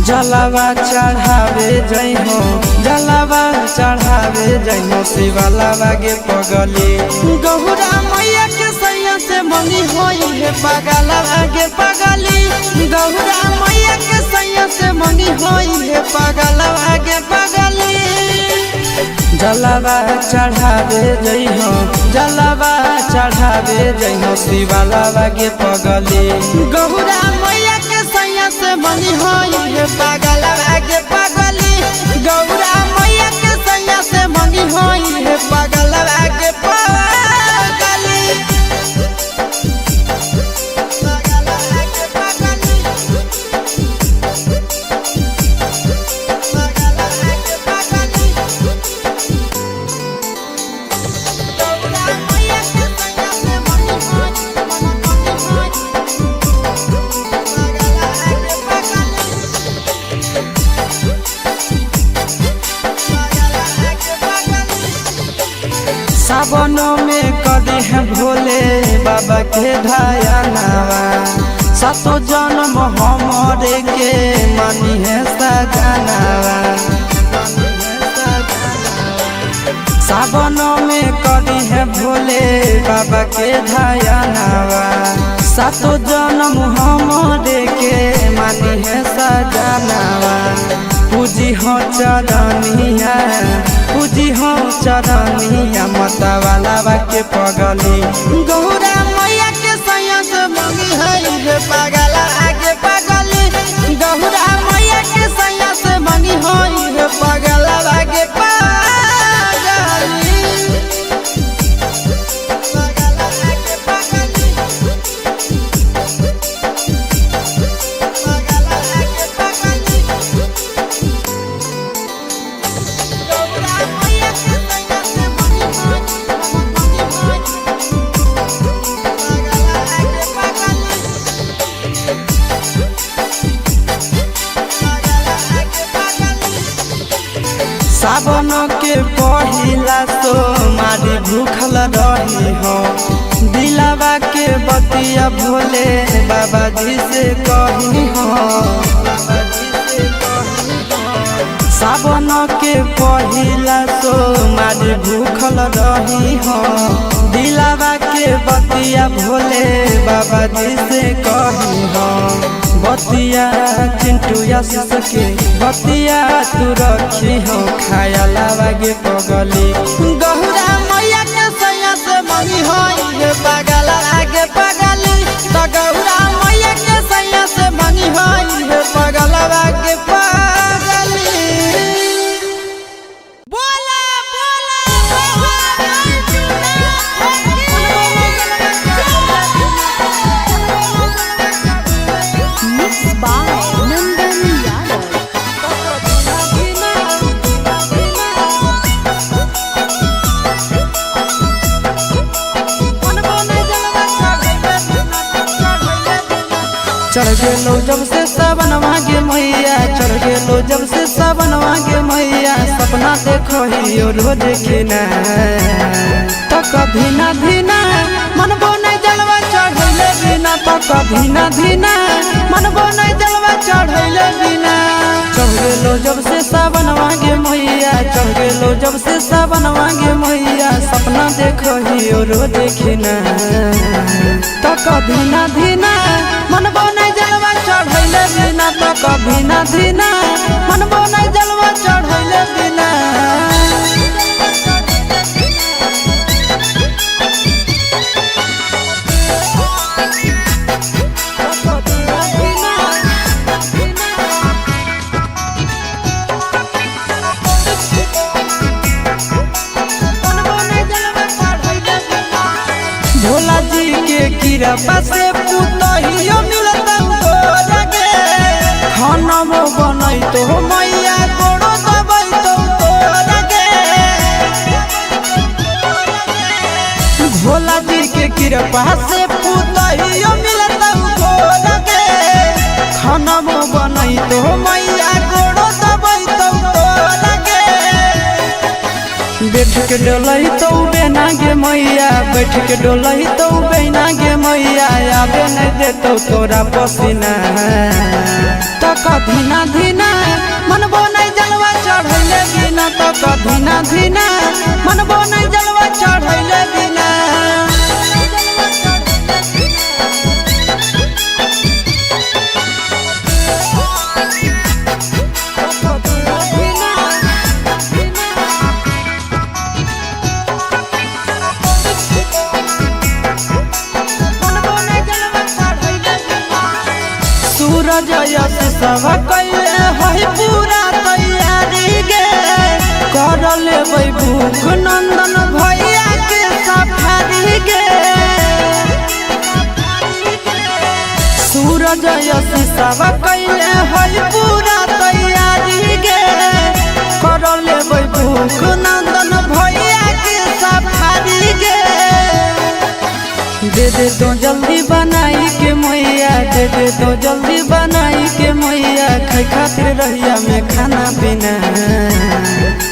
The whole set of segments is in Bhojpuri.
जलावा चढ़ावे जइहो जलावा चढ़ावे जइहो शिवलावा के पगली गौरा मैया के सैया से मंगी होई है पगलावा के पगली गौरा मैया के सैया से मंगी होई है पगलावा के पगली जलावा चढ़ावे जइहो जलावा चढ़ावे जइहो शिवलावा के पगली गौरा मैया के सैया से मंगी होई है पगलावा के पगली गौरा मैया के सैया से मंगी होई है पगलावा के पगली सावनों में कदी है भोले बाबा के धायनावा सातो जन्म हमरे के मानी है सजनावा सावनों में कदी है भोले बाबा के धायनावा सातो जन्म हमरे के मानी है सजनावा पूजी हो चरनिया पूजी हो चरनिया मतवाला के पगली गौरा मैया के सैया से मंगी है पगला आगे पगली गौरा मैया के सैया से मंगी है पगला आगे पगली सावन के पहिला तो मारी भूखल रही हो दिलावा के बतिया भोले बाबा जी से कही हो सावन के पहिला तो मारी भूखल रही हो दिलावा के बतिया भोले बाबा जी से कही हो बतिया चिंटू आशीष के बतिया तू रखी हो खाया लागे पगली गौरा मैया के सैया से मंगी होई पगला आगे पगली तो गौरा मैया के सैया से मंगी होई पगला आगे पगली बोला चढ़ गेलो जब से सावनवा के मैया चढ़ गेलो जब से सावनवा के मैया सपना देखो ही रोज खिना तो कभी ना धीना मनबो नहीं जलवा चढ़ैले बिना तो कभी ना धीना मनबो नहीं जलवा चढ़ैले बिना चढ़ गेलो जब से सावनवा के मैया चढ़ गेलो जब से सावनवा के मैया सपना देखो ही रोज खिना तो कभी ना धीना मनबो नहीं जलवा चढ़ैले बिना तो कभी ना धीना मनबो नहीं जलवा चढ़ैले बिना भोला जी के कृपा से पुतहियो मिलता लगे खाना बनई तो मैया गोड़ो दबई तो लगे भोला जी के कृपा से पुतहियो मिलता लगे खाना बनई तो मैया गोड़ो दबई तो लगे बैठ के डोलही तो बेना गे मैया बैठ के डोलही तो बेना गे मैया आबे नहीं देतो तोरा पसीना तो कभी ना धीना तो कधीना धीना मनबो नहीं जलवा चढ़ैले बिना। सूरज यश सब कैले है पूरा तैयारी गे कर लेबै भूख नंदन भैया के सफारी गे। सूरज यश सब कैले है पूरा तैयारी गे कर लेबै भूख नंदन भैया के सफारी गे। दे दे तो जल्दी बनाई के मैया दे दे तो जल्दी बनाई के मैया खाई खातिर रहिया में खाना पीना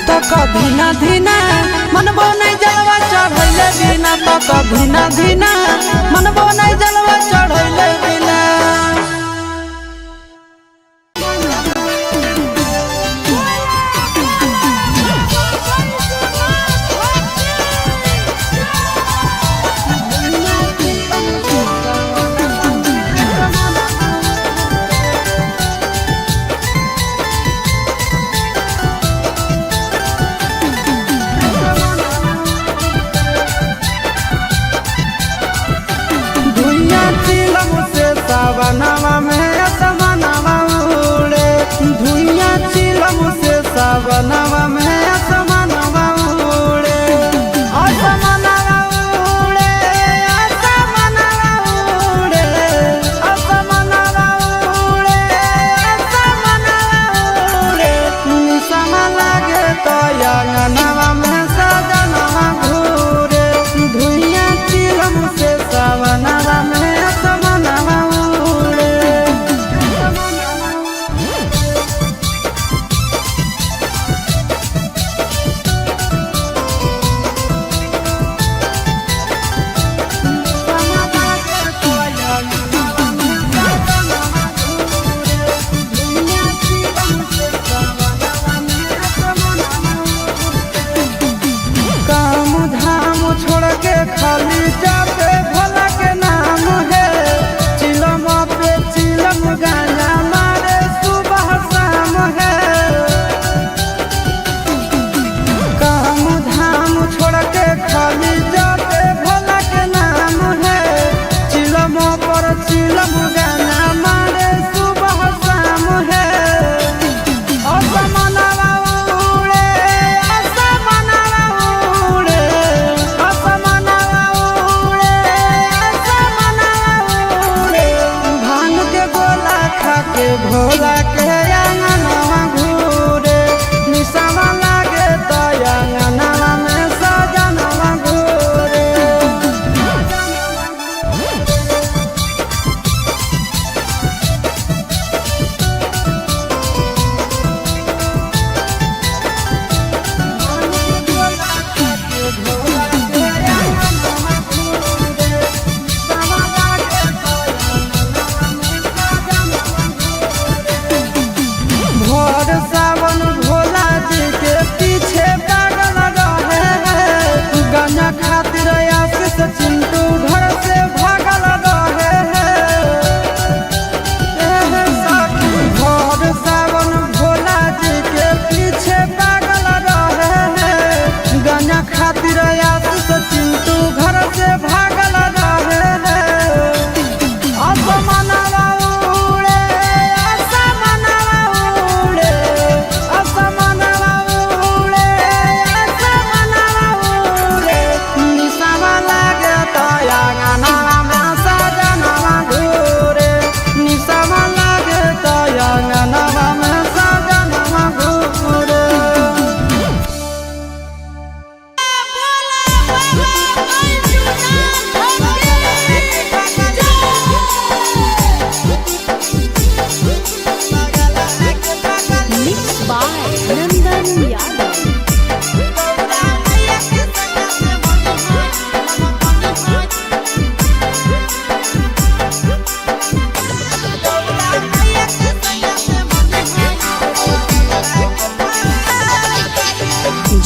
तो कभी ना धीना मनबो नहीं जलवा चढ़ैले बिना तो कभी ना धीना मनबो नहीं जलवा चढ़ैले बिना।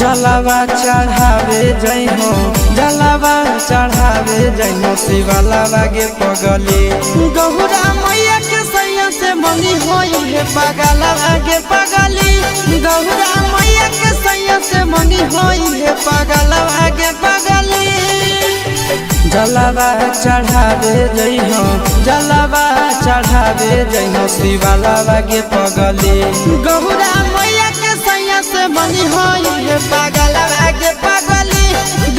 जलावा चढ़ावे जइहो जलावा चढ़ावे जइहो शिवालावा गे पगली गौरा मैया के सैया से मंगी होई है पगलावा गे पगली गौरा मैया के सैया से मंगी होई है पगलावा गे पगली जलावा चढ़ावे जइहो जलावा चढ़ावे जइहो शिवालावा गे पगली गौरा मैया के सैया से मंगी होई है पगलावा गे पगली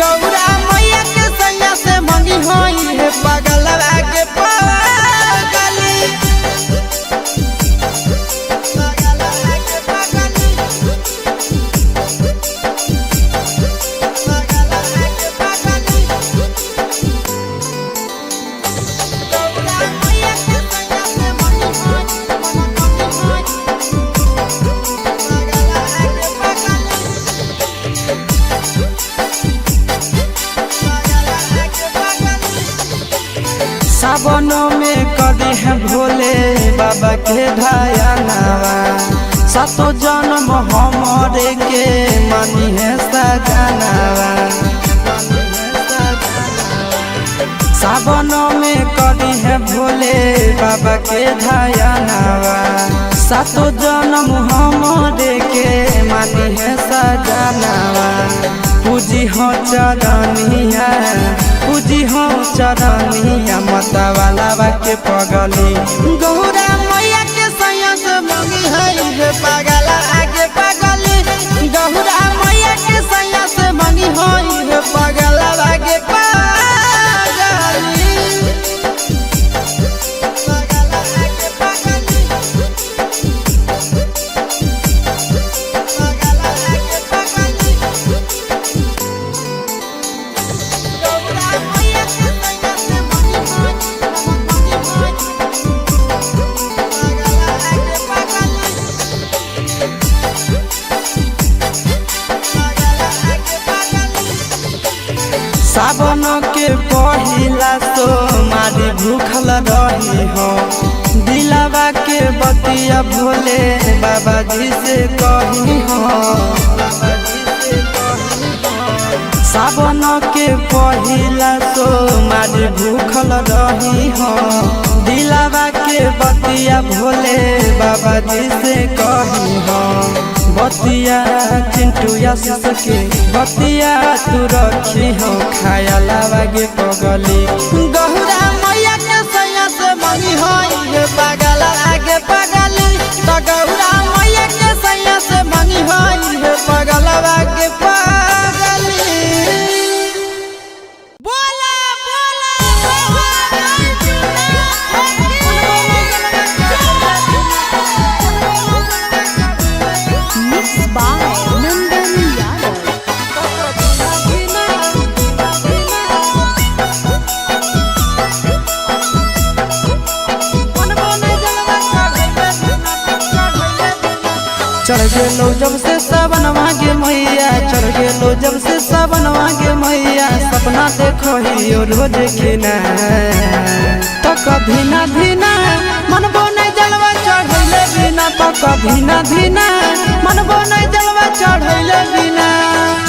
गौरा मैया के सैया से मंगी होई है पगलावा गे पगली सावनों में कदी है भोले बाबा के ढायानावा सातो जन्म हमरे के मानी है सजनावा सावनों में कदी है भोले बाबा के ढायानावा सातो जन्म हमरे के मानी है सजनावा पूजी हो चरनिया पूजी हो चरनिया माता वाला के पगली गौरा मैया के सैया से मंगी है पगला आगे पगली गौरा मैया के सैया से मंगी है पगला आगे पगली सावन के पहिला तो मारी भूखल रही हो दिलावा के बतिया भोले बाबा जी से कही हो सावन के पहिला तो मारी भूखल रही हो दिलावा के बतिया भोले बाबा जी से कही हो बतिया चिंटू आशीष के बतिया तू रखी हो खाया लावा गे पगली गौरा मैया के सैया से मंगी होई पगला आगे पगली तो गौरा मैया के सैया से मंगी होई पगला आगे पगली बोला चढ़ गेलो जब से सावनवा गे मैया चढ़ गेलो जब से सावनवा गे मैया सपना देखो ही रोज खिना तो कभी ना धीना मनबो नहीं जलवा चढ़ैले बिना तो कभी ना धीना मनबो नहीं जलवा चढ़ैले बिना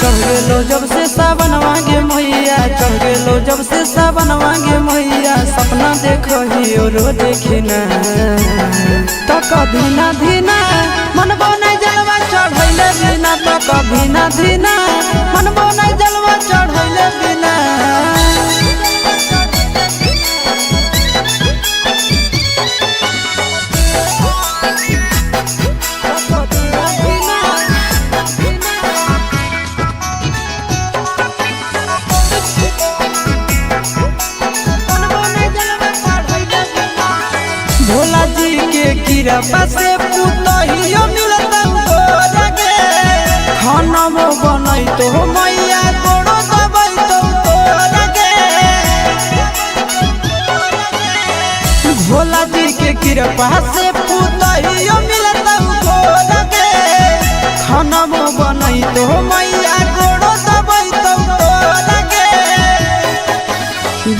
चढ़ गेलो जब से सावनवा गे मैया चढ़ गेलो जब से सावनवा गे मैया सपना देखो ही रोज खिना तो कभी ना धीना मनबो नहीं जलवा चढ़ैले बिना तो कभी ना धीना मनबो नहीं जलवा चढ़ैले बिना भोला जी के कृपा से पुतहियो मिलता लगे खाना बनई तो मैया तोड़ो दबई तो लगे भोला जी के कृपा से पुतहियो मिलता लगे खाना बनई तो मैया तोड़ो दबई तो लगे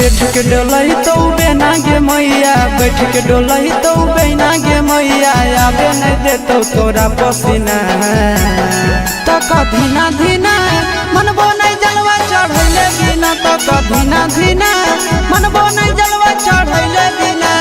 बेटे के डोलही तो बेना गे मैया, बैठ के डोलही तो बेना गे मैया, आबे नहीं देतो तोरा पसीना। तक धीना धीना मनबो नहीं जलवा चढ़ैले बिना, तक धीना धीना मनबो नहीं जलवा चढ़ैले बिना।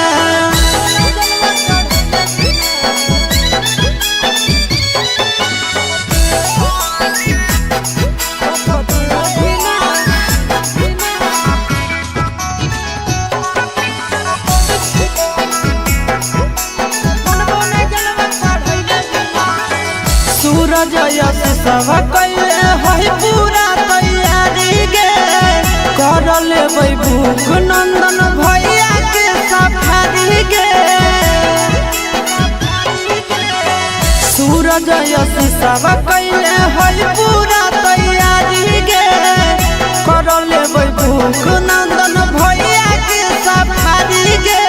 सूरज यश सब कैले है पूरा तैयारी गे, कर लेबै भूख नंदन भैया के सफारी गे। सूरज यश सब कैले है पूरा तैयारी गे, कर लेबै भूख नंदन भैया के सफारी गे।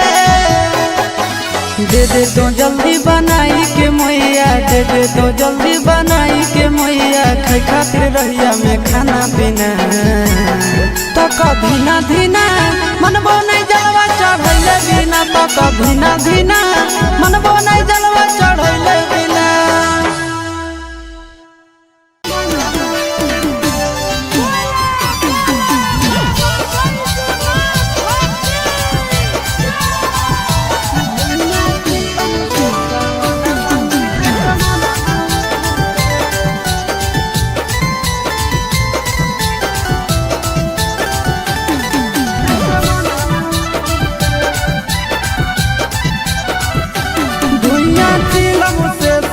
दे दे तो जल्दी बनाई के मैया, दे दे तो जल्दी बनाई के मैया, खाई खातिर रहिया में खाना पीना। तक धीना धीना मनबो नहीं जलवा चढ़ैले बिना, तक धीना धीना मनबो नहीं जलवा चढ़ैले बिना।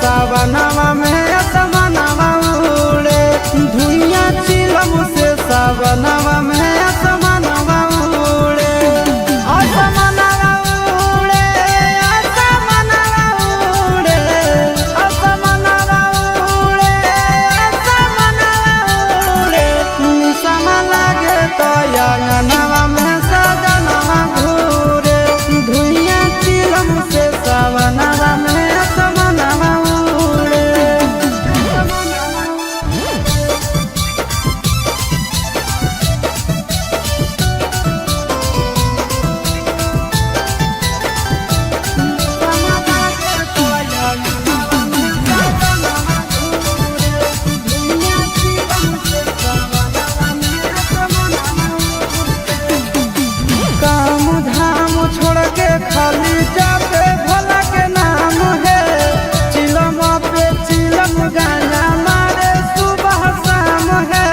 सावनवा में असमनवा उड़े, धुइया चिलम से सावनवा में असमनवा उड़े। असमनवा उड़े, असमनवा उड़े, असमनवा उड़े, असमनवा उड़े। निसम लागे तो अंगनवा में सजनवा घूरे, धुइया चिलम से सावनवा में खाली जाते भोला के नाम है, चिलम पे चिलम गाना मारे सुबह शाम है।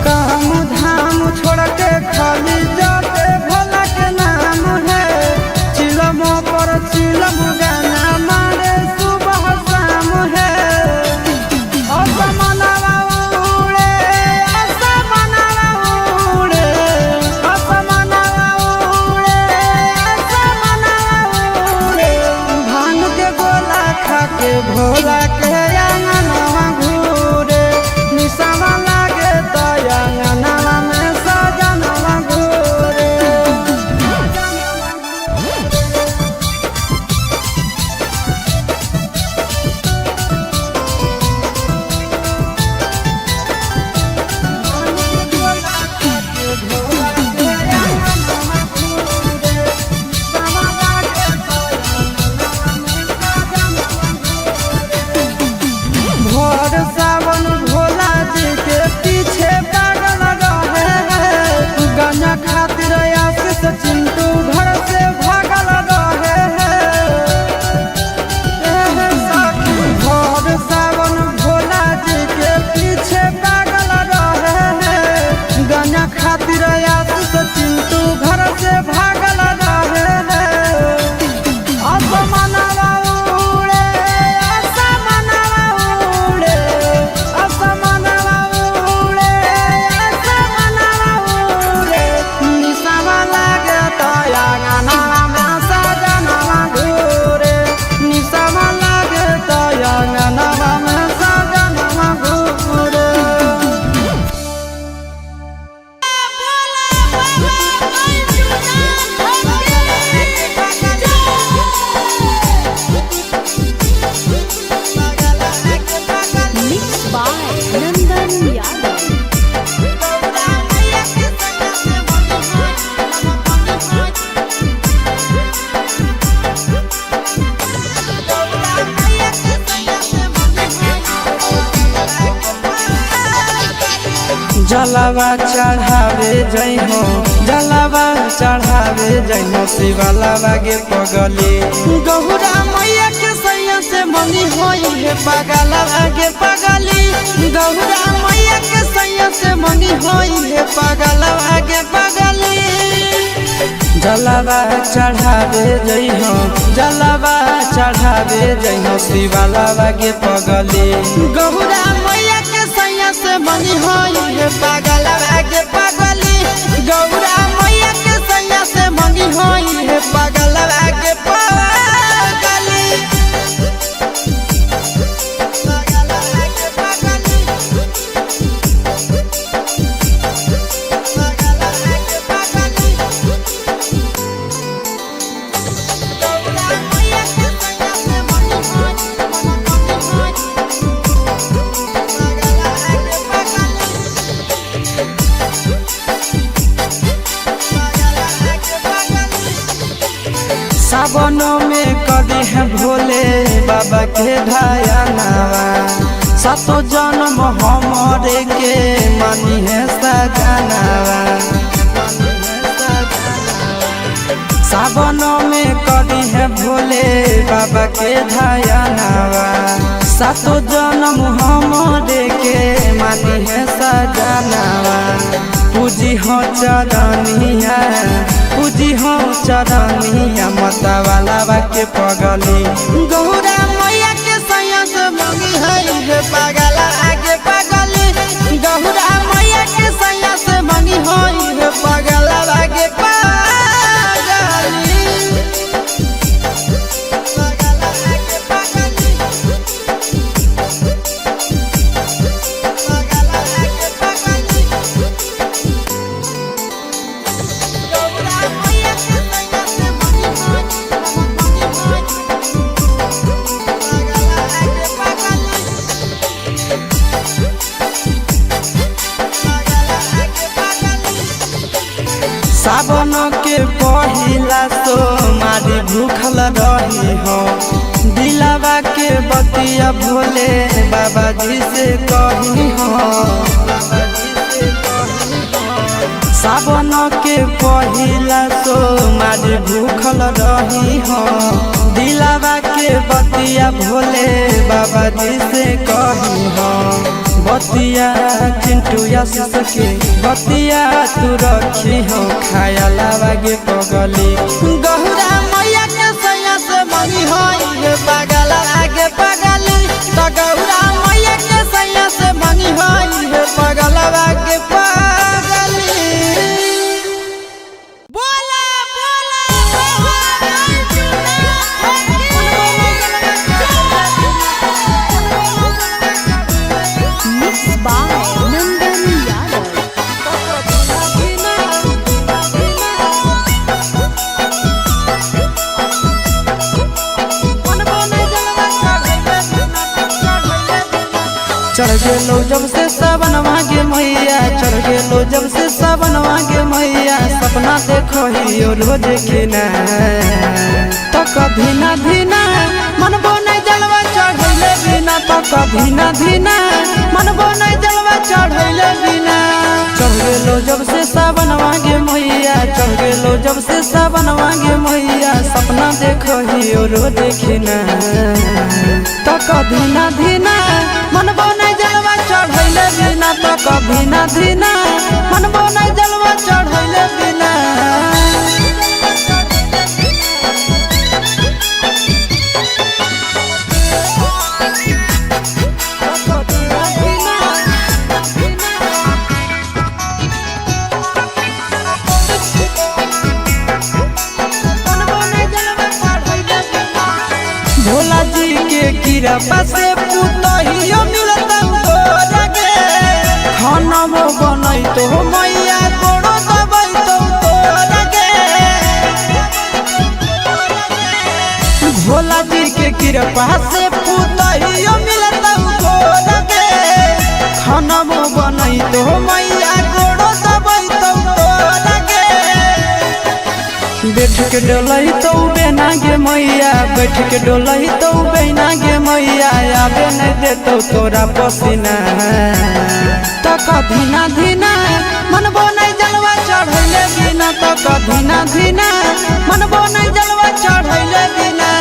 काम धाम छोड़ के खाली जाते भोला के नाम है, चिलम पर चिलम गाना मारे सुबह शाम है। असमनवा उड़े, असमनवा उड़े, असमनवा भांग के गोला खा के भोला के अंगनवा घूरे, निशावा लागे तो अंगनवा में सजनवा घूरे। जलावा चढ़ावे जइहो जलावा चढ़ावे जइहो शिवालावा गे पगली गौरा मैया के सैया से मंगी होई है पगलावा गे पगली गौरा मैया के सैया से मंगी होई है पगलावा गे पगली जलावा चढ़ावे जइहो जलावा चढ़ावे जइहो शिवालावा गे पगली गौरा मैया के सैया से मंगी होई है पगलावा गे पगली गौरा मैया के सैया से मंगी होई है पगलावा गे पगली सावनों में कदी है भोले बाबा के ढायानावा सातो जन्म हमरे के मानी है सजनावा सावनों में कदी है भोले बाबा के ढायानावा सातो जन्म हमरे के मानी है सजनावा पूजी हो चरनिया पूजी हो चरनिया मतवालावा के पगली गौरा मैया के सैया से मंगी है पगला आगे पगली गौरा मैया के सैया से मंगी है पगला आगे सावन के पहिला तो मारी भूखल रही हो दिलावा के बतिया भोले बाबा जी से कही हो सावन के पहिला तो मारी भूखल रही हो दिलावा के बतिया भोले बाबा जी से कही हो बतिया चिंटू यासिस के बतिया तू रखी हो खायालावा गे पगली गौरा मैया के सैया से मंगी होई पगला आगे पगली तो गौरा मैया के सैया से मंगी होई पगला आगे पगली बोला चढ़ गेलो जब से सावन मांगे मैया चढ़ गेलो जब से सावन मांगे मैया सपना देखो ही रोज खिना तो कभी ना धीना मनबो नहीं जलवा चढ़ैले बिना तो कभी ना धीना मनबो नहीं जलवा चढ़ैले बिना चढ़ गेलो जब से सावन मांगे मैया चढ़ गेलो जब से सावन मांगे मैया सपना देखो ही रोज खिना तो कभी ना धीना मनबो नहीं जलवा चढ़ैले बिना तो कभी ना धीना मनबो नहीं जलवा चढ़ैले बिना भोला जी के कृपा से पुतहियो मिलता लगे खाना बनई तो मैया गोड़ो दबई तो लगे भोला जी के कृपा से पुतहियो मिलता लगे खाना बनई तो मैया गोड़ो दबई तो लगे बैठ के डोलही तो बेना गे मैया बैठ के डोलही तो बेना गे मैया आबे नहीं देतो तोरा पसीना तो कधीना धीना मनबो नहीं जलवा चढ़ैले बिना तो कधीना धीना मनबो नहीं जलवा चढ़ैले बिना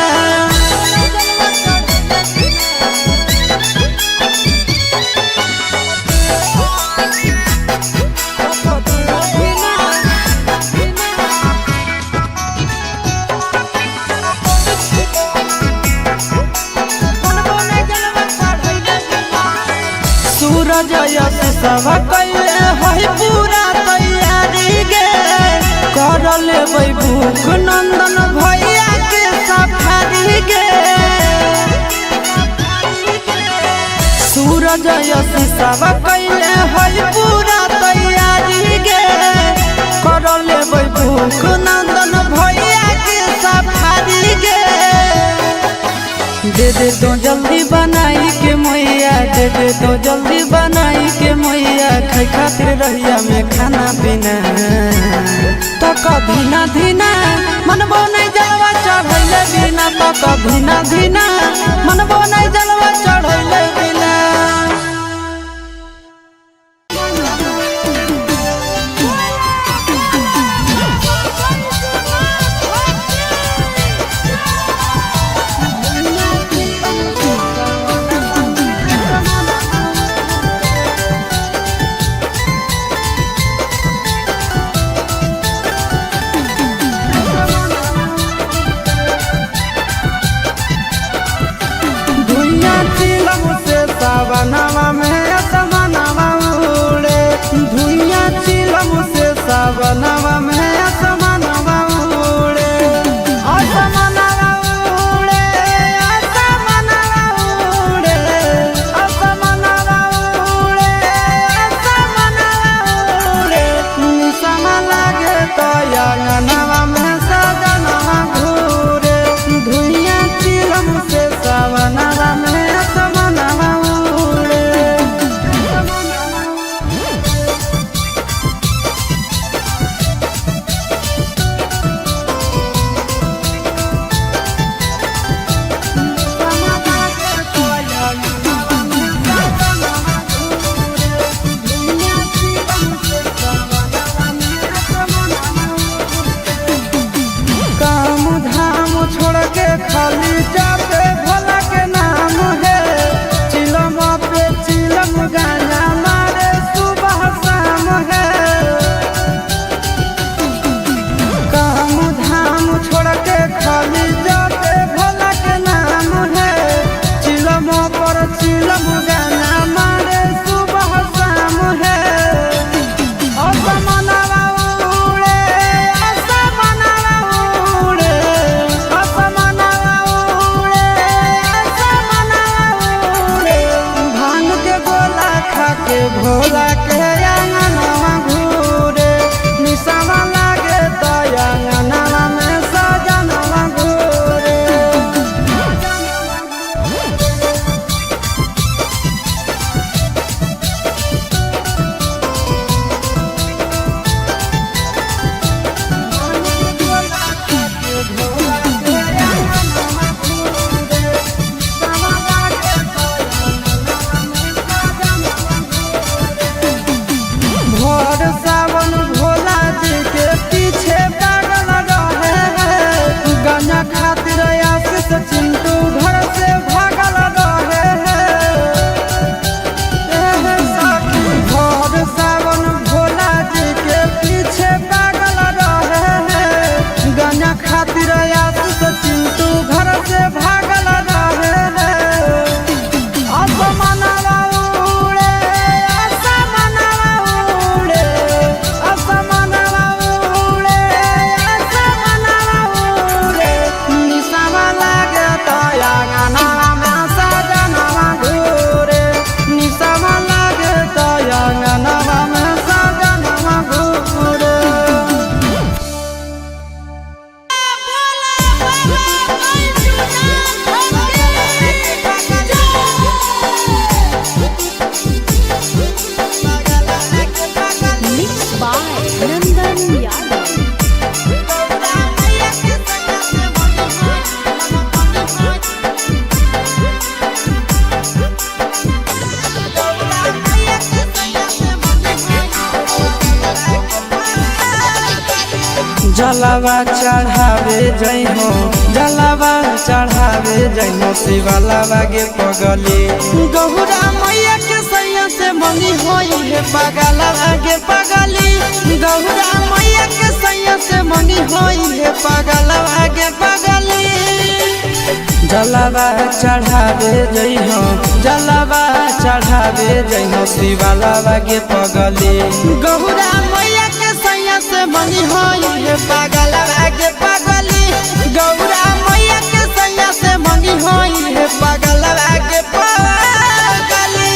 सूरज यश सब कैले है पूरा तैयारी गे कर लेबै भूख नंदन भैया के सफारी गे सूरज यश सब कैले है पूरा तैयारी गे कर लेबै भूख नंदन भैया के सफारी गे दे तो जल्दी बनाई के मैया दे तो जल्दी बनाई के मैया खाई खातिर रहिया में खाना पीना तो कधीना धीना मनबो नहीं जलवा चढ़ैले बिना तो कधीना धीना मनबो नहीं जलवा चढ़ैले बिना जलावा चढ़ावे जई हो जलावा चढ़ावे जई हो शिवालावा गे पगली गौरा मैया के सैया से मंगी होई है पगलावा गे पगली गौरा मैया के सैया से मंगी होई है पगलावा गे पगली जलावा चढ़ावे जई हो जलावा चढ़ावे जई हो शिवालावा गे पगली गौरा मैया के सैया से मंगी होई है पगलावा गे पगली गौरा मैया के सैया से मंगी होई है पगलावा गे पगली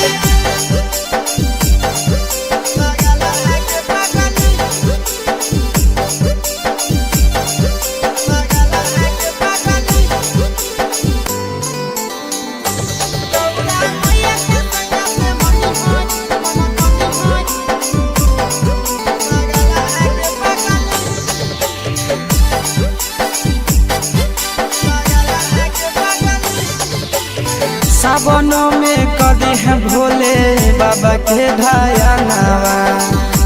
सावन में कदी है भोले बाबा के ढाया नावा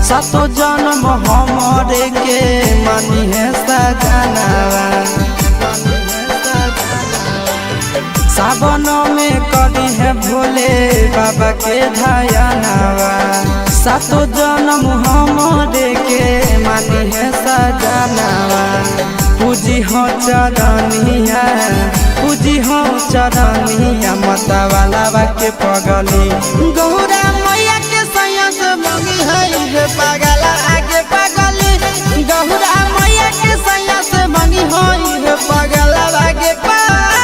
सातो जन्म हमरे के मानी है सजनावा सावन में कदी है भोले बाबा के ढाया नावा सातो जन्म हमरे के मानी है सजनावा पूजी हो चरनिया पूजी हो चरनिया मतवालावा के पगली गौरा मैया के सैया से मंगी है पगला आगे पगली गौरा मैया के सैया से मंगी है पगला आगे पगली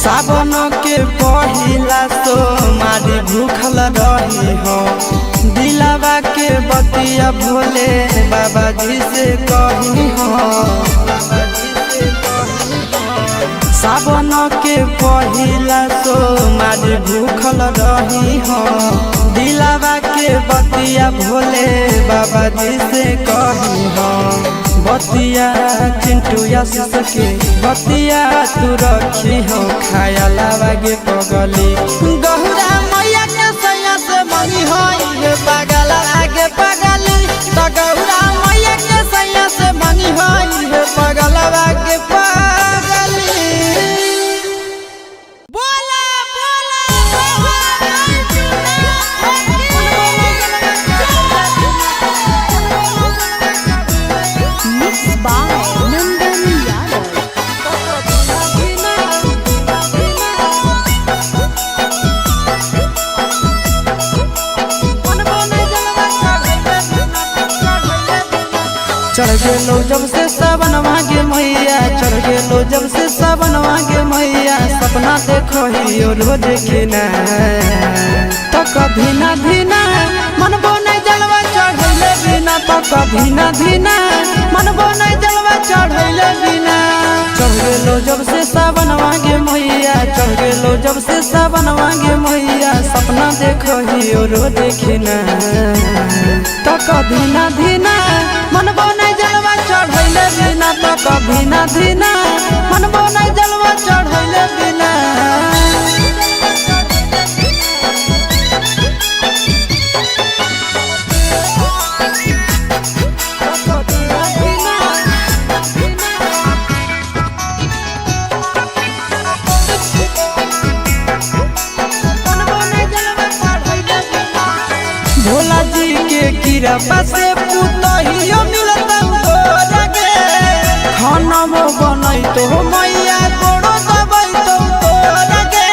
सावन के पहिला तो मारी भूखल रही हो दिलावा के बतिया भोले बाबा जी से कही हो सावन के पहिला तो मारी भूखल रही हो दिलावा के बतिया भोले बाबा जी से कही हो बतिया चिंटू यासिस के बतिया तू रखी हो खायालावा गे पगली गौरा मैया के सैया से मंगी होई है पगला आगे पगली तो गौरा मैया के सैया से मंगी होई है पगला आगे पगली बोला चढ़ गेलो जब से सावन मांगे मैया चढ़ गेलो जब से सावन मांगे मैया सपना देखो ही रोज खिना तो कभी ना धीना मनबो नहीं जलवा चढ़ैले बिना तो कभी ना धीना मनबो नहीं जलवा चढ़ैले बिना चढ़ गेलो जब से सावन मांगे मैया चढ़ गेलो जब से सावन मांगे मैया सपना देखो ही रोज खिना तो कभी ना धीना मनबो नहीं जलवा चढ़ैले बिना तो कभी ना धीना मनबो नहीं जलवा चढ़ैले बिना भोला जी के कृपा से पुतहियो मिलता गे खाना बनई तो मैया गोड़ो दबई तो गे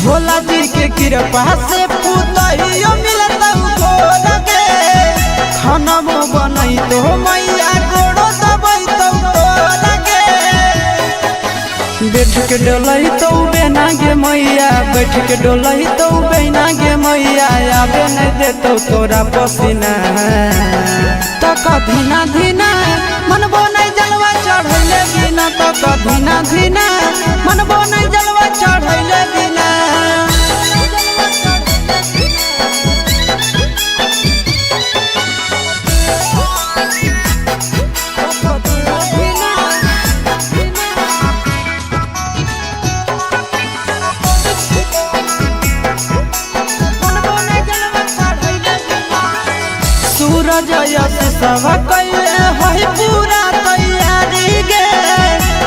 भोला जी के कृपा से पुतहियो मिलता गे खाना बनई तो मैया गोड़ो दबई तो गे बैठ के डोलही तो बेना गे मैया, बैठ के डोलही तो बेना गे मैया, आबे नहीं देतो तोरा पसीना। तो कधीना धीना मनबो नहीं जलवा चढ़ैले बिना, तो कधीना धीना मनबो नहीं जलवा चढ़ैले बिना। सूरज यश सब कैले है पूरा तैयारी गे,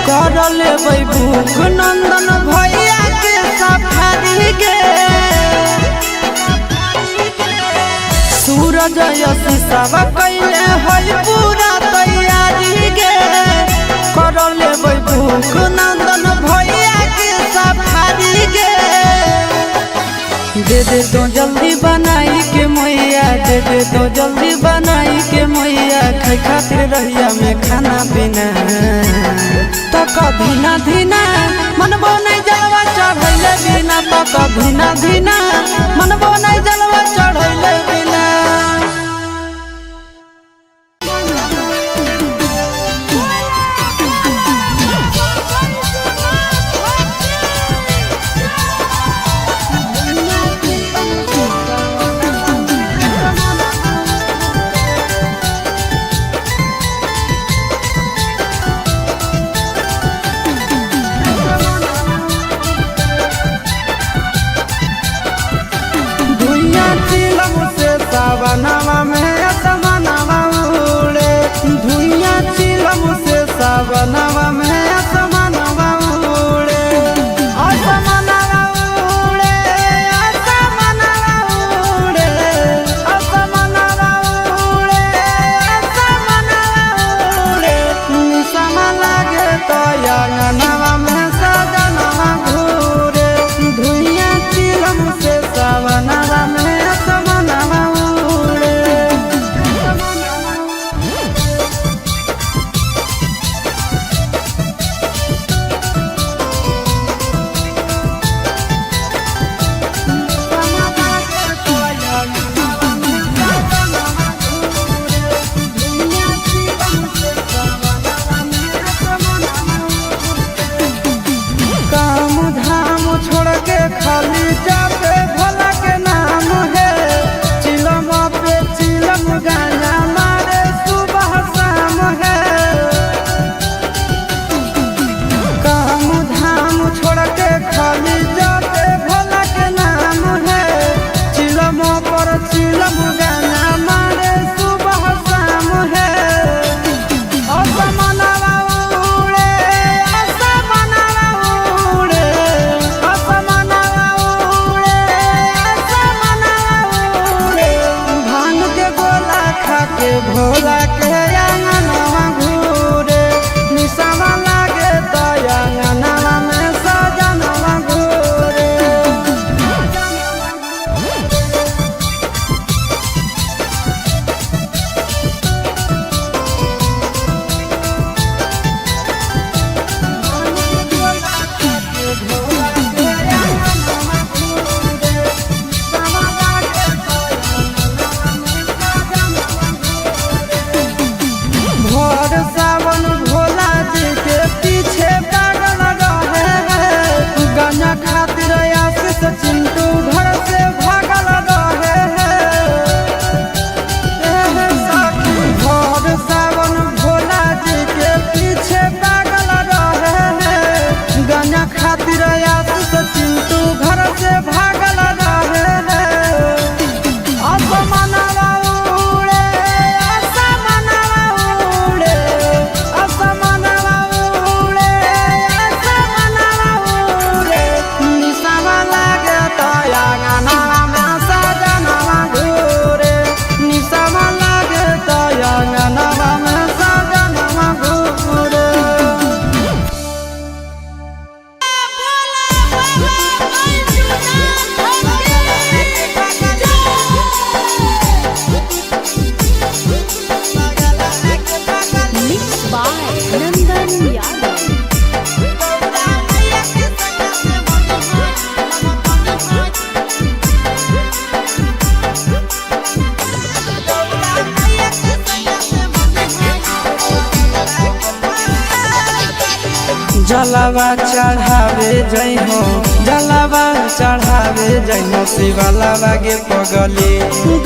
कर लेबै भूख नंदन भैया के सफारी गे। सूरज यश सब कैले है पूरा तैयारी गे, कर लेबै भूख नंदन भैया के सफारी गे। दे दे तो जल्दी बनाई के मैया, दे दे तो जल्दी बनाई के मैया, खाई खातिर रहिया में खाना पीना। तो कधीना धीना मनबो नहीं जलवा चढ़ैले बिना, तो कधीना धीना मनबो नहीं जलवा चढ़ैले बिना। सावनवा में असमनवा उड़े, धुइया चिलम से सावनवा में असमनवा उड़े। असमनवा उड़े, असमनवा उड़े, असमनवा उड़े, असमनवा उड़े। निसम लागे तो अंगनवा में सजनवा घूरे, धुइया चिलम से सावनवा में असमनवा। खाली जाते भोला के नाम है, चिलम पे चिलम गाना मारे सुबह शाम है। काम धाम छोड़ के खाली जाते भोला के नाम है, चिलम पर चिलम गाना मारे सुबह शाम है। असमनवा उड़े, असमनवा उड़े, भोला के अंगनवा घूरे, निसवा लागे तो अंगनवा में सजनवा घूरे। सावन भोला जी के पीछे पागल रहे हैं, गाना खातिर आशीष चिंटू घर से भागल रहे हैं। भोर सावन भोला जी के पीछे पागल रहे हैं, गाना खातिर आशीष चिंटू घर से भागल रहे हैं। असमनवा उड़े, असमनवा उड़े, असमनवा उड़े, असमनवा उड़े। निसवा लागे तो अंगनवा में सजनवा घूरे, निसवा लागे तो अंगनवा में सजनवा घूरे। Mixed by Nandan Yadav. जलावा चढ़ावे जइहो जलावा चढ़ावे जइहो शिवालावा गे पगली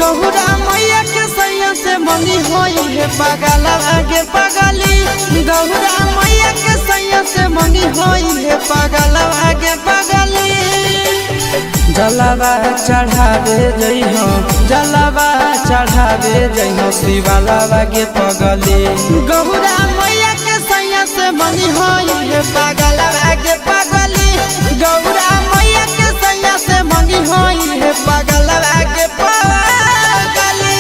गौरा मैया के सैया से मंगी होई है पगलावा गे पगली गौरा मैया के सैया से मंगी होई है पगलावा गे पगली जलावा चढ़ावे जइहो जलावा चढ़ावे जइहो शिवालावा गे पगली गौरा मैया के सैया से मंगी होई है पगलावा गे पगली गौरा मैया के सैया से मंगी होई है पगलावा गे पगली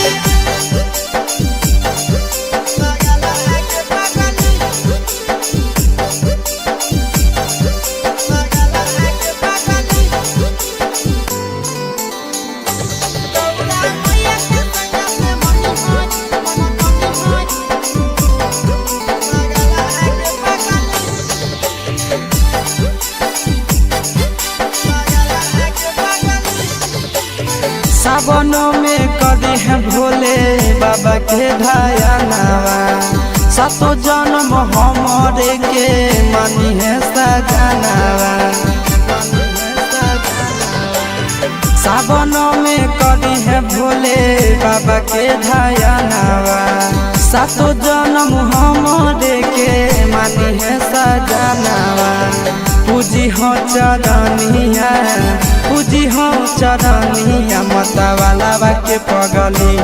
सावनों में कदी है भोले बाबा के ढायानावा सातो जन्म हमरे के मानी है सजनावा सावनों में कदी है भोले बाबा के ढायानावा सातो जन्म हमरे के मानी है सजनावा पूजी हो चरनिया पूजी हो चरनिया मतवालावा के पगली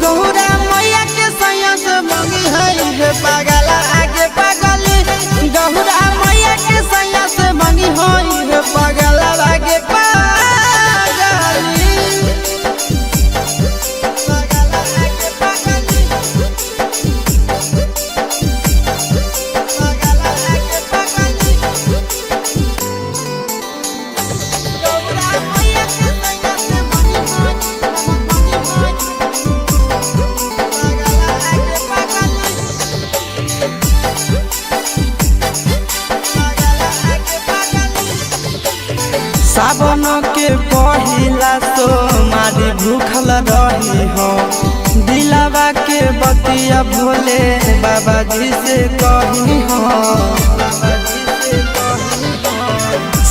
गौरा मैया के सैया से मंगी है पगला आगे पगली गौरा मैया के सैया से मंगी है पगला आगे पगली सावन के पहिला तो मारी भूखल रही हो दिलावा के बतिया भोले बाबा जी से कही हो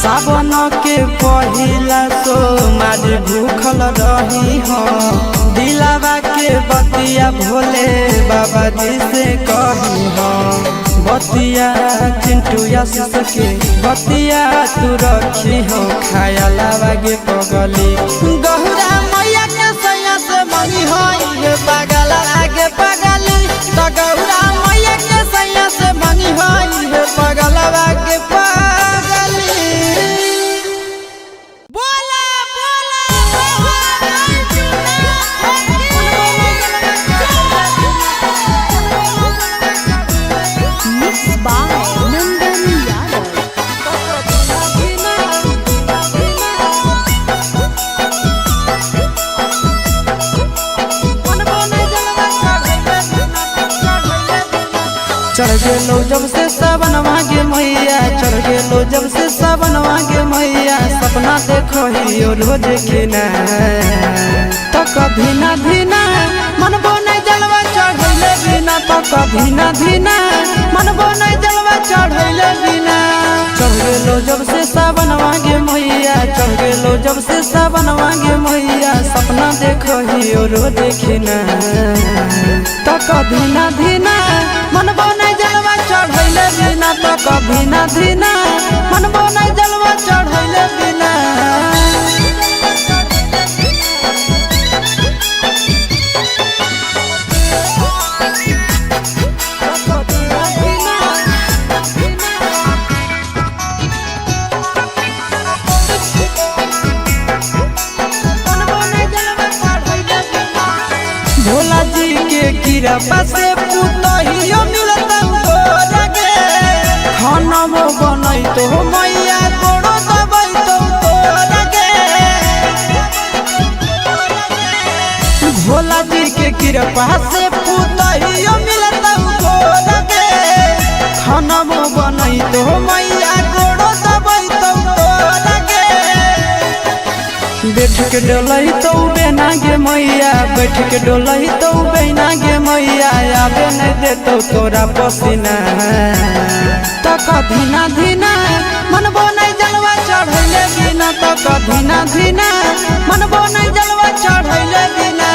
सावन के पहिला तो मारी भूखल रही हो दिलावा के बतिया भोले बाबा जी से कही हो बतिया चिंटू आशीष के बतिया तू रखी हो खायालावा गे पगली गौरा मैया के सैया से मंगी होई पगला आगे पगली तो गौरा मैया के सैया से मंगी होई पगला आगे पगली बोला चढ़ गेलो जब से सावन मांगे मैया चढ़ गेलो जब से सावन मांगे मैया सपना देखो ही रोज खिना तो कभी ना धीना मनबो नहीं जलवा चढ़ैले बिना तो कभी ना धीना मनबो नहीं जलवा चढ़ैले बिना चढ़ गेलो जब से सावन मांगे मैया चढ़ गेलो जब से सावन मांगे मैया सपना देखो ही रोज खिना तो कभी ना धीना मनबो नहीं जलवा चढ़ैले बिना तो कभी ना धीना मनबो नहीं जलवा चढ़ैले बिना भोला जी के कृपा से पुतहियो मिलता गे खाना बनई तो मैया गोड़ो दबाई तो गे भोला जी के कृपा से पुतहियो मिलता गे खाना बनई तो मैया गोड़ो दबाई तो गे बैठ के डोलही तो बेना गे मैया, बैठ के डोलही तो बेना गे मैया, आबे नहीं देतो तोरा पसीना। तक धीना धीना मनबो नहीं जलवा चढ़ैले बिना, तक धीना धीना मनबो नहीं जलवा चढ़ैले बिना।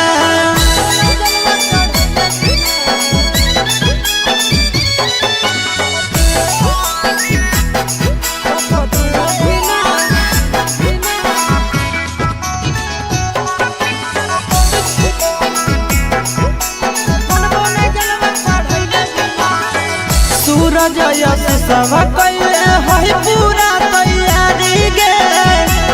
सूरज यश सब कैले है पूरा तैयारी गे,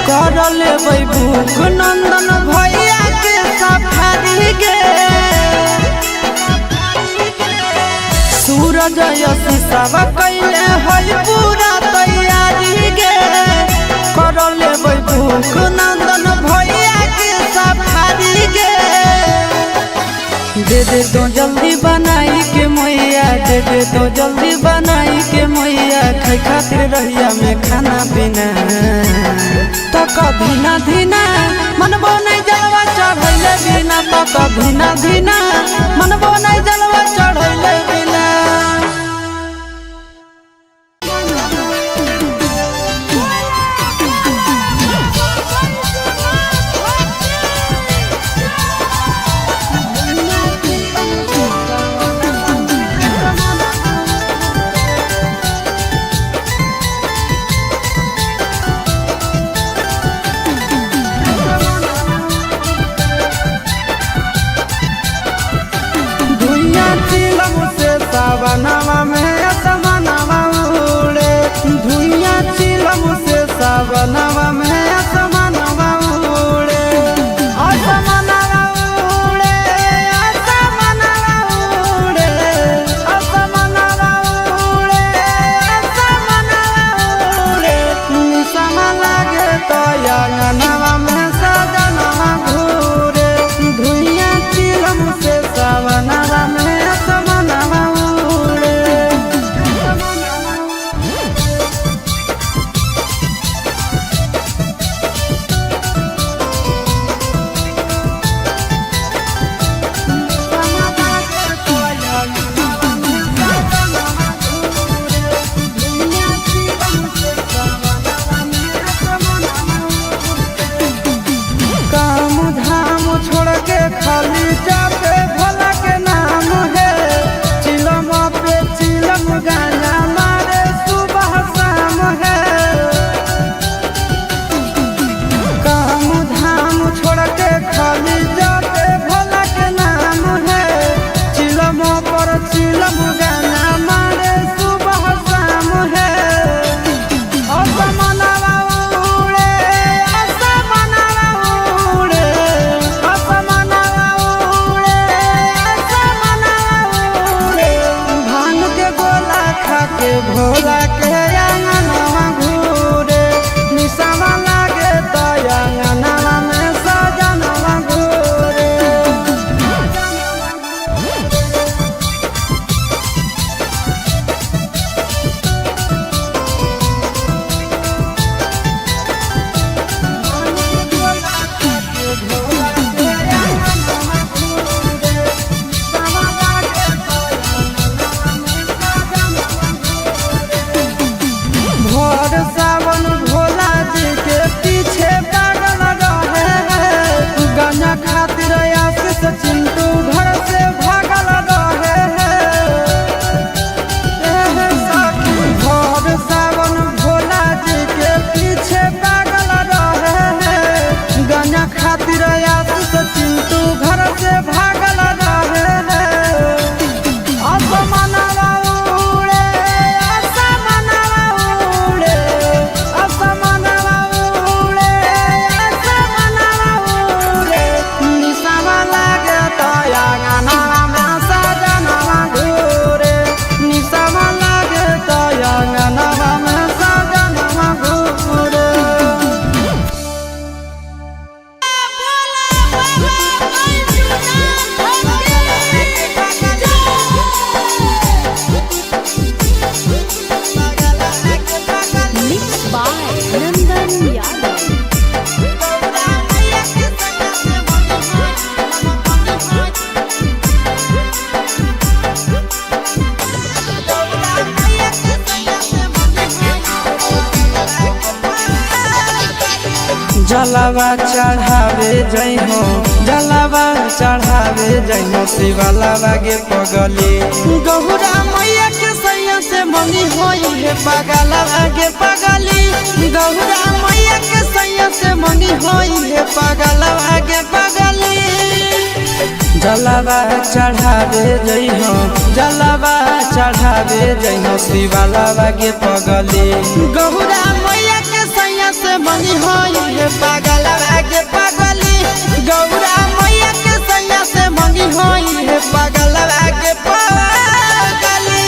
कर लेबै भूख नंदन भैया के सफारी गे। सूरज यश सब कैले है पूरा तैयारी गे, कर लेबै भूख नंदन भैया के सफारी गे। दे दे तो जल्दी बनाई के मैया, दे दे तो जल्दी बनाई के मैया, खाई खातिर रहिया में खाना पीना। तक धीना धीना मनबो नहीं जलवा चढ़ैले बिना, तक धीना धीना मनबो नहीं जलवा चढ़ैले बिना। सावनवा में असमनवा उड़े, धुइया चिलम से सावनवा में असमनवा उड़े। असमनवा उड़े, असमनवा उड़े, असमनवा उड़े, असमनवा उड़े। निसम लागे तो अंगनवा में सजनवा घूरे, धुइया चिलम से सावनवा में असमनवा। खाली जाते भोला के नाम है, चिलम पे चिलम गाना मारे सुबह शाम है। काम धाम छोड़ के खाली जाते भोला के नाम है, चिलम पर चिलम गाना मारे सुबह शाम है। असमनवा उड़े, असमनवा उड़े, के भोला के अंगनवा घूरे। निसवा लागे तो अंगनवा में सजनवा घूरे। सावन भोला जी के पीछे पागल रहे हैं, गाना खातिर आशीष चिंटू घर से भागल रहे हैं। भोर सावन भोला जी के पीछे पागल रहे हैं, गाना खातिर आशीष चिंटू घर से भागल रहे हैं। असमनवा उड़े, असमनवा उड़े, असमनवा उड़े, असमनवा उड़े। निसवा लागे तो अंगनवा में सजनवा घूरे, निसवा लागे तो अंगनवा में सजनवा घूरे। Mixed by Nandan Yadav. जलावा चढ़ावे जइहो जलावा चढ़ावे जइहो शिवालावा गे पगली गौरा मैया के सैया से मंगी होई है पगलावा गे पगली गौरा मैया के सैया से मंगी होई है पगलावा गे पगली जलावा चढ़ावे जइहो जलावा चढ़ावे जइहो शिवालावा गे पगली गौरा मैया के सैया से मंगी होई है पगलावा गे पगली गौरा मैया के सैया से मंगी होई है पगलावा गे पगली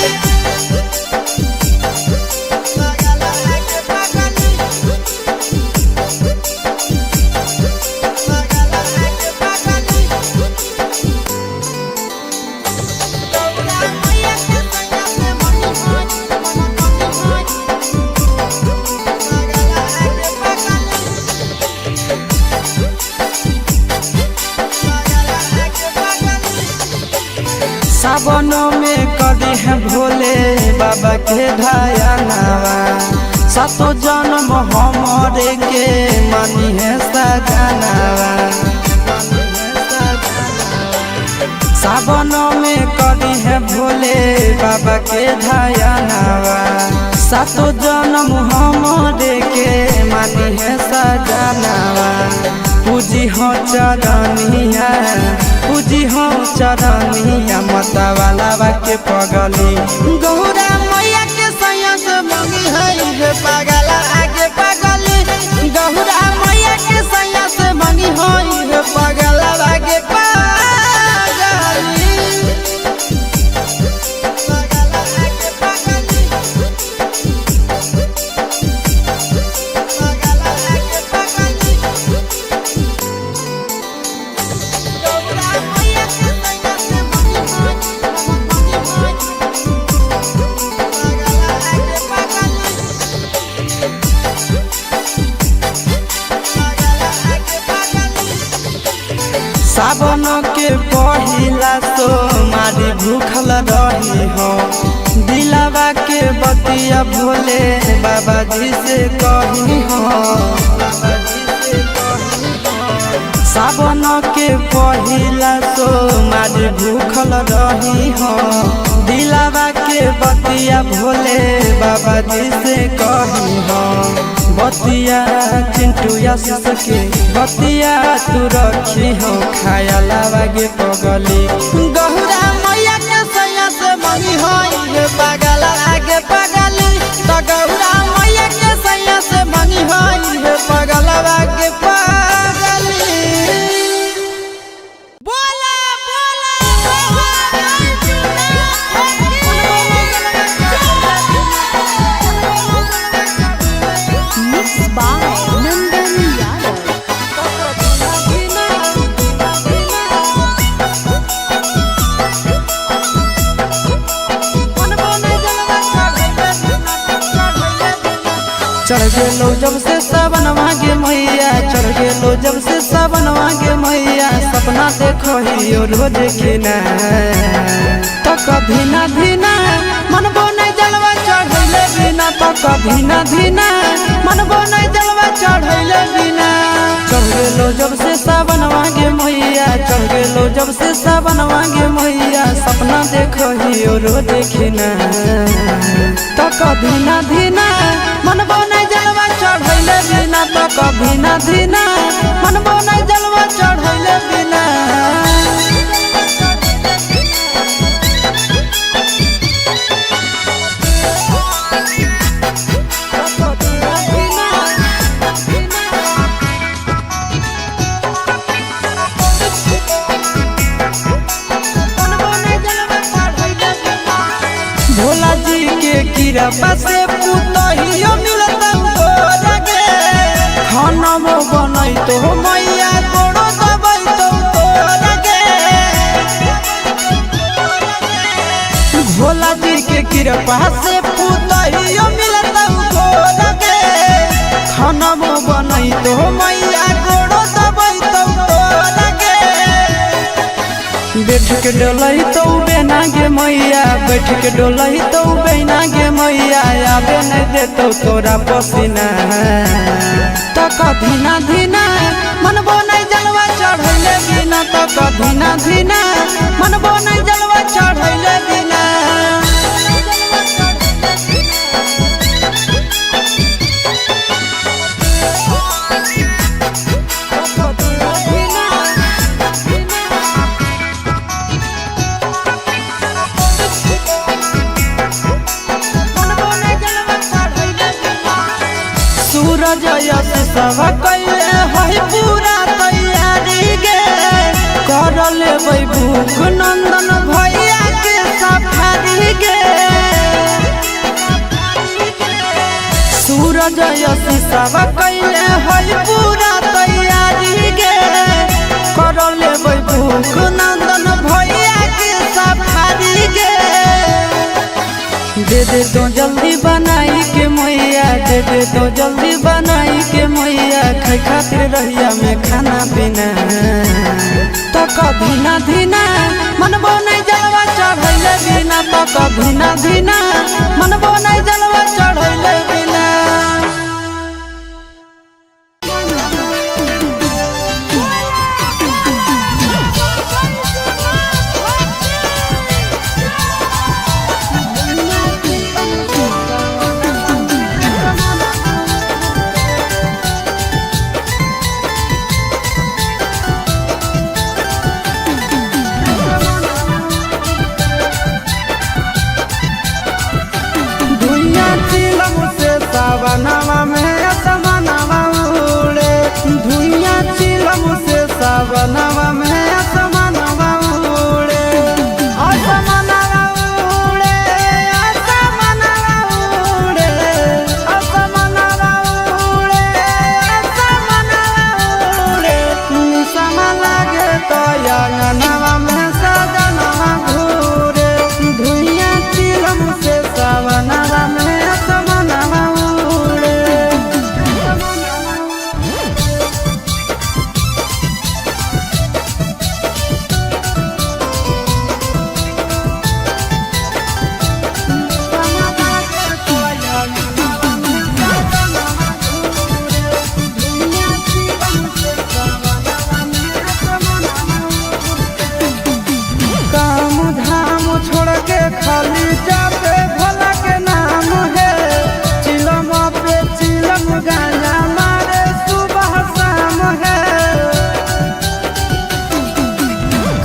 सावनों में कदी है भोले बाबा के ढायानावा सातो जन्म हमरे के मानी है सजनावा सावनों में कदी है भोले बाबा के ढायानावा सातो जन्म हमरे के मानी है सजनावा पूजी हो चरनिया पूजी हो चरनिया मतवालावा के पगली गौरा मैया के सैया से मंगी है पगला आगे पगली गौरा मैया के सैया से मंगी है पगला आगे पगली सावन के पहिला तो मारी भूखल रही हो दिलावा के बतिया भोले बाबा जी से कही हो सावन के पहिला तो मारी भूखल रही हो दिलावा के बतिया भोले बाबा जी से कही हो बतिया चिंटू आशीष के बतिया तू रखी हो खायालावा गे पगली गौरा मैया के सैया से मंगी होई है पगला आगे पगली तो गौरा मैया के सैया से मंगी होई है पगला आगे पगली चढ़ गेलो जब से सावन मांगे मैया चढ़ गेलो जब से सावन मांगे मैया सपना देखो ही रोज खिना तो कभी ना धीना मनबो नहीं जलवा चढ़ैले बिना तो कभी ना धीना मनबो नहीं जलवा चढ़ैले बिना चढ़ गेलो जब से सावन मांगे मैया चढ़ गेलो जब से सावन मांगे मैया सपना देखो ही रोज खिना तो कभी ना धीना मनबो चढ़ैले बिना तो कभी ना धीना मनबो नहीं जलवा चढ़ैले बिना भोला जी के कृपा से पुतहियो मिलता खाना बनाई तो मैया गोड़ो दबाई तो लगे भोला जी के कृपा से पुतहियो मिलता लगे खाना बनाई तो मैया गोड़ो दबाई तो लगे बैठ के डोलाई तो बेना गे मैया बैठ के डोलाई तो बेना गे मैया आबे नहीं देतो तोरा पसीना तो धीना धीना मनबो नहीं जलवा चढ़ैले बिना धीना धीना मनबो नहीं जलवा चढ़ैले बिना सूरज यश सब कैले है पूरा तैयारी गे कर लेबै भूख नंदन भैया के सफारी गे सूरज यश सब कैले है पूरा तैयारी गे कर लेबै भूख नंदन भैया के सफारी गे दे दे तो जल्दी बनाई के मैया दे दे तो जल्दी बनाई के मैया खाए खातिर रहिया में खाना पीना तो धीना धीना मनबो नहीं जलवा चढ़ैले बिना तो धीना धीना मनबो नहीं जलवा चढ़ैले बिना सावनवा में असमनवा उड़े धुइया चिलम से सावनवा में असमनवा उड़े असमनवा उड़े असमनवा उड़े असमनवा उड़े असमनवा उड़े निसम लागे तो अंगनवा में सजनवा घूरे धुइया चिलम से सावनवा में असमनवा खाली जाते भोला के नाम है चिलम पे चिलम गाना मारे सुबह शाम है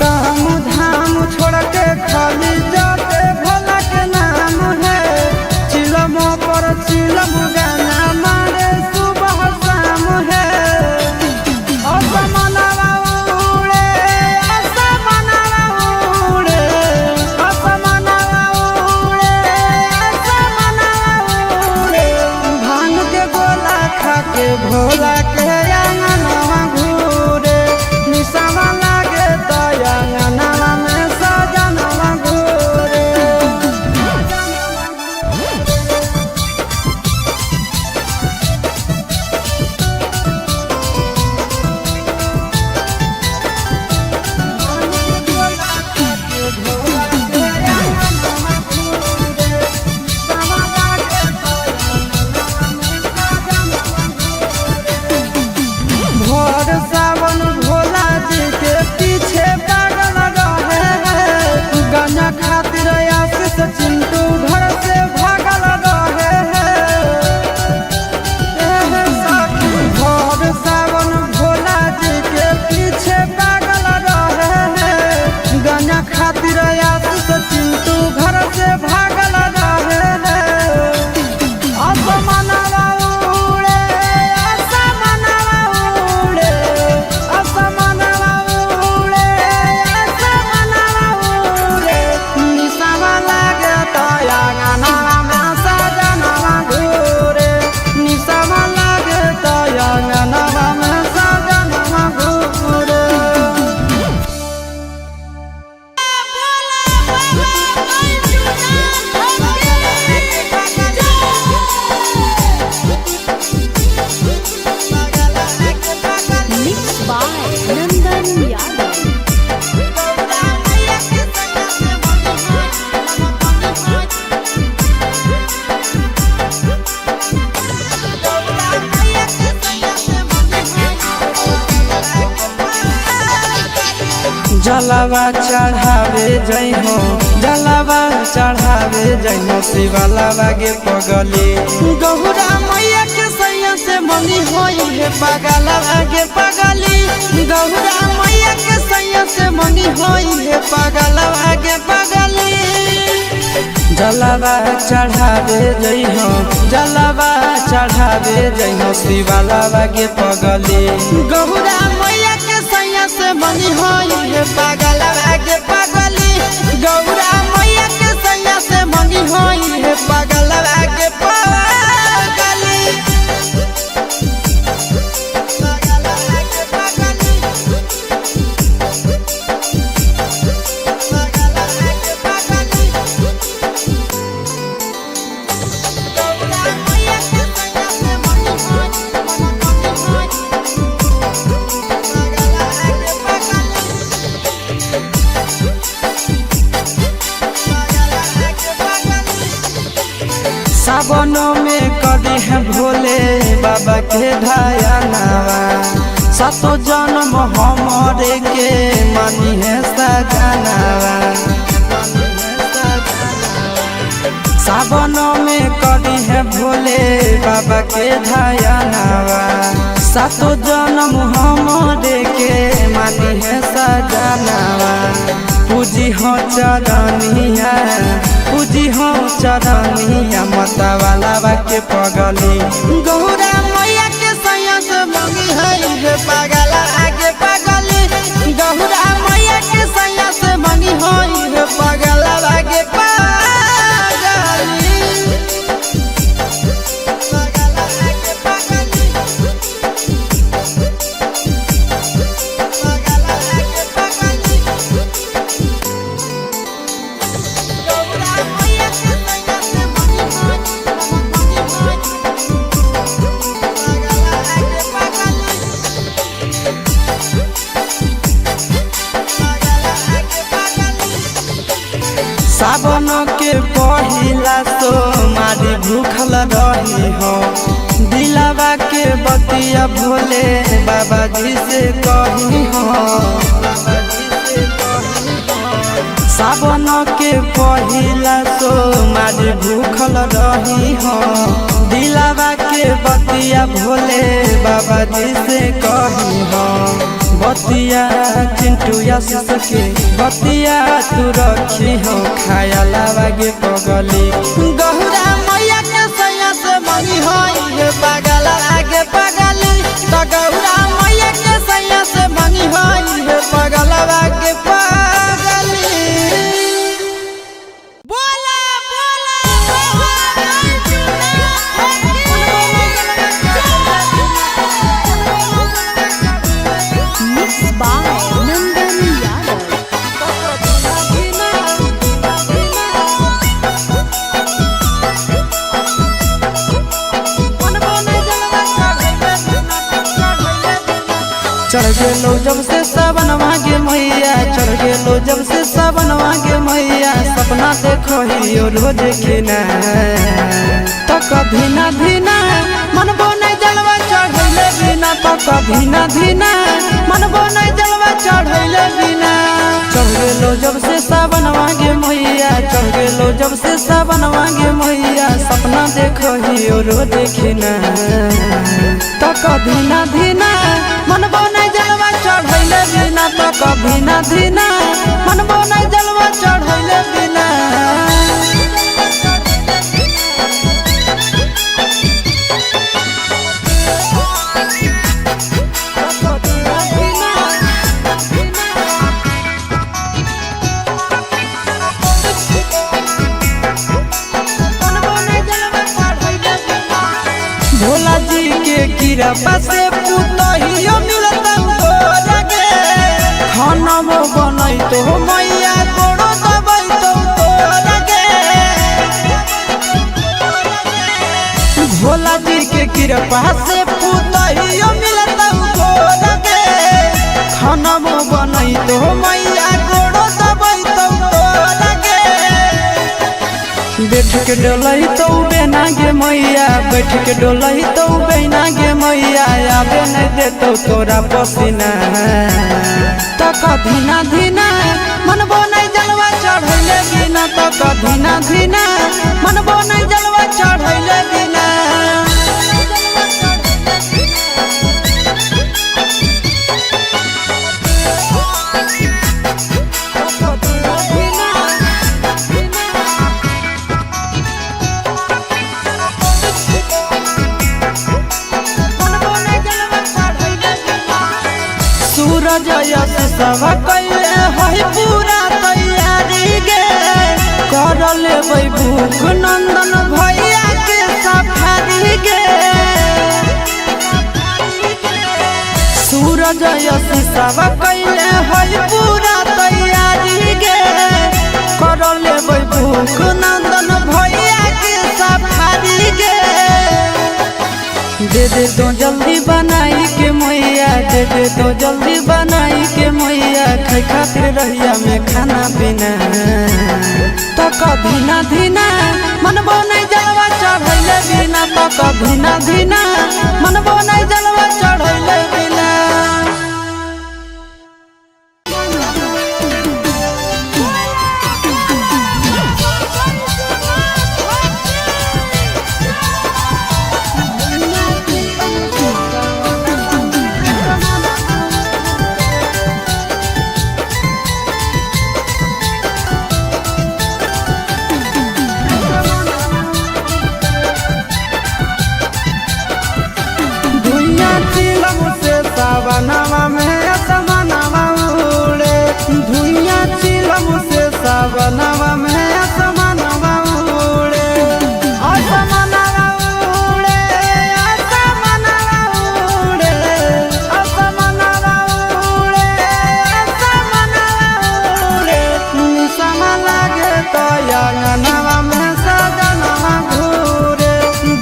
काम धाम छोड़ के खाली जाते भोला के नाम है चिलम पर चिलम गाना मारे सुबह शाम है भोला के अंगनवा घूरे निसवा लागे तो अंगनवा में सजनवा घूरे जलावा चढ़ावे जइहो जलावा चढ़ावे जइहो शिवलावा गे पगली गौरा मैया के सैया से मंगी होई है पगलवा गे पगली गौरा मैया के सैया से मंगी होई है पगलवा गे पगली जलावा चढ़ावे जइहो जलावा चढ़ावे जइहो शिवलावा गे पगली गौरा मैया के सैया से मंगी होई है पगलवा गे पगली गौरा मैया के सैया से मंगी होई है पगलवा गे पगली सावनों में कदी है भोले बाबा के ढायनावा सातो जन्म हमरे के मानी है सजनावा सावनों में कदी है भोले बाबा के ढायनावा सातो जन्म हमरे के मानी है सजनावा पूजी हो चरनिया पूजी हो चरनिया मतवाला के पगली गौरा मैया के सैया से मंगी है पगला आगे पगली गौरा मैया के सैया से मंगी है पगला आगे सावन के पहिला तो मारी भूखल रही हो दिलावा के बतिया भोले बाबा जी से कही हो सावन के पहिला तो मारी भूखल रही हो दिलावा के बतिया भोले बाबा जी से कही हो बतिया चिंटू आशीष के बतिया तू रखी हो खायलावा गे पगली गौरा मैया के सैया से मंगी होई है पगला आगे पगली तो गौरा मैया के सैया से मंगी होई है पगला आगे पगली बोला चढ़ गेलो जब से सावन मांगे मैया चढ़ गेलो जब से सावन मांगे मैया सपना देखो ही रोज खिना तो कभी ना धीना मनबो नहीं जलवा चढ़ैले बिना तो कभी ना धीना मनबो नहीं जलवा चढ़ैले बिना चढ़ गेलो जब से सावन मांगे मैया चढ़ गेलो जब से सावन मांगे मैया सपना देखो ही रोज खिना तो कभी ना धीना मनबो नहीं जलवा चढ़ैले बिना तो कभी ना धीना मनबो नहीं जलवा चढ़ैले बिना भोला जी के कृपा से पुतहियो मिलता लगे खाना बनई तो मैया गोड़ो दबई तो लगे भोला जी के कृपा से पुतहियो मिलता लगे खाना बनई तो मैया गोड़ो दबई तो लगे बैठ के डोलई तो बेना गे मैया बैठ के डोलई तो बेना गे मैया आबे नहीं देतो तोरा पसीना तो कभी ना धीना धीना धीना मन बने जलवा चढ़ैले बिना सूरज यश सब कैले है पूरा तैयारी गे कर लेबै भूख नंदन भैया के सफारी गे सूरज यश सब कैले है पूरा तैयारी गे कर लेबै भूख नंदन भैया के सफारी गे दे दे तो जल्दी बनाई के मैया दे दे तो जल्दी बनाई के मैया खाई खातिर रहिया में खाना पीना तो कभी ना धीना मन बने जलवा चढ़ैले बिना तो कभी ना धीना मन बने जलवा चढ़ैले बिना सावनवा में असमनवा उड़े धुइया चिलम से सावनवा में असमनवा उड़े असमनवा उड़े असमनवा उड़े असमनवा उड़े असमनवा उड़े निसम लागे तो अंगनवा में सजनवा घूरे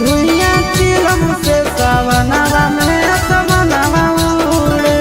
धुइया चिलम से सावनवा में असमनवा उड़े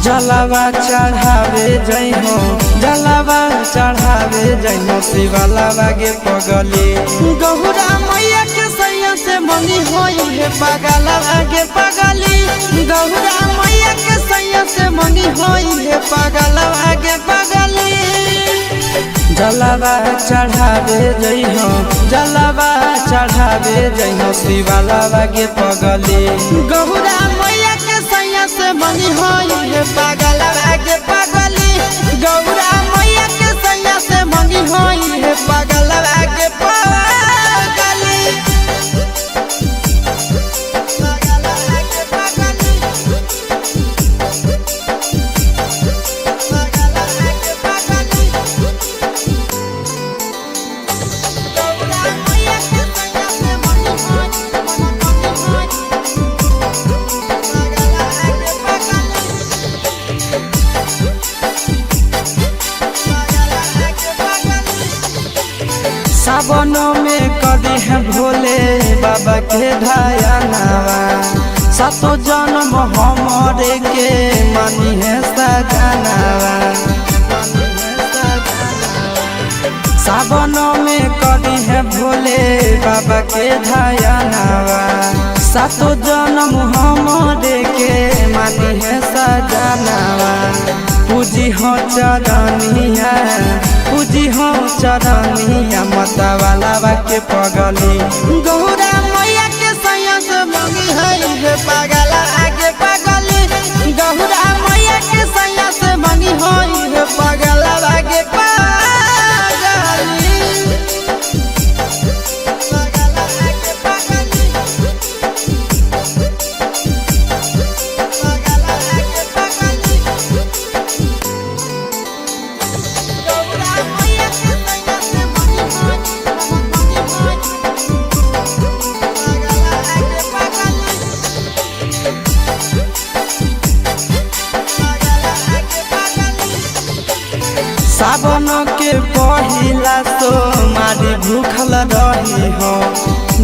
जलावा चढ़ावे जइहो जलावा चढ़ावे जइहो शिवालावा गे पगली गौरा मैया के सैया से मंगी होई है पागलवा गे पगली गौरा मैया के सैया से मंगी होई है पागलवा गे पगली जलावा चढ़ावे जइहो जलावा चढ़ावे जइहो शिवालावा गे पगली गौरा मैया के सैया से मंगी होई है पागलवा गे पगली गौरा मैया के सैया से मंगी होई है पागलवा गे पगली सावनों में कदी है भोले बाबा के ढायानावा सातो जन्म हमारे के मानी है सजनावा सावनों में कदी है भोले बाबा के ढायानावा सातो जन्म हमारे के मानी है सजनावा पूजी हो चरनिया पूजी हो चरनिया मतवालावा के पगली गौरा मैया के सैया से मंगी है पागला आगे पगली गौरा मैया के सैया से मंगी है पागला आगे सावन के पहिला तो मारी भूखल रही हो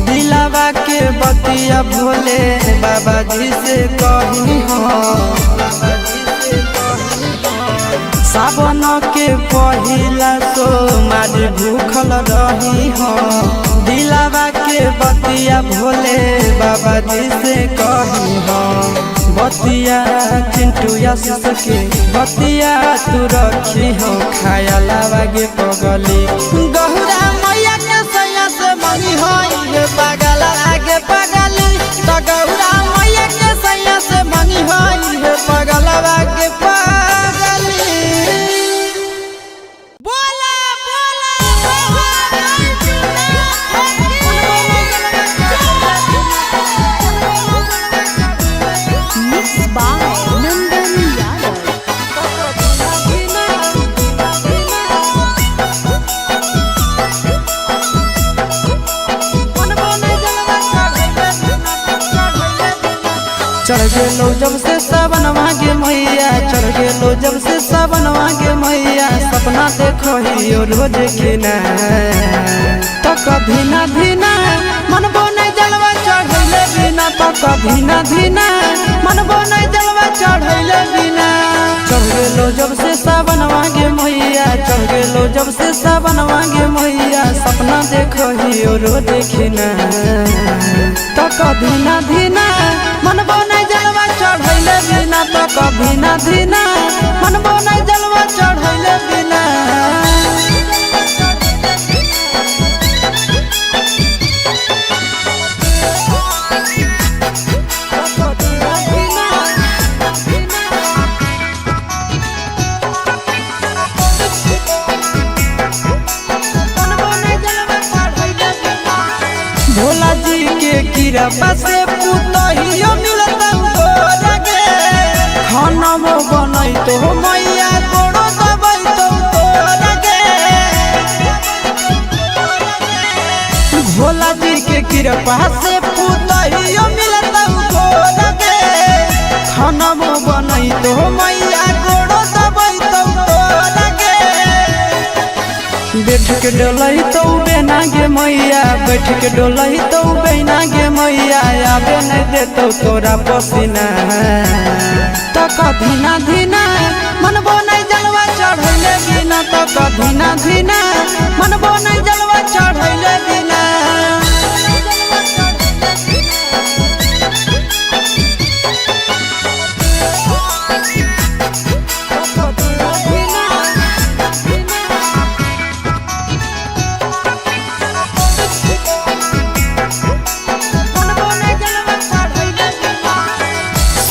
दिलावा के बतिया भोले बाबा जी से कही हो सावन के पहिला तो मारी भूखल रही हो दिलावा के बतिया भोले बाबा जी से कही हो बतिया चिंटू यश के बतिया तू रखी हो खायलावा गे पगली गौरा मैया के सैया से मंगी होई पागल आगे पगली तो गौरा मैया के सैया से मंगी होई पागल आगे पगली चढ़ गेलो जब से सावनवा गे मैया चढ़ गेलो जब से सावनवा गे मैया सपना देखो ही रोज के ना तो कभी ना धीना मनबो नहीं जलवा चढ़ैले बिना तो कभी ना धीना मनबो नहीं जलवा चढ़ैले बिना चढ़ गेलो जब से सावनवा गे मैया चढ़ गेलो जब से सावनवा गे मैया सपना देखो ही रोज के ना तो कभी ना धीना मनबो नहीं जलवा चढ़ैले बिना तो कभी ना धीना मनबो नहीं जलवा चढ़ैले बिना भोला जी के कृपा से पुतहियो मिलता तोरा गे खाना में बनई तो मैया गोड़ो दबई तो तोरा गे भोला जी के कृपा से पुतहियो मिलता तोरा गे खाना में बनई तो मैया गोड़ो दबई तो तोरा गे बैठ के डोलई तो बेना गे मैया बैठ के डोलई तो बेना गे मैया आबे नहीं देतो तोरा पसीना तो कधीना धीना मनबो नहीं जलवा चढ़ैले बिना तो कधीना धीना मनबो नहीं जलवा चढ़ैले बिना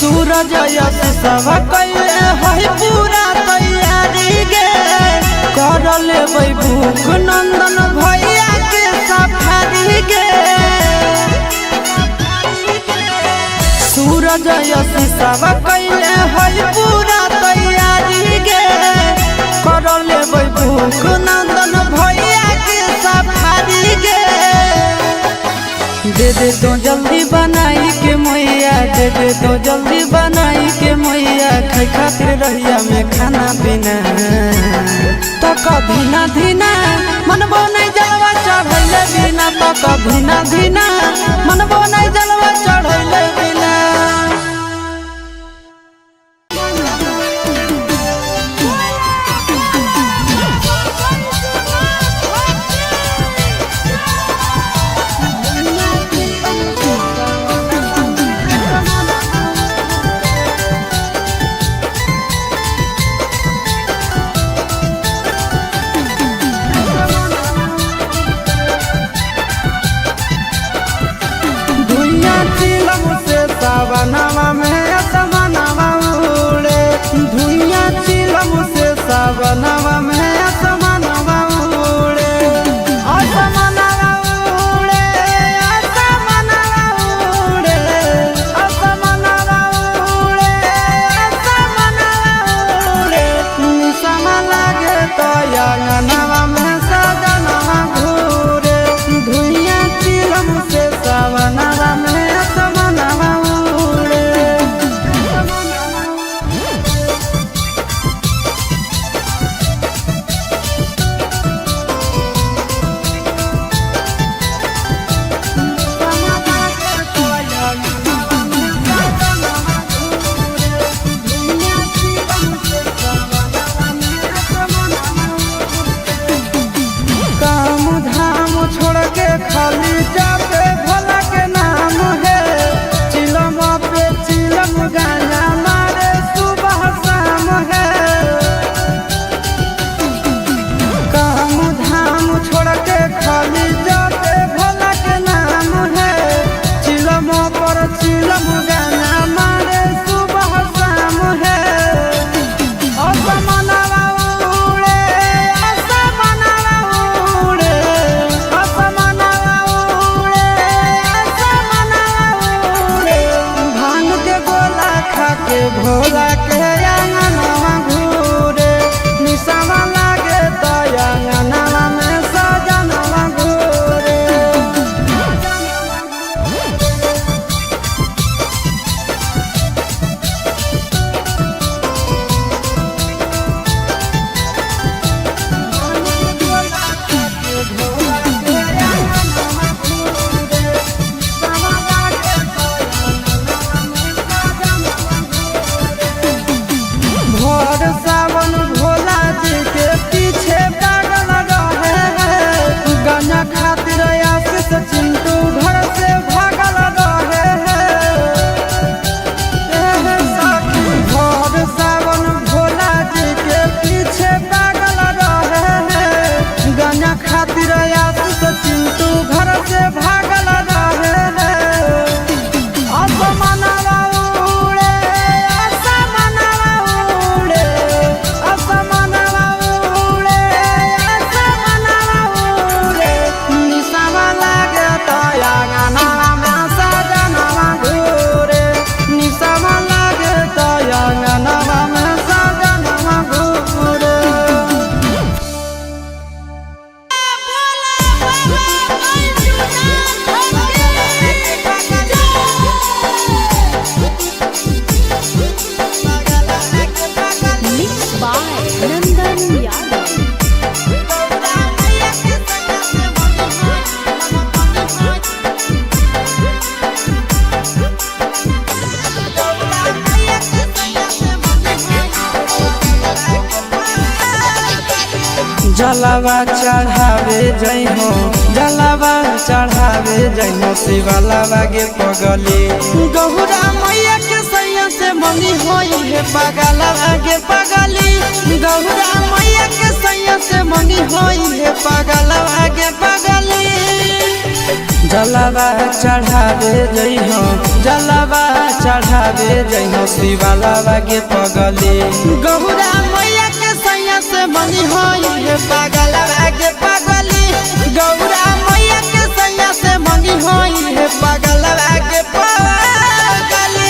सूरज यश सब कैले है पूरा तैयारी गे कर लेबै भूख नंदन भैया के सफारी गे सूरज यश सब कैले है पूरा तैयारी गे कर लेबै भूख नंदन भैया के सफारी गे दे दे तो जल्दी बनाई के मैया दे दे तो जल्दी बनाई के मैया खाई खातिर रहिया में खाना पीना तो कभी ना धीना मनबो नहीं जलवा चढ़ैले बिना तो कभी ना धीना मनबो नहीं जलवा चढ़ैले बिना सावनवा में असमनवा उड़े धुइया चिलम से सावनवा में असमनवा उड़े असमनवा उड़े असमनवा उड़े असमनवा उड़े असमनवा उड़े निशमा लागे तो अंगनवा में सजनवा घूरे धुइया चिलम से सावनवा में असमनवा जलावा चढ़ावे जइहो जलावा चढ़ावे जइहो शिवलावा के पगली गौरा मैया के सैया से मंगी होई है पगलावा के पगली गौरा मैया के सैया से मंगी होई है पगलावा के पगली जलावा चढ़ावे जइहो जलावा चढ़ावे जइहो शिवलावा के पगली गौरा मैया के सैया से मंगी होई है पगलावा के पगली गौरा मैया के सैया से मंगी होई है पगलावा के पगली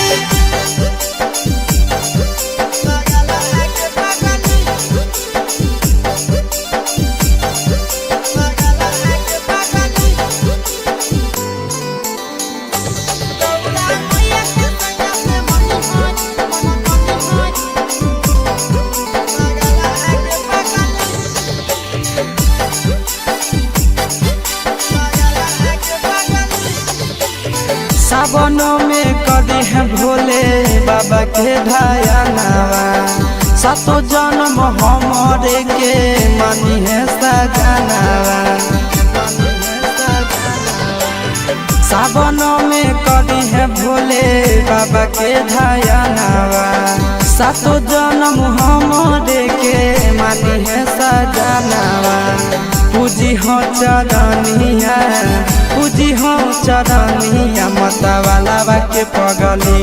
सावनों में कदी है भोले बाबा के ढायानावा सातो जन्म हमरे के मानी है सजनावा सावनों में कदी है भोले बाबा के ढायानावा सातो जन्म हमरे के मानी है सजनावा पूजी हो चरनिया पूजी हो चरनिया मतवाला के पगली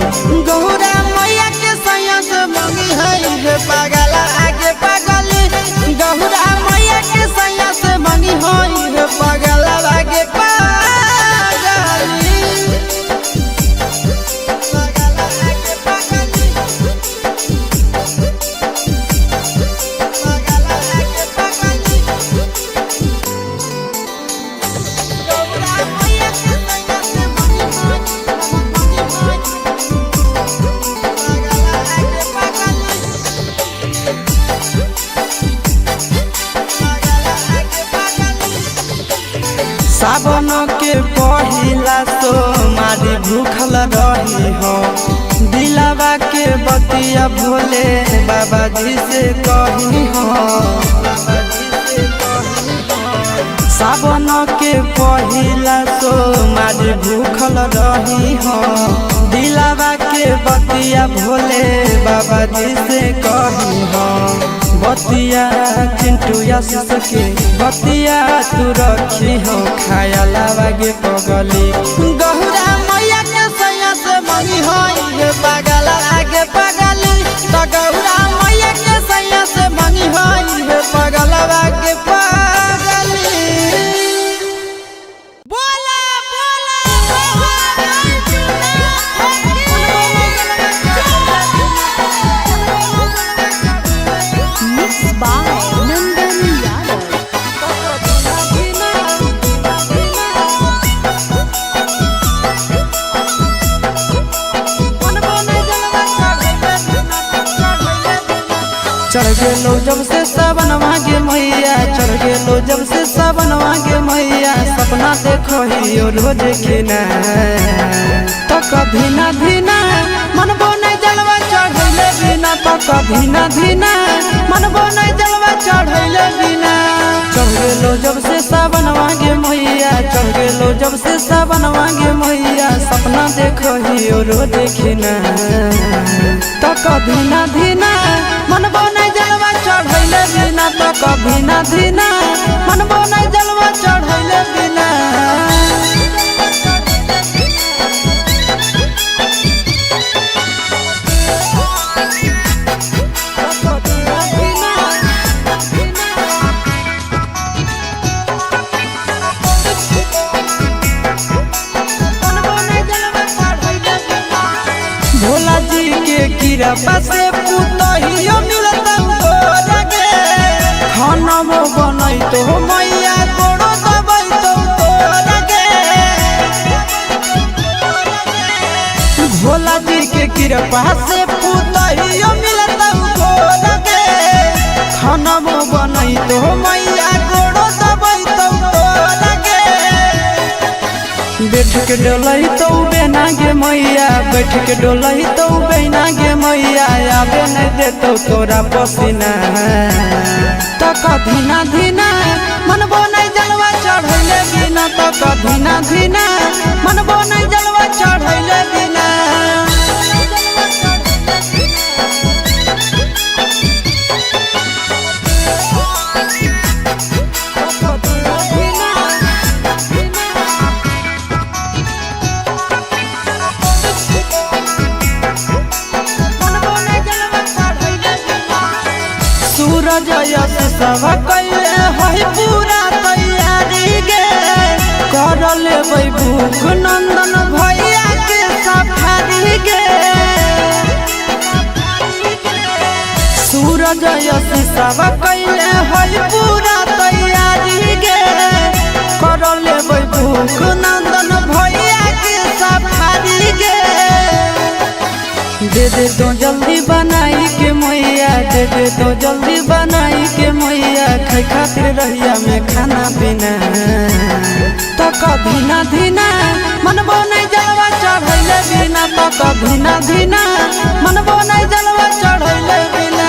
गौरा मैया के सैया से मंगी है पगला आगे पगली गौरा मैया के सैया से मंगी है पगला आगे पगली सावन के पहिला तो मारी भूखल रही हो दिलावा के बतिया भोले बाबा जी से कही हो सावन के पहिला तो मारी भूखल रही हो दिलावा के बतिया भोले बाबा जी से कही हो बतिया चिंटू आशीष के बतिया तू रखी हो खाया लागे पगली गौरा मैया के सैया से मंगी होई पगला आगे पगली तो गौरा मैया के सैया से मंगी होई पगला आगे पगली चढ़ गेलो जब से सावन मांगे मैया चढ़ गेलो जब से सावन मांगे मैया सपना देखो ही रोज खिना तो कभी ना धीना मनबो नहीं जलवा चढ़ैले बिना तो कभी ना धीना मनबो नहीं जलवा चढ़ैले बिना चढ़ गेलो जब से सावन मांगे मैया चढ़ गेलो जब से सावन मांगे मैया सपना देखो ही रोज खिना तो कभी ना धीना मनबो नहीं जलवा चढ़ैले बिना तो कभी ना धीना मनबो नहीं जलवा चढ़ैले बिना भोला जी के कृपा से पुतहियो मिलता लगे खाना में बनई तो मैया कोड़ो दबई तो लगे भोला जी के कृपा से पुतहियो मिलता लगे खाना में बनई तो मैया कोड़ो दबई तो लगे बैठ के डोलही तो बेना गे मैया, बैठ के डोलही तो बेना गे मैया, आबे नहीं देतो तोरा पसीना। तक धीना धीना मनबो नहीं जलवा चढ़ैले बिना, तक धीना धीना मनबो नहीं जलवा चढ़ैले बिना। सूरज यश सब कैले है पूरा तैयारी गे, कर लेबै भूख नंदन भैया के सफारी गे। सूरज यश सब कैले है पूरा तैयारी गे, कर लेबै भूख नंदन भैया के सफारी गे। दे दे तो जल्दी बनाई के मैया, दे दे तो जल्दी बनाई के मैया, खाई खातिर रहिया में खाना पीना। तक धीना धीना मनबो नहीं जलवा चढ़ैले बिना, तक धीना धीना मनबो नहीं जलवा चढ़ैले बिना।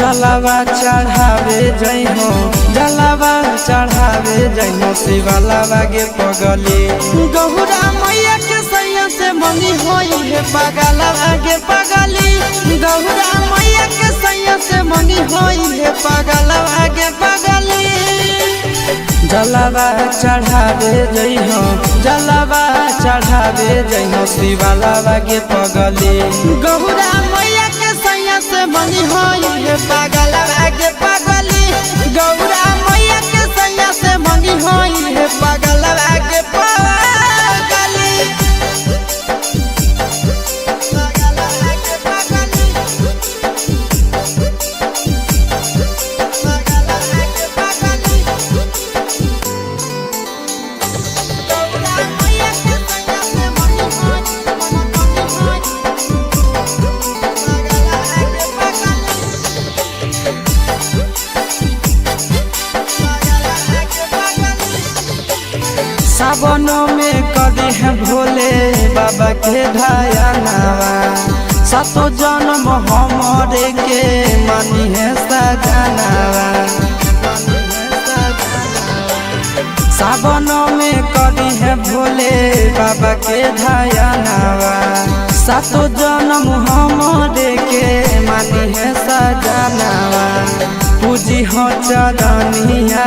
जलावा चढ़ावे जइहो जलावा चढ़ावे जइहो शिवालावा गे पगली गौरा मैया के सैया से मंगी होई है पगलावा गे पगली गौरा मैया के सैया से मंगी होई है पगलावा गे पगली जलावा चढ़ावे जइहो जलावा चढ़ावे जइहो शिवालावा गे पगली गौरा मैया के सैया से मंगी होई है पगलावा गे पगली गौरा मैया के सैया से मंगी होई है पगलावा गे पगली सावनों में कदी है भोले बाबा के ढायानावा सातो जन्म हमरे के मानी है सजनावा सावनों में कदी है भोले बाबा के ढायानावा सातो जन्म हमरे के मानी है सजनावा पूजी हो चरनिया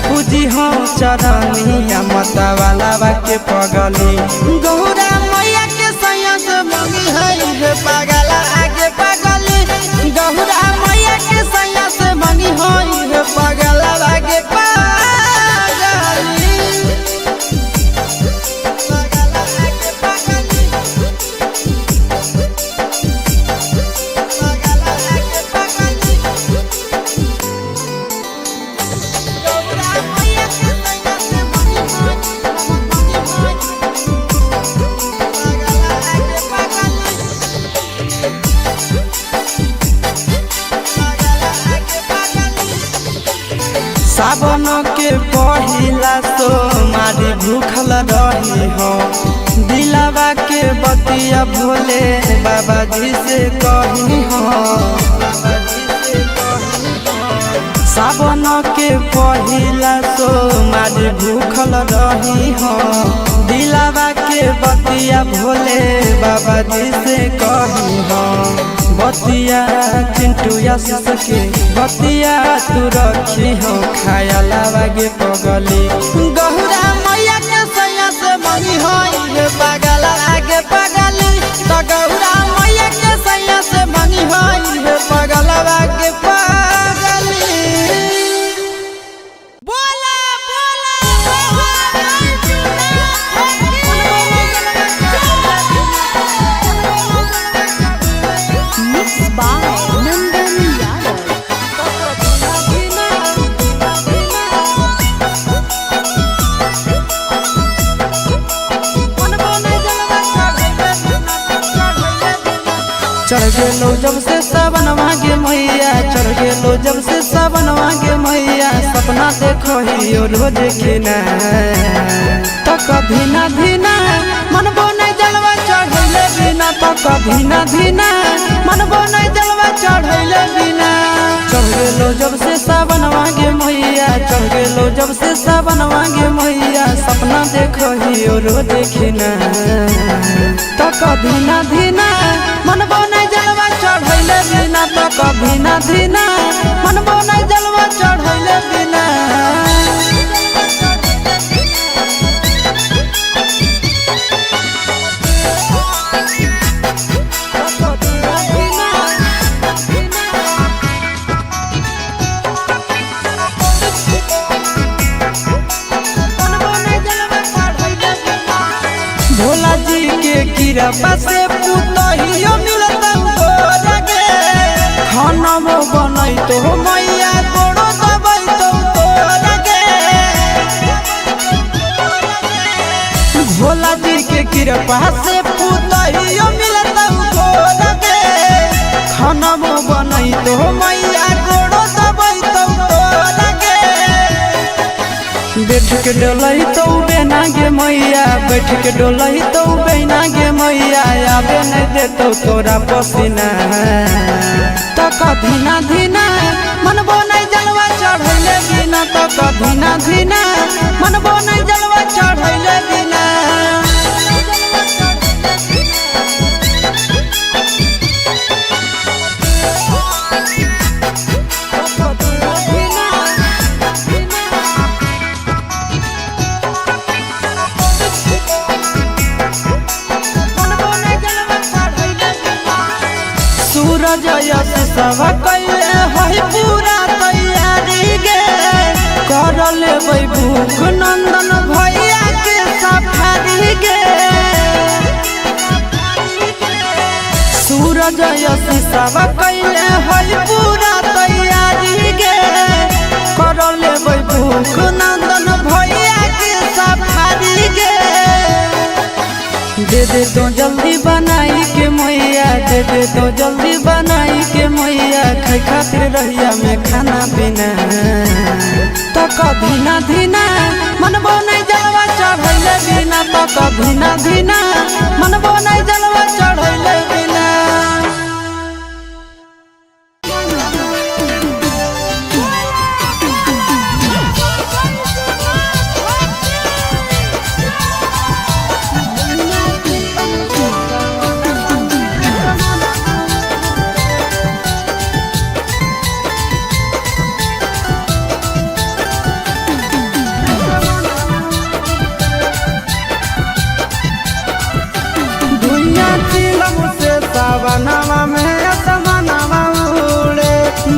पूजी हो चरनिया मतवालावा के पगली गौरा मैया के सैया से मंगी है पगला आगे पगली गौरा मैया के सैया से मंगी है पगला आगे सावन के पहिला तो मारी भूखल रही हो दिलावा के बतिया भोले बाबा जी से कही हो सावन के पहिला तो मारी भूखल रही हो दिलावा के बतिया भोले बाबा जी से कही हो बतिया चिंटू आशीष के बतिया तू रखी हो खायालावा गे पगली गौरा मैया के सैया से मंगी होई पगला आगे पगली तो गौरा मैया के सैया से मंगी होई पगला आगे पगली बोला चढ़ गेलो जब से सावन मांगे मैया चढ़ गेलो जब से सावन मांगे मैया सपना देखो ही रोज खिना तो कभी ना धीना मनबो नहीं जलवा चढ़ैले बिना तो कभी ना धीना मनबो नहीं जलवा चढ़ैले बिना चढ़ गेलो जब से सावन मांगे मैया चढ़ गेलो जब से सावन मांगे मैया सपना देखो ही रोज खिना तो कभी ना धीना मनबो नहीं जलवा चढ़ैले बिना तो कभी ना धीना मनबो नहीं जलवा चढ़ैले बिना भोला जी के कृपा से पुतहियो मिलता गे खाना बनई तो मैया गोड़ो दबई तो गे भोला जी के कृपा से पुतहियो मिलता गे खाना बनई तो मैया गोड़ो दबई तो गे बैठ के डलई तो बेना गे मैया बैठ के डोलही तो बेना गे मैया आबे नहीं देतो तोरा पसीना तो कधीना धीना मनबो नहीं जलवा चढ़ैले बिना तो कधीना धीना मनबो नहीं जलवा चढ़ैले बिना सूरज यश सब कैले है पूरा तैयारी गे कर लेबै भूख नंदन भैया के सफारी गे सूरज यश सब कैले है पूरा तैयारी गे कर लेबै भूख नंदन भैया के सफारी गे दे दे तो जल्दी बनाई के मैया दे दे तो जल्दी बनाई के मैया खाई खातिर रहिया में खाना पीना तो कधीना धीना मनबो नहीं जलवा चढ़ैले बिना तो कधीना धीना मनबो नहीं जलवा चढ़ैले बिना सावनवा में असमनवा उड़े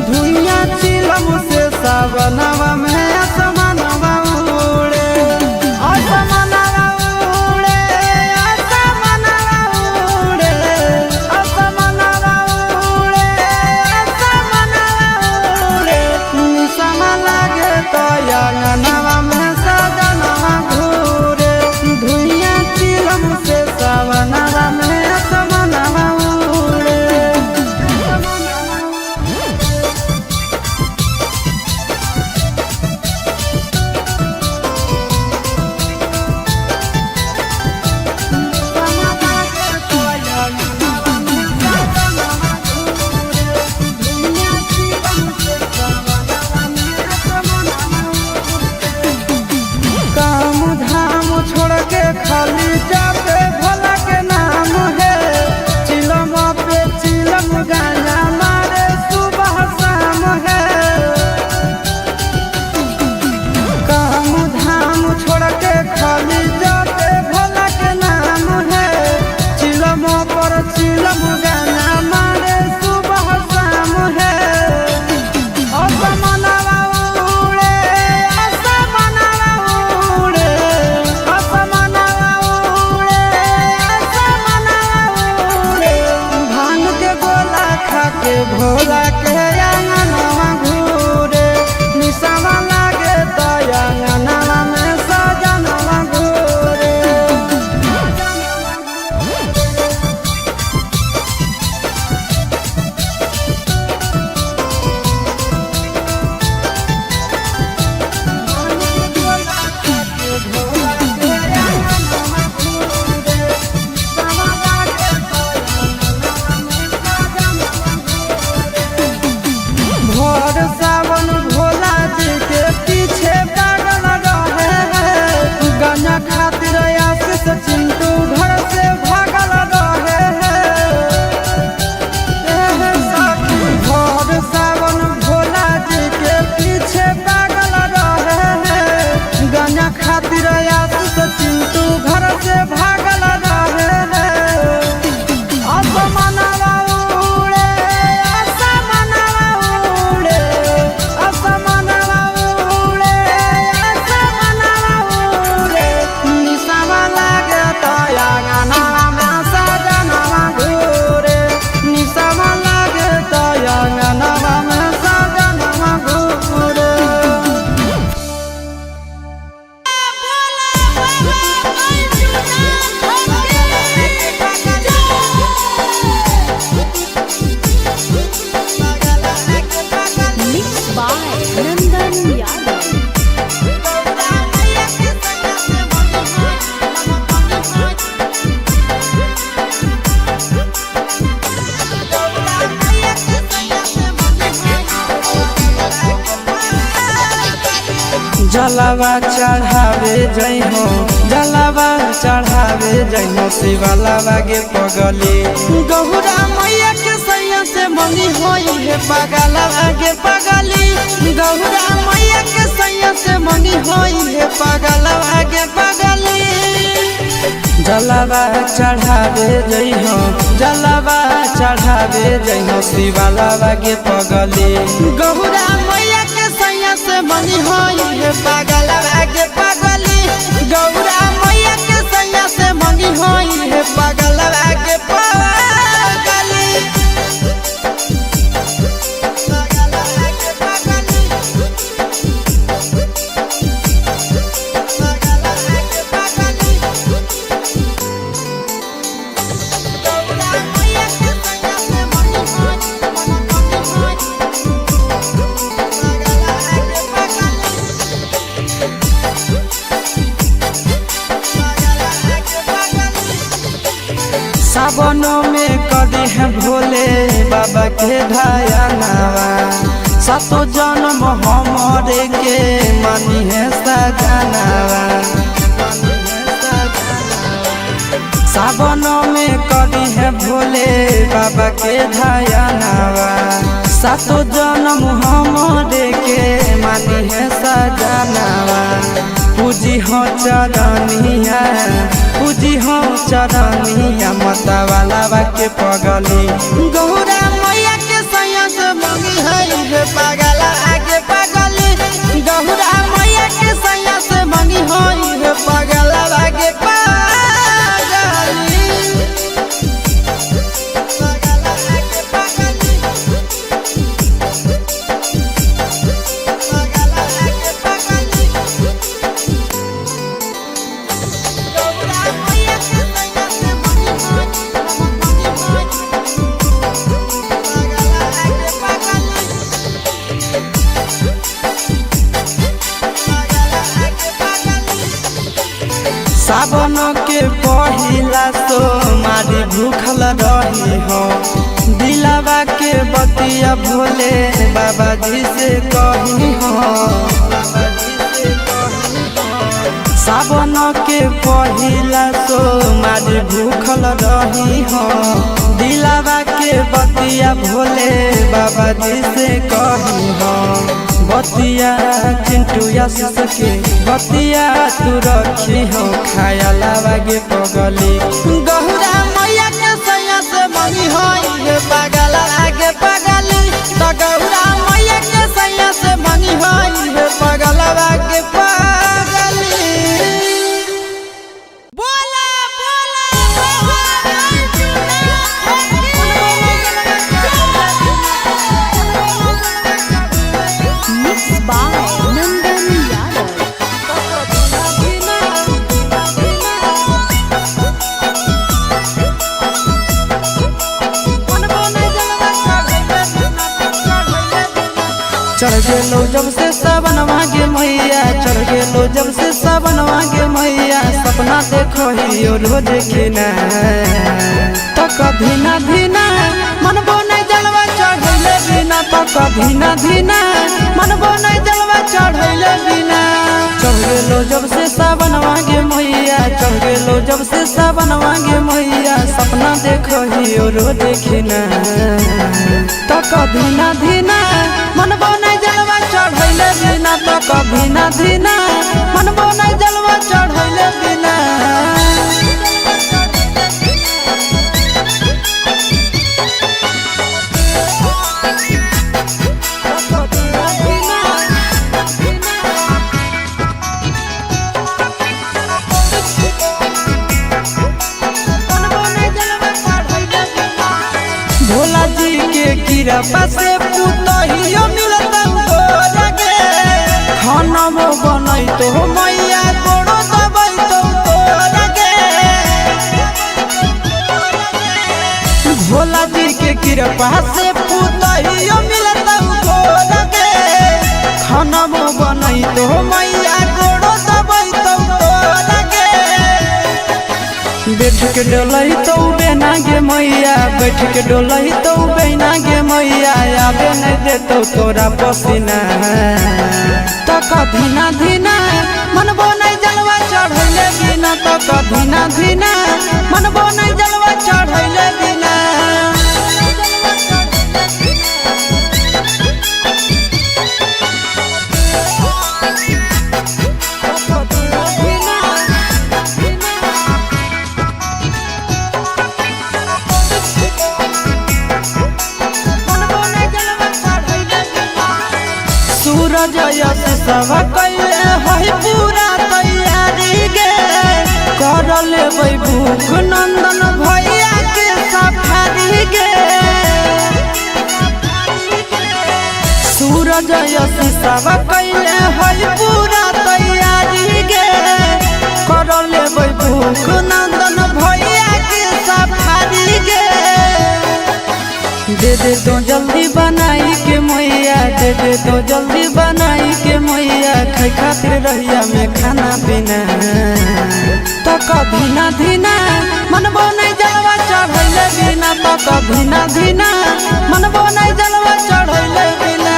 धुइया चिलम से सावनवा में असमनवा उड़े असमनवा उड़े असमनवा उड़े असमनवा उड़े असमनवा उड़े निसम लागे तो अंगनवा में सजनवा घूरे धुइया चिलम से सावनवा में असमनवा जलावा चढ़ावे जई हो जलावा चढ़ावे जई हो शिवालावा गे पगली गौरा मैया के सैया से मंगी होई है पगलावा गे पगली गौरा मैया के सैया से मंगी होई है पगलावा गे पगली जलावा चढ़ावे जई हो जलावा चढ़ावे जई हो शिवालावा गे पगली गौरा मैया के सैया से मंगी होई है पगलावा गे पगली गौरा मैया के सैया से मंगी होई है पगलावा गे पगली सावनों में कदी है भोले बाबा के ढायानावा सातो जन्म हमारे के मानी है सजनावा सावनों में कदी है भोले बाबा के ढायानावा सातो जन्म हमारे के मानी है सजनावा पूजी हो चरनिया पूजी हो चरनिया मतवालावा के पगली गौरा मैया के सैया से मंगी है पगला आगे पगली गौरा मैया के सैया से मंगी है पगला आगे पगली सावन के पहिला तो मारी भूखल रही हो दिलावा के बतिया भोले बाबा जी से कही हो सावन के पहिला तो मारी भूखल रही हो दिलावा के बतिया भोले बाबा जी से कही हो बतिया चिंटू यासिस के बतिया तू रखी हो खायालावा गे पगली गौरा मैया के सैया से मंगी होई है पगला आगे पगली तो गौरा मैया के सैया से मंगी होई है पगला आगे पगली बोला चढ़ गेलो जब से सावन मांगे मैया चढ़ गेलो जब से सावन मांगे मैया सपना देखो ही रोज खिना तो कभी ना धीना मनबो नहीं जलवा चढ़ैले बिना तो कभी ना धीना मनबो नहीं जलवा चढ़ैले बिना चढ़ गेलो जब से सावन मांगे मैया चढ़ गेलो जब से सावन मांगे मैया सपना देखो ही रोज खिना तो कभी ना धीना मनबो नहीं जलवा चढ़ैले बिना तो कभी ना धीना मनबो नहीं जलवा चढ़ैले बिना भोला जी के कृपा से पुतहियो मिलता लगे खाना बनई तो मैया गोड़ो दबाई तो लगे भोला जी के कृपा से पुतहियो मिलता लगे खाना बनई तो मैया गोड़ो दबाई तो लगे बैठ के डोलही तो बेना गे मैया, बैठ के डोलही तो बेना गे मैया, आबे नहीं देतो तोरा पसीना। तक धीना धीना मनबो नहीं जलवा चढ़ैले बिना, तक धीना धीना मनबो नहीं जलवा चढ़ैले बिना। सूरज यश सब कैले है पूरा तैयारी गे, कर लेबै भूख नंदन भैया के सफारी गे। सूरज यश सब कैले है पूरा तैयारी गे, कर लेबै भूख नंदन भैया के सफारी गे। दे दे तो जल्दी बनाई के मैया, दे दे तो जल्दी बनाई के मैया, खाई खातिर रहिया में खाना पीना। तक धीना धीना मनबो नहीं जलवा चढ़ैले बिना, तक धीना धीना मनबो नहीं जलवा चढ़ैले बिना।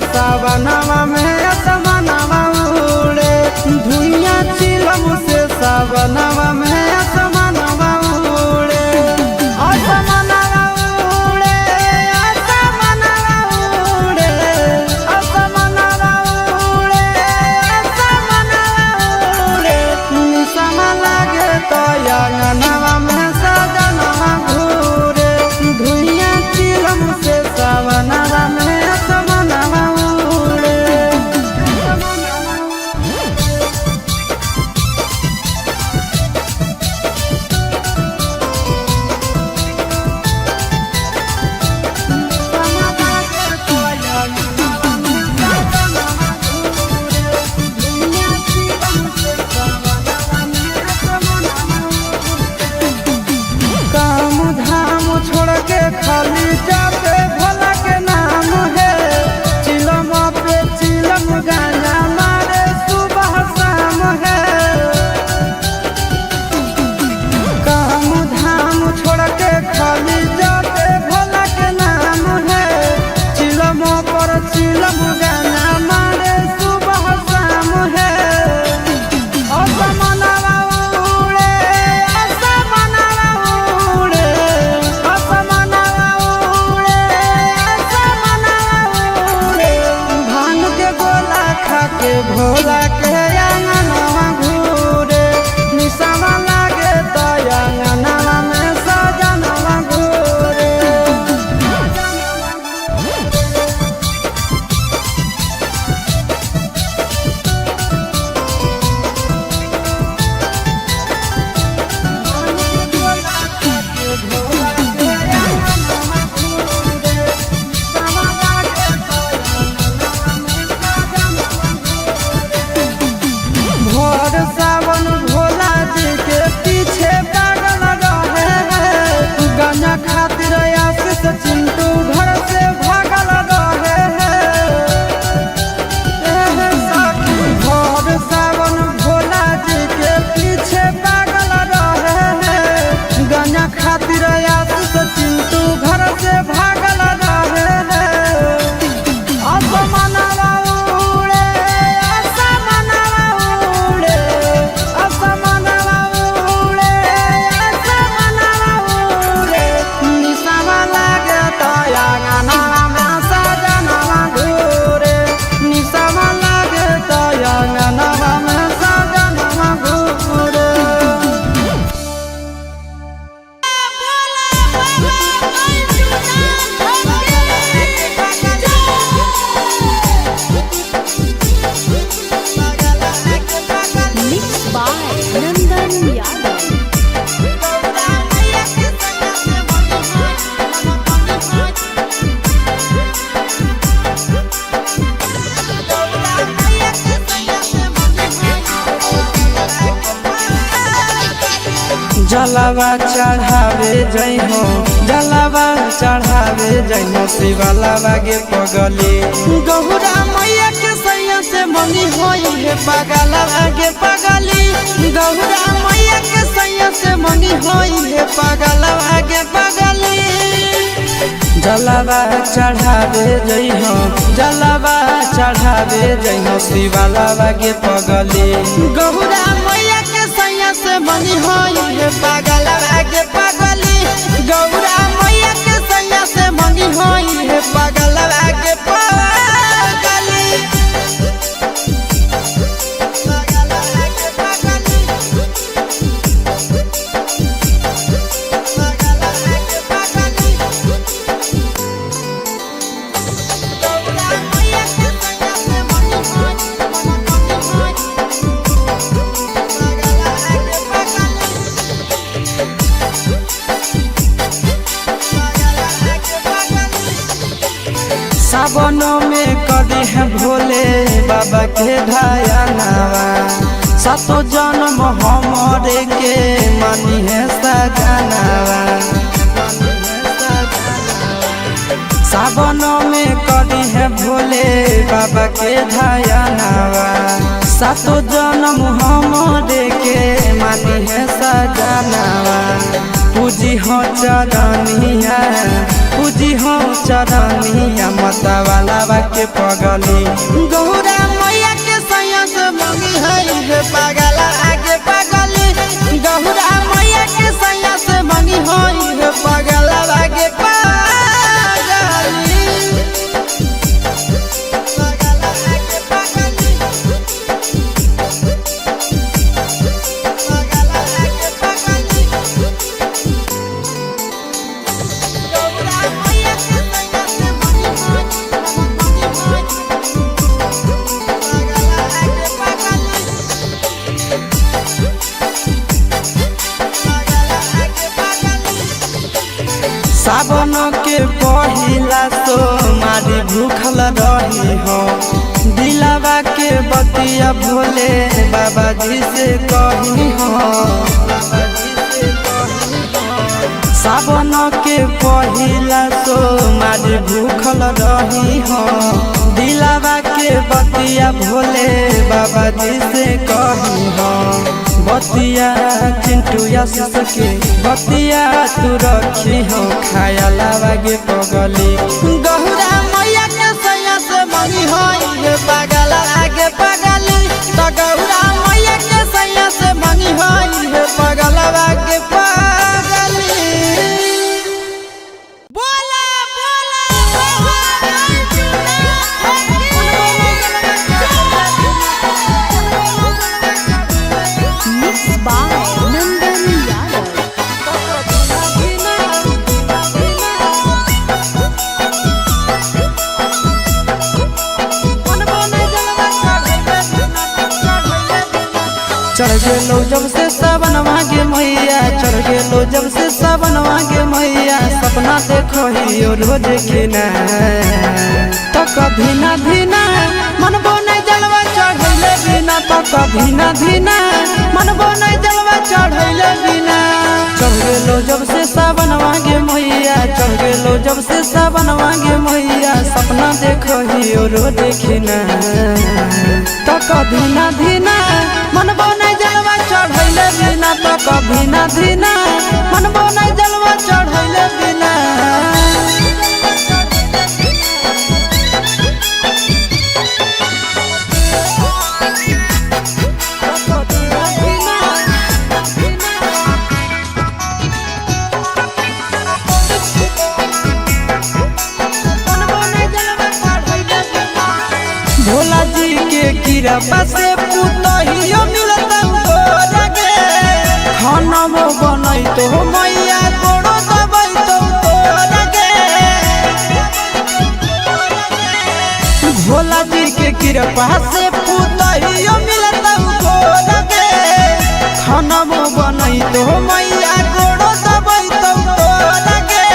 सावनवा में असमनवा उड़े, धुइया चिलम से सावनवा में असमनवा उड़े। असमनवा उड़े, असमनवा उड़े, असमनवा उड़े, असमनवा उड़े। निसम लागे तो अंगनवा में सजनवा घूरे, धुइया चिलम से सावनवा में असमनवा। खाली जाते भोला के नाम है, चिलम पे चिलम गाना मारे सुबह शाम है। काम धाम छोड़ के खाली जाते भोला के नाम है, चिलम पर चिलम गाना मारे सुबह शाम है। असमनवा उड़े, असमनवा उड़े, असमनवा उड़े, असमनवा उड़े। भांग के गोला खा के भोला के अंगनवा घूरे, निशावा लागे तो अंगनवा में सजनवा घूरे। जलावा चढ़ावे जइहो जलावा चढ़ावे जइहो शिवालावा गे पगली गौरा मैया के सैया से मंगी होई है पगलावा गे पगली गौरा मैया के सैया से मंगी होई है पगलावा गे पगली जलावा चढ़ावे जइहो जलावा चढ़ावे जइहो शिवालावा गे पगली गौरा मैया के सैया से मंगी होई है पगलावा गे पगली गौरा मैया के सैया से मंगी होई है पगलावा गे पगली सावन में कदी है भोले बाबा के ढायानावा सातो जन्म हमरे के मानी है सजनावा सावन में कदी है भोले बाबा के ढायानावा सातो जन्म हमरे के मानी है सजनावा पूजी हो चरनिया पूजी हो चरनिया मतवाला के पगली गौरा मैया के सैया से मंगी है पगला आगे पगली गौरा मैया के सैया से मंगी है पगला आगे पगली सावन के पहिला तो मारी भूखल रही हो दिलावा के बतिया भोले बाबा जी से कही हो सावन के पहिला तो मारी भूखल रही हो दिलावा के बतिया भोले बाबा जी से कही हो बतिया चिंटू के बतिया तू रखी हो खाया लावा गे पगली गौरा मैया के सैया से मंगी होई पगला आगे पगली तो गौरा मैया के सैया से मंगी होई पगला आगे पगली बोला चढ़ गेलो जब से सावन मांगे मैया चढ़ गेलो जब से सावन मांगे मैया सपना देखो ही रोज खिना तो कभी ना धीना मनबो नहीं जलवा चढ़ैले बिना तो कभी ना धीना मनबो नहीं जलवा चढ़ैले बिना चढ़ गेलो जब से सावन मांगे मैया चढ़ गेलो जब से सावन मांगे मैया सपना देखो ही रोज खिना तो कभी ना धीना मनबो नहीं जलवा चढ़ैले बिना तो कभी ना धीना मनबो नहीं जलवा चढ़ैले बिना भोला जी के कृपा से पुतहियो मिलता तोरगे खाना बनई तो मैया गोड़ो दबई तो तोरगे भोला जी के कृपा से पुतहियो मिलता तोरगे खाना बनई तो मैया गोड़ो दबई तो तोरगे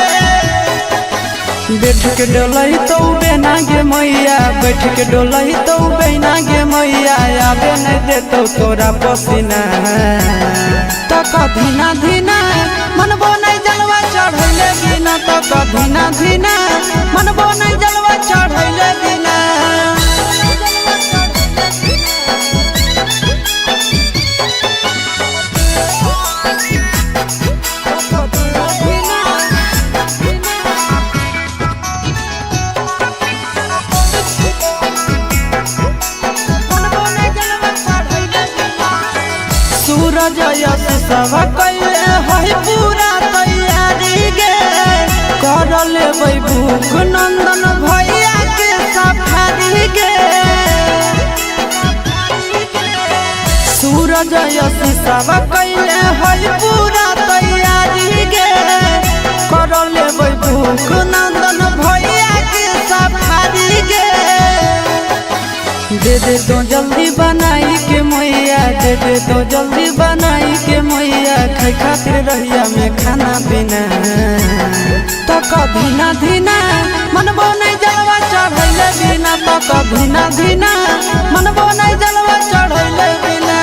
बैठ के डोलई तो बेना गे मैया बैठ के डोलई तो बेना गे मैया आबे नहीं देतो तोरा पसीना तो कधीना धीना मनबो नहीं जलवा चढ़ैले बिना तो कधीना धीना मनबो नहीं जलवा चढ़ैले बिना सूरज यश सब कैले है पूरा तैयारी गे कर लेबै भूख नंदन भैया के सफारी गे सूरज यश सब कैले है पूरा तैयारी गे कर लेबै भूख नंदन भैया के सफारी गे दे दे तो जल्दी बनाई के मैया दे दे तो जल्दी बनाई के मैया खाई खातिर रहिया में खाना पीना तो कधीना धीना मनबो नहीं जलवा चढ़ैले बिना तो कधीना धीना मनबो नहीं जलवा चढ़ैले बिना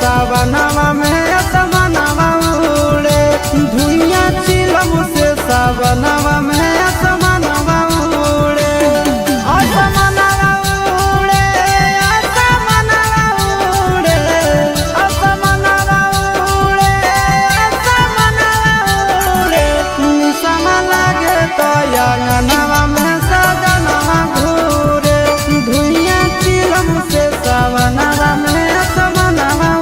सावनवा में असमनवा उड़े धुइया चिलम से सावनवा में असमनवा उड़े असमनवा उड़े असमनवा उड़े असमनवा उड़े असमनवा उड़े निसम लागे तो अंगनवा में सजनवा घूरे धुइया चिलम से सावनवा में असमनवा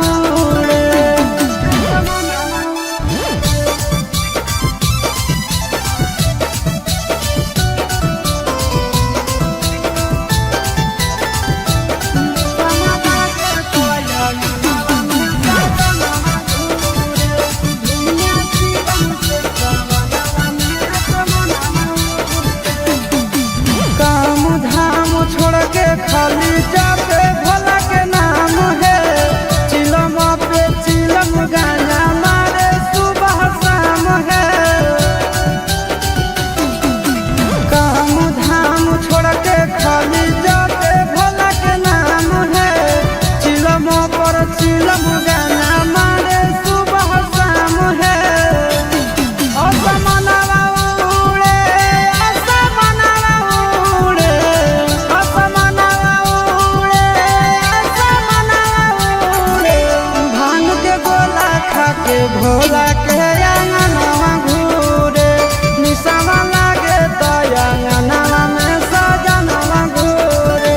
खाली जाते भोला के नाम है चिलम पे चिलम गाना मारे सुबह शाम है काम धाम छोड़ के खाली जाते भोला के नाम है चिलम पर चिलम गाना मारे सुबह शाम है असमनवा उड़े असमनवा उड़े के भोला के अंगनवा घूरे निसवा लागे तो अंगनवा में सजनवा घूरे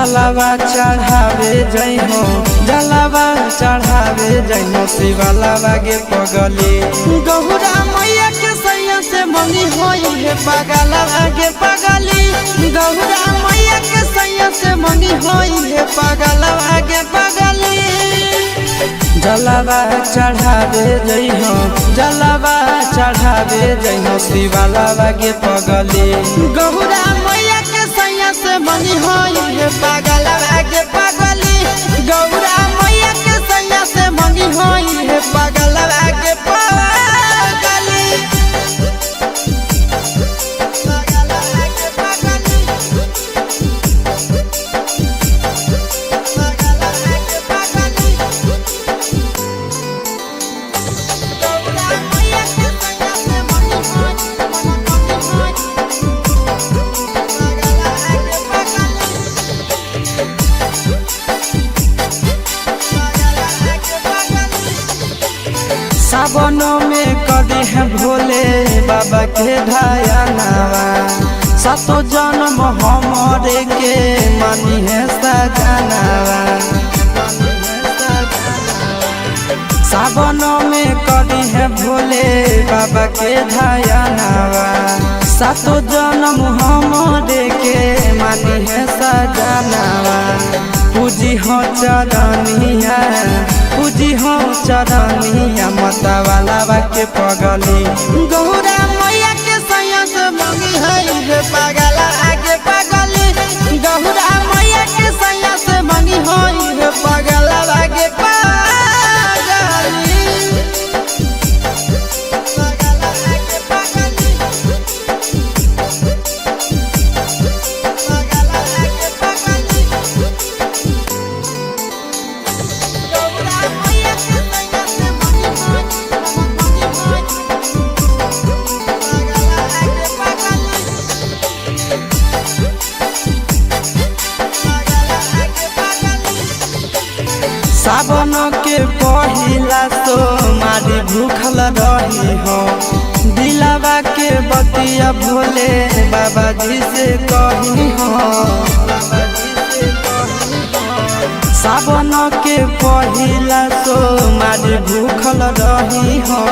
जलावा चढ़ावे जइहो जलावा चढ़ावे जइहो शिवलावा गे पगली गौरा मैया के सैया से मंगी होई है पगलवा गे पगली गौरा मैया के सैया से मंगी होई है पगलवा गे पगली जलावा चढ़ावे जइहो जलावा चढ़ावे जइहो शिवलावा गे पगली गौरा मैया के सैया से मंगी होई है पगलवा गे पगली गौरा मैया के सैया से मंगी होई है पगलवा गे पगली सावनों में कदी है भोले बाबा के ढायनावा सातो जन्म हमरे के मानी है सजनावा सावनों में कदी है भोले बाबा के ढायनावा सातो जन्म हमरे के मानी है सजनावा पूजी हो चरनिया पूजी हो चरनिया मतवाला के पगली गौरा मैया के सैया से मंगी है पगला आगे पगली गौरा मैया के सैया से मंगी है पगला आगे पगली सावन के पहिला तो मारी भूखल रही हो दिलावा के बतिया भोले बाबा जी से कही हो सावन के पहिला तो मारी भूखल रही हो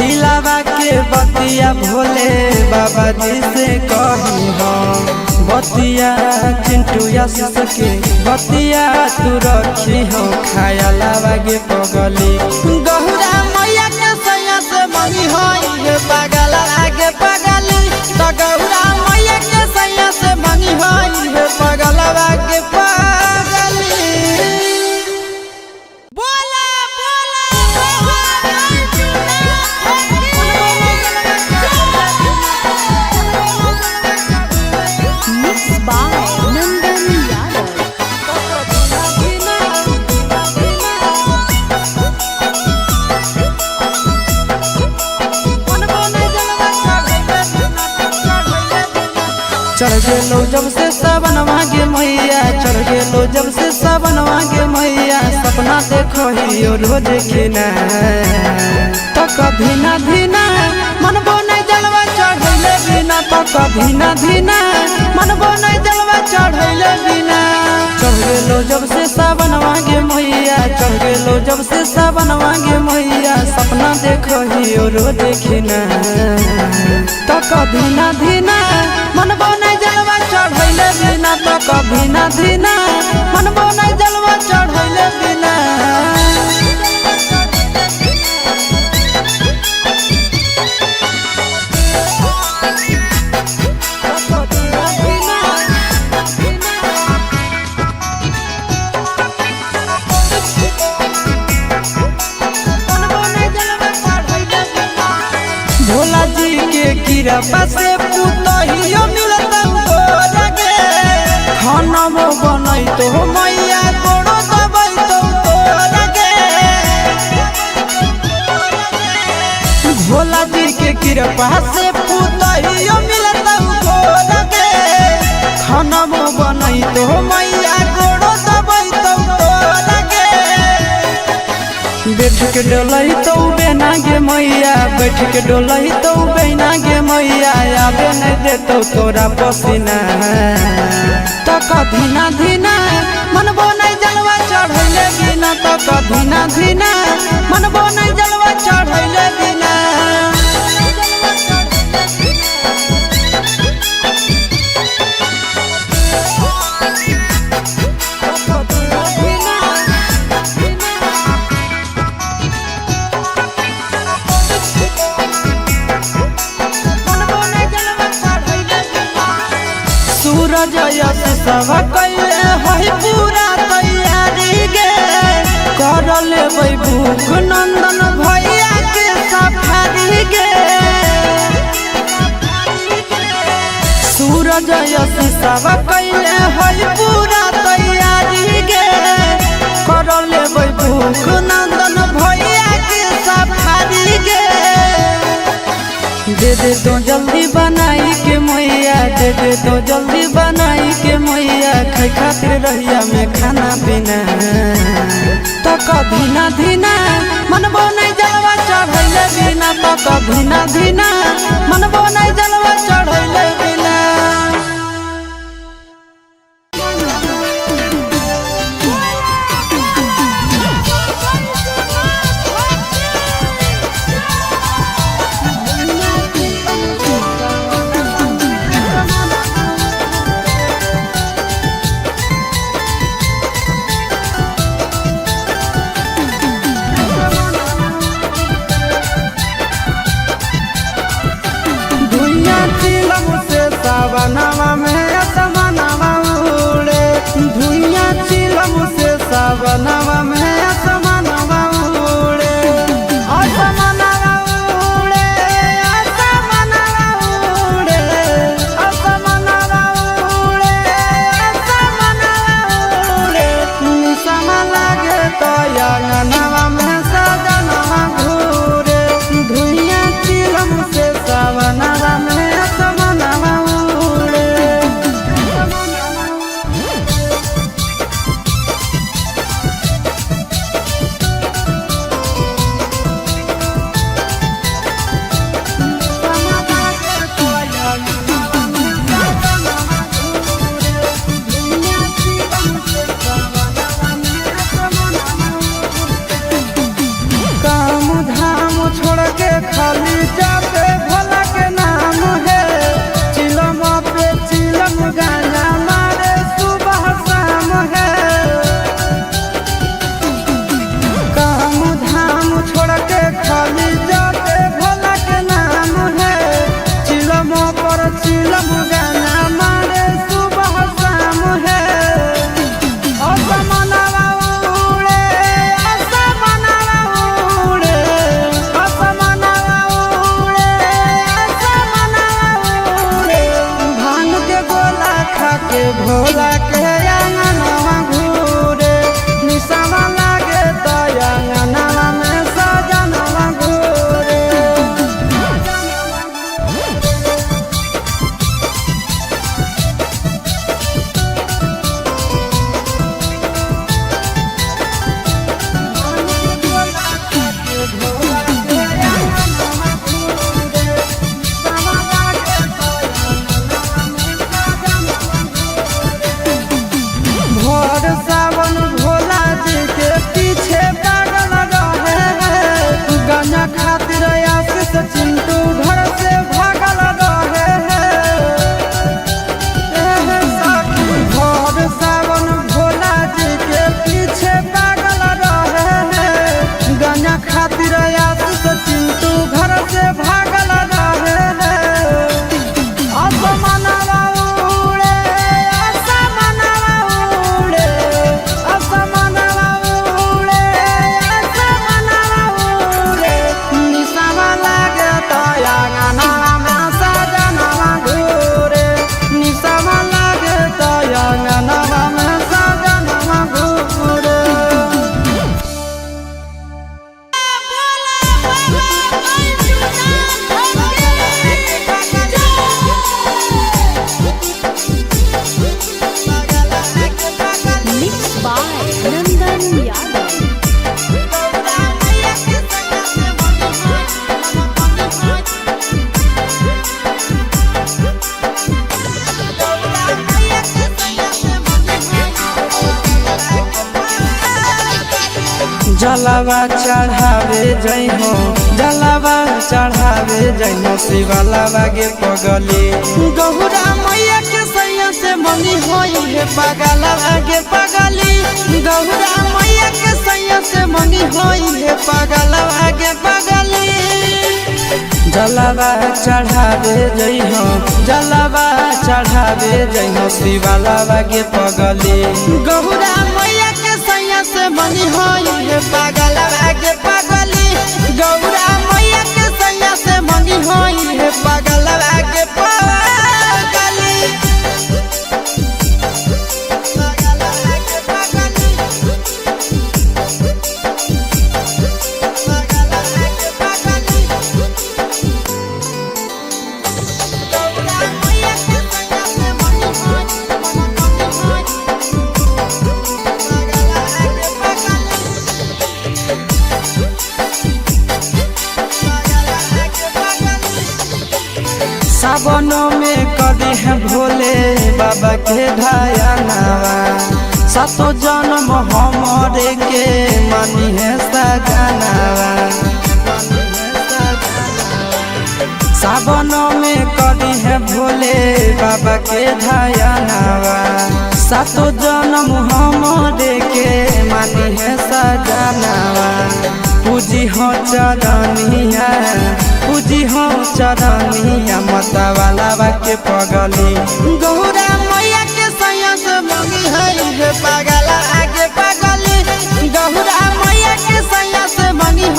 दिलावा के बतिया भोले बाबा जी से कही हो बतिया चिंटू आशीष के बतिया तू रखी हो खायलावा गे पगली गौरा मैया के सैया से मंगी होई है पगला आगे पगली तो गौरा मैया के सैया से मंगी होई है पगला आगे पगली बोला चढ़ गेलो जब से सावन मांगे मैया चढ़ गेलो जब से सावन मांगे मैया सपना देखो ही रोज खिना तो कभी ना धीना मनबो नहीं जलवा चढ़ैले बिना तो कभी ना धीना मनबो नहीं जलवा चढ़ैले बिना चढ़ गेलो जब से सावन मांगे मैया चढ़ गेलो जब से सावन मांगे मैया सपना देखो ही रोज खिना तो कभी ना धीना मनबो नहीं जलवा चढ़ैले बिना तो कभी ना धीना मनबो नहीं जलवा चढ़ैले बिना भोला जी के कृपा से पुतहियो मिलता लगे खाना बनई तो मैया गोड़ो दबाई तो लगे भोला जी के कृपा से पुतहियो मिलता लगे खाना बनई तो मैया गोड़ो दबाई तो लगे बैठ के डोलही तो बेना गे मैया, बैठ के डोलही तो बेना गे मैया, आबे नहीं देतो तोरा पसीना। तो कधीना धीना मनबो नहीं जलवा चढ़ैले बिना, तो कधीना धीना मनबो नहीं जलवा चढ़ैले बिना। सूरज यश सब कैले है पूरा तैयारी गे, कर लेबै भूख नंदन भैया के सफारी गे। सूरज यश सब कैले है पूरा तैयारी गे, कर लेबै भूख नंदन भैया के सफारी गे। दे दे तो जल्दी बनाई के मैया, दे दे तो जल्दी बनाई के मैया, खाए खातिर रहिया में खाना पीना। तो कधीना धीना मनबो नहीं जलवा चढ़ैले बिना, तो कधीना धीना मनबो नहीं जलवा चढ़ैले बिना। सावनवा में आसमानवा उड़े, धुइया चिलम से सावनवा में आसमानवा उड़े, आसमानवा उड़े, आसमानवा उड़े, आसमानवा उड़े, आसमानवा उड़े। निशमा लागे तो अंगनवा में सजनवा घूरे, धुइया चिलम से सावनवा में आसमानवा खाली जाते भोला के नाम है, चिलम पे चिलम गाना मारे सुबह शाम है। काम धाम छोड़ के खाली जाते भोला के नाम है, चिलम पर चिलम गाना मारे सुबह शाम है। आसमानवा उड़े, आसमानवा उड़े, आसमानवा भांग के गोला खा के भोला के अंगनवा घूरे, निशाना लागे तो अंगनवा में सजनवा घूरे। भोर सावन भोला जी के पीछे पागल रहे हैं, गाना खातिर आशीष चिंटू घर से भागल रहे हैं। भोर सावन भोला जी के पीछे पागल रहे हैं, गाना खातिर आशीष चिंटू घर से भागल रहे हैं। आसमानवा उड़े, आसमानवा उड़े, आसमानवा उड़े, आसमानवा उड़े। निशाना लागे तो अंगनवा में सजनवा घूरे, निशाना लागे तो अंगनवा में सजनवा घूरे। Mixed by Nandan Yadav. जलावा चढ़ावे जइहो जलावा चढ़ावे जइहो शिवलावा गे पगली गौरा मैया के सैया से मंगी होई है पगलवा गे पगली गौरा मैया के सैया से मंगी होई है पगलवा गे पगली जलावा चढ़ावे जइहो जलावा चढ़ावे जइहो शिवलावा गे पगली गौरा मैया के सैया से मंगी होई है पगलवा गे पगली गौरा मैया के सैया से मंगी होई है पगलवा गे पगली सावनों में कदी है भोले बाबा के ढायनावा सातो जन्म हमरे के मानी है सजनावा सावनों में कदी है भोले बाबा के ढायनावा सातो जन्म हमरे के मानी है सजनावा पूजी हो चरनिया पूजी हो चरनिया मतवालावा के पगली गौरा मैया के सैया से मंगी है पगला आगे पगली गौरा मैया के सैया से मंगी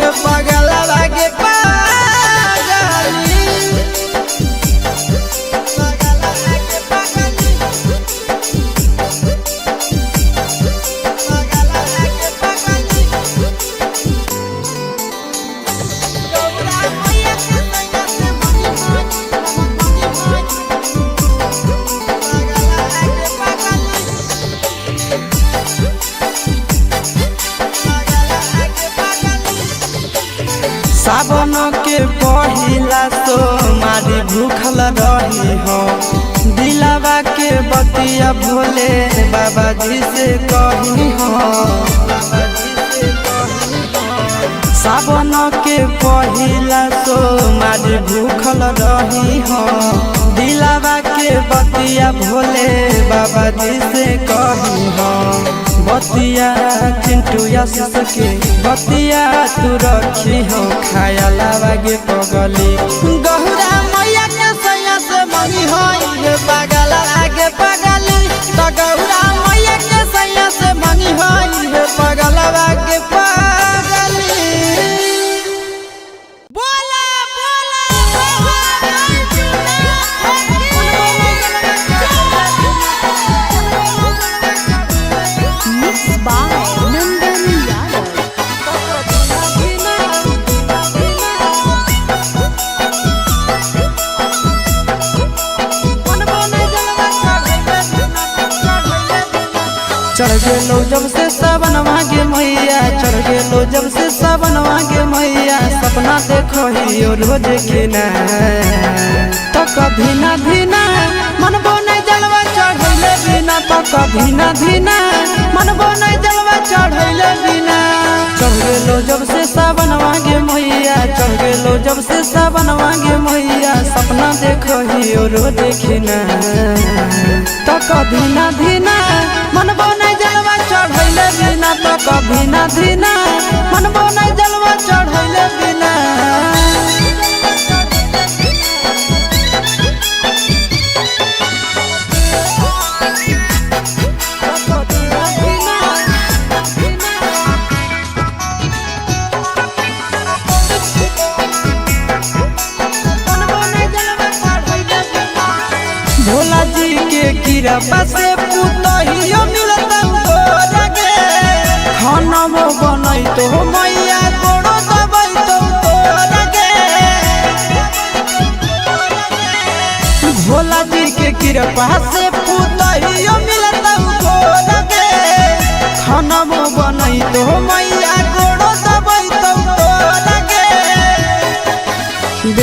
है पगला आगे पगली सावन के पहिला तो मारी भूखल रही हो दिलावा के बतिया भोले बाबा जी से कही हो सावन के पहिला तो मारी भूखल रही हो दिलावा के बतिया भोले बाबा जी से कही हो बतिया चिंटू यश के बतिया तू रखी हो खायलावा गे पगली गौरा मैया के सैया से मंगी होई है पगला आगे पगली तो गौरा मैया के सैया से मंगी होई है पगला आगे पगली बोला चढ़ गेलो जब से सावन मांगे मैया चढ़ गेलो जब से सावन मांगे मैया सपना देखो ही रोज के ना तो कभी ना धीना मनबो नहीं जलवा चढ़ैले बिना तो कभी ना धीना मनबो नहीं जलवा चढ़ैले बिना चढ़ गेलो जब से सावन मांगे मैया चढ़ गेलो जब से सावन मांगे मैया सपना देखो ही रोज के ना तो कभी ना धीना मनबो नहीं जलवा चढ़ैले बिना तो कभी ना धीना मनबो नहीं जलवा चढ़ैले बिना भोला जी के कृपा से पुतहियो मिलत तोरा गे खाना मो बनई तो मैया गोड़ो दबई तो तोरा गे भोला जी के कृपा से पुतहियो मिलत तोरा गे खाना मो बनई तो मैया गोड़ो दबई तो तोरा गे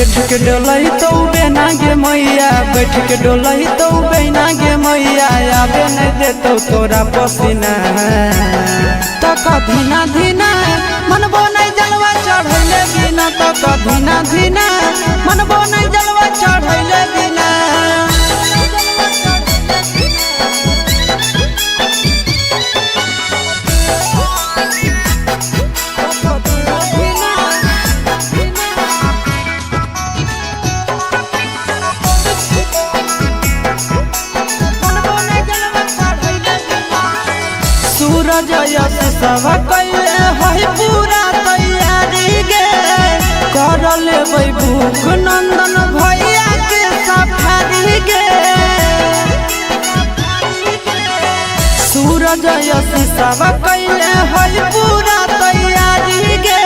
बैठ के डोलही तो बेना गे मैया, बैठ के डोलही तो बेना गे मैया, आबे नहीं देतो तोरा पसीना। तो धीना धीना मनबो नहीं जलवा चढ़ैले बिना, तो धीना धीना मनबो नहीं जलवा चढ़ैले बिना। सूरज यश सब कैले है पूरा तैयारी गे, कर लेबै भूख नंदन भैया के सफारी गे। सूरज यश सब कैले है पूरा तैयारी गे,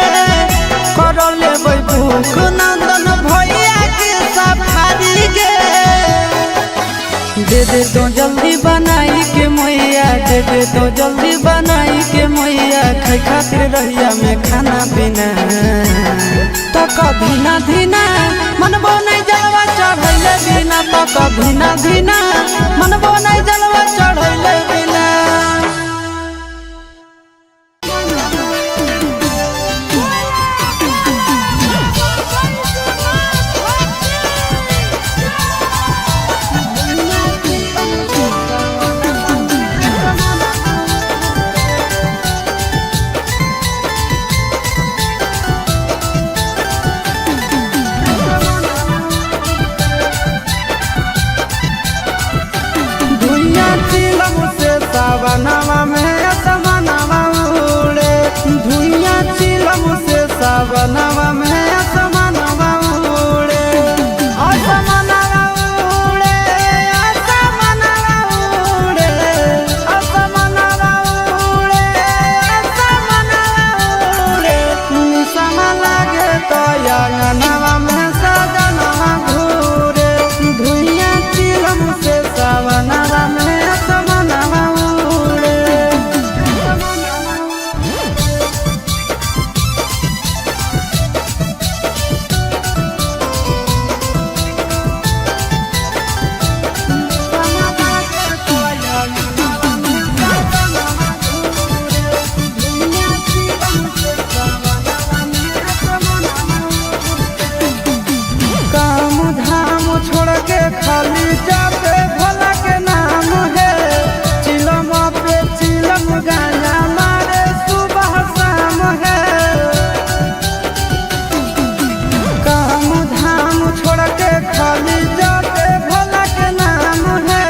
कर लेबै भूख नंदन भैया के सफारी गे। दे दे तो जल्दी बनाई के मैया, दे दे तो जल्दी बनाई के मैया, खाई खातिर रहिया में खाना पीना। तो धीना धीना मनबो नहीं जलवा चढ़ैले बिना, तो धीना धीना मनबो नहीं जलवा चढ़ैले बिना। सावनवा में असमनवा उड़े, धुइया चिलम से सावनवा में असमनवा उड़े, असमनवा उड़े, असमनवा उड़े, असमनवा उड़े, असमनवा उड़े। निसमा लागे तो अंगनवा में सजनवा घूरे, धुइया चिलम से सावनवा में असमनवा। खाली जाते भोला के नाम है, चिलम पे चिलम गाना मारे सुबह शाम है। काम धाम छोड़ के खाली जाते भोला के नाम है,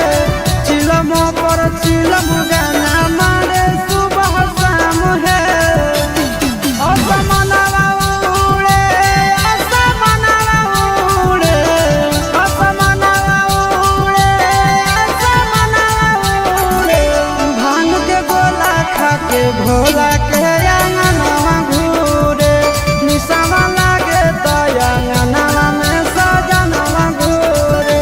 चिलम पर चिलम गाना मारे सुबह शाम है। असमनवा उड़े, असमनवा उड़े, असमनवा भांग के गोला खा के भोला के अंगनवा घूरे, निशावा लागे तो अंगनवा में सजनवा घूरे।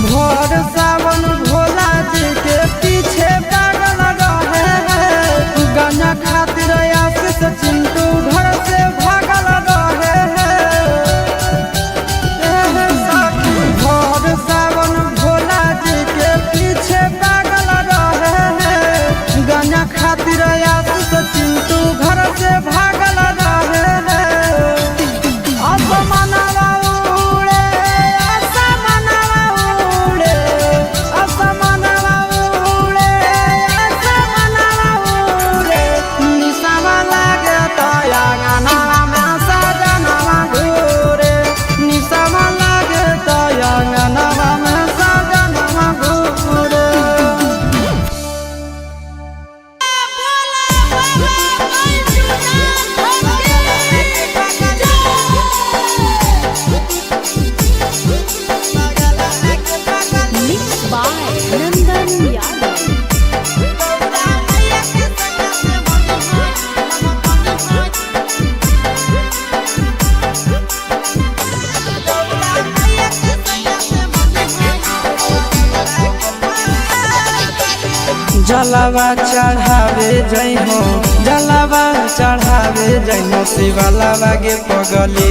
भोर सावन भोला जी के पीछे पागल रहे हैं, गाना खातिर आशीष चिंटू घर से भागल रहे हैं। भोर सावन भोला जी के पीछे पागल रहे हैं, गाना खातिर आशीष चिंटू घर से भागल रहे हैं। असमनवा उड़े, असमनवा उड़े, असमनवा उड़े, असमनवा उड़े। निशावा लागे तो अंगनवा में सजनवा घूरे, निशावा लागे तो अंगनवा में सजनवा घूरे। Mixed by Nandan Yadav. जलावा चढ़ावे जइहो जलावा चढ़ावे जइहो शिवालावा गे पगली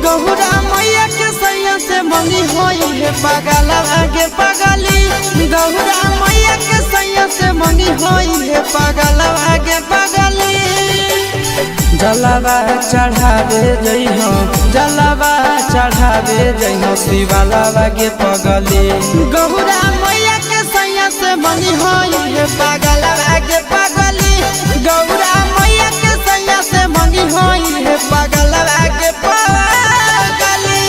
गौरा मैया के सैया से मंगी होई है पगलावा गे पगली गौरा मैया के सैया से मंगी होई है पगलावा गे पगली जलावा चढ़ावे जइहो जलावा चढ़ावे जइहो शिवालावा गे पगली गौरा मैया के सैया से मंगी होई है पगलावा गे पगली गौरा मैया के सैया से मंगी होई है पगलावा गे पगली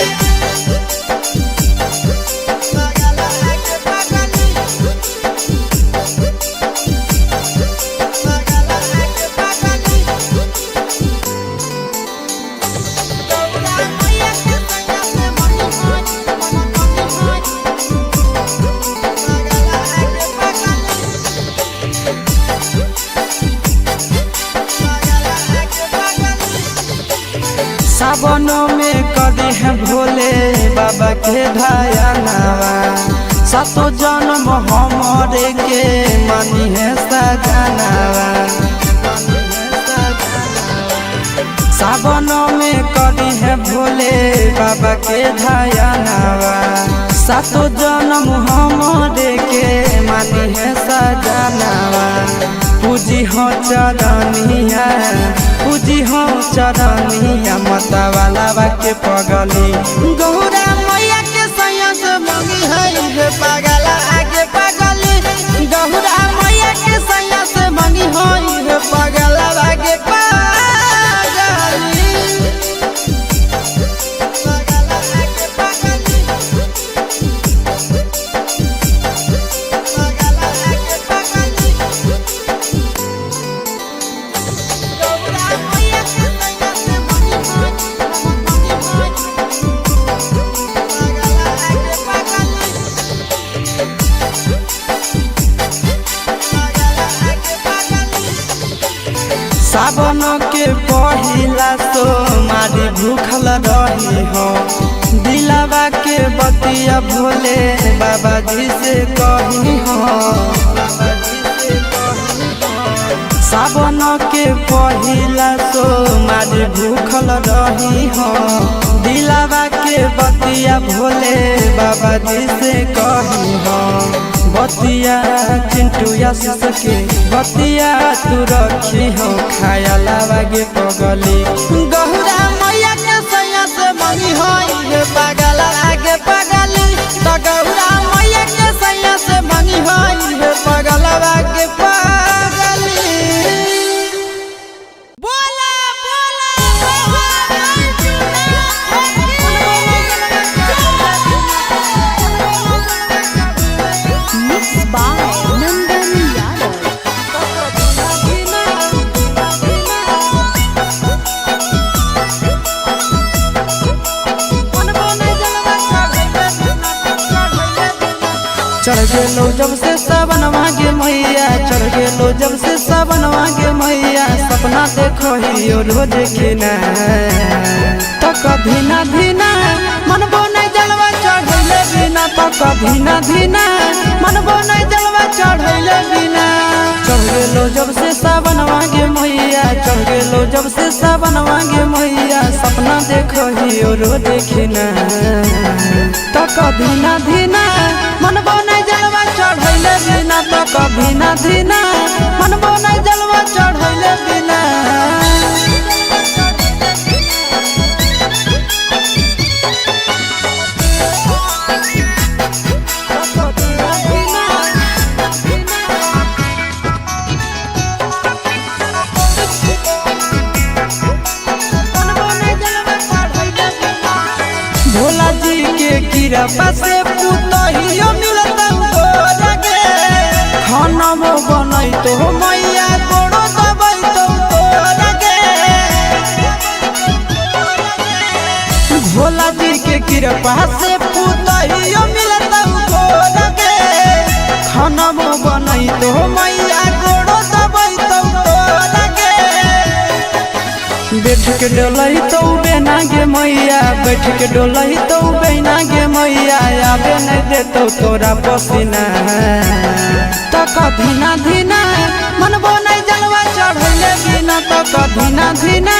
सावनों में कदी है भोले बाबा के ढायानावा सातो जन्म हमरे के मानी है सजनावा सावनों में कदी है भोले बाबा के ढायानावा सातो जन्म हमरे के मानी है सजनावा पूजी हो चरनिया पूजी हो चरनिया माता वाला के पगली गौरा मैया के सैया से मंगी है पगला आगे पगली गौरा मैया के सैया से मंगी है पगला आगे पगली सावन के पहिला तो मारी भूखल रही हो दिलावा के बतिया भोले बाबा जी से कही हो सावन के पहिला तो मारी भूखल रही हो दिलावा के बतिया भोले बाबा जी से कही हो बतिया चिंटू यश के बतिया तू रखी हो खाया लावा गे पगली गौरा मैया के सैया से मंगी होई है पगला आगे पगली तो गौरा मैया के सैया से मंगी होई है पगला आगे पगली बोला चढ़ गेलो जब से सावनवा गे मैया चढ़ गेलो जब से सावनवा गे मैया सपना देखो ही रोज खिना तो कभी ना धीना मनबो नहीं जलवा चढ़ैले बिना तो कभी ना धीना मनबो नहीं जलवा चढ़ैले बिना चढ़ गेलो जब से सावनवा गे मैया चढ़ गेलो जब से सावनवा गे मैया सपना देखो ही रोज खिना तो कभी ना धीना मनबो नहीं जलवा चढ़ैले बिना तो कभी ना धीना मनबो नहीं जलवा चढ़ैले बिना भोला जी के कृपा से पुतहियो मिलता गे खाना बनई तो मैया गोड़ो दबई तो गे भोला जी के कृपा से पुतहियो मिलता गे खाना बनई तो मैया गोड़ो दबई तो गे बैठ के डोलही तो बेना गे मैया बैठ के डोलही तो बेना गे मैया आबे नहीं देतो तोरा पसीना तो कभी ना धीना मनबो नहीं जलवा चढ़ैले बिना तो कधीना धीना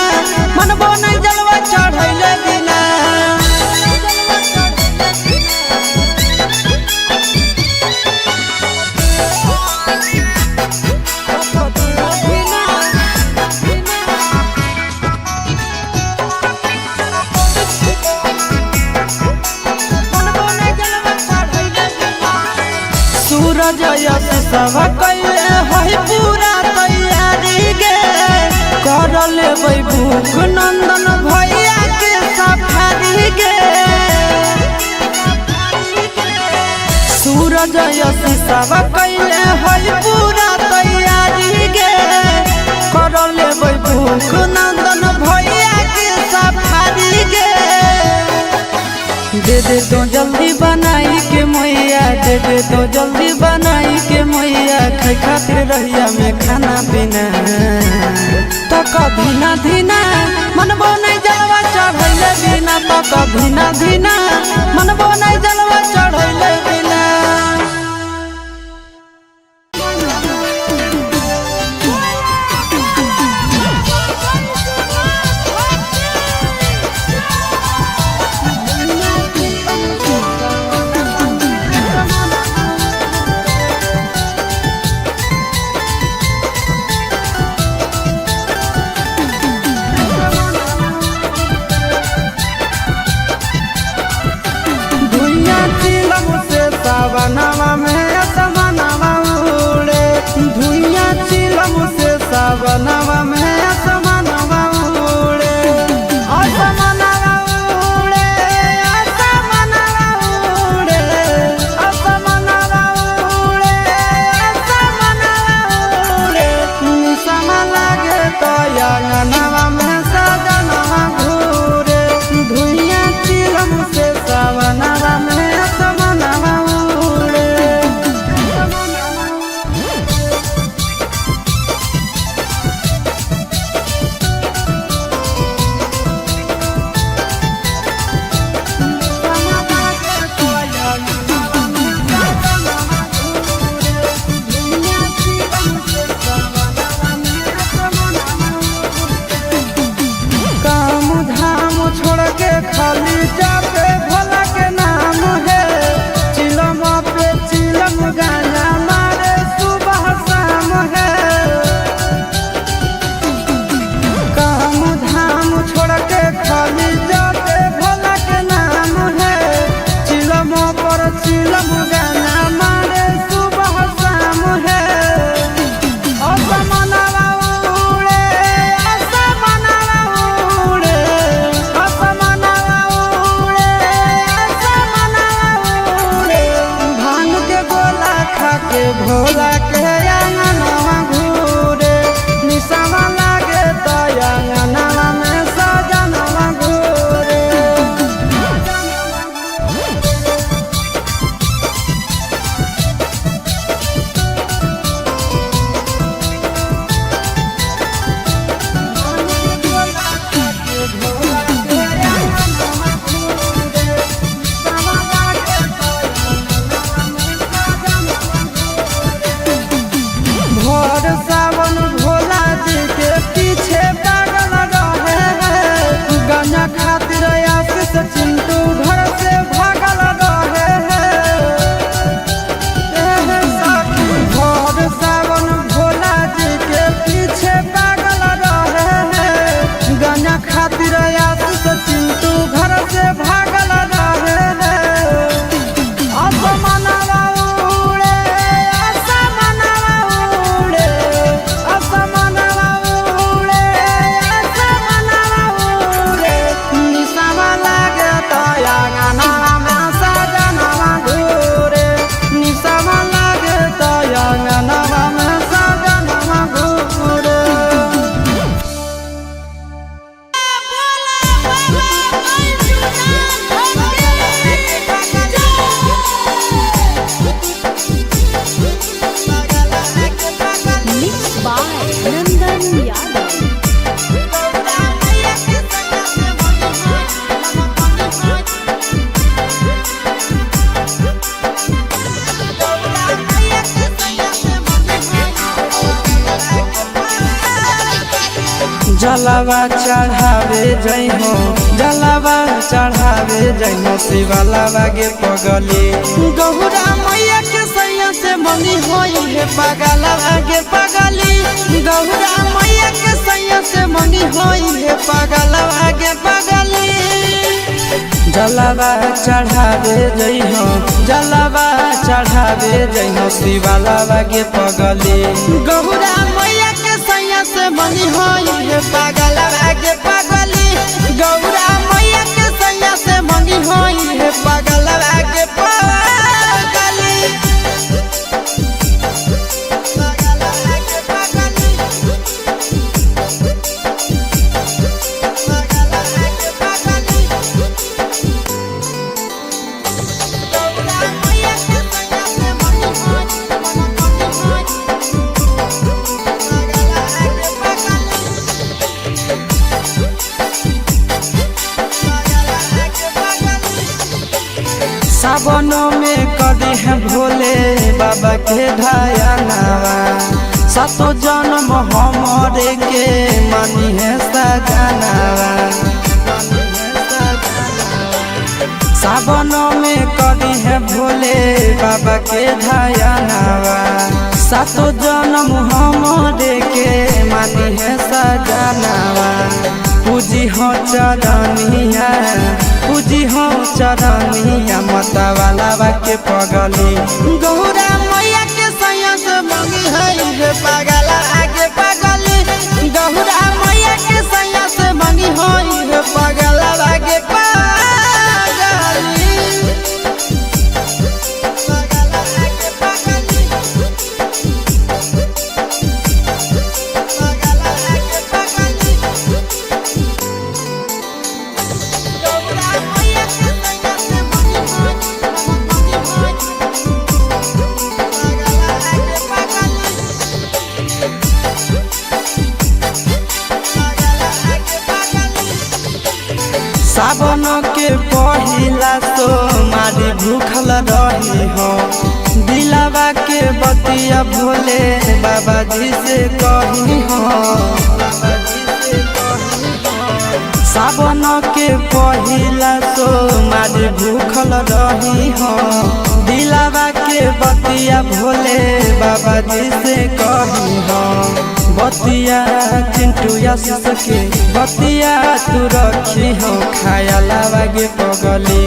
मनबो नहीं जलवा चढ़ैले बिना सूरज यश सब कैले है पूरा तैयारी गे कर लेबै भूख नंदन भैया के सफारी गे सूरज यश सब कैले है पूरा तैयारी गे कर लेबै भूख नंदन भैया के सफारी गे दे दे तो जल्दी बनाई के मैया दे दे तो जल्दी बनाई के मैया खाए खातिर रहिया में खाना पीना तो कभी ना धीना मनबो नहीं जलवा चढ़ैले बिना तो कभी ना धीना मनबो नहीं जलवा चढ़ैले बिना जलावा चढ़ावे जइहो जलावा चढ़ावे जइहो शिवालावा गे पगली गौरा मैया के सैया से मंगी होई है पगलावा गे पगली गौरा मैया के सैया से मंगी होई है पगलावा गे पगली जलावा चढ़ावे जइहो जलावा चढ़ावे जइहो शिवालावा गे पगली गौरा मैया के सैया से मंगी होई है पगलावा गे पगली गौरा मैया के सैया से मंगी होई है पगलावा गे पगली सावनों में कदी है भोले बाबा के ढायानावा सातो जन्म हमरे के मानी है सजनावा सावनों में कदी है भोले बाबा के ढायानावा सातो जन्म हमरे के मानी है सजनावा पूजी हो चरनिया पूजी हो चरनिया मतवालावा के पगली गौरा मैया के सैया से मंगी है पगला आगे पगली गौरा मैया के सैया से मंगी है पगला आगे पगली सावन के पहिला तो मारी भूखल रही हो दिलावा के बतिया भोले बाबा जी से कही हो सावन के पहिला तो मारी भूखल रही हो दिलावा के बतिया भोले बाबा जी से कही हो बतिया चिंटू आशीष के बतिया तू रखी हो खाया लावा गे पगली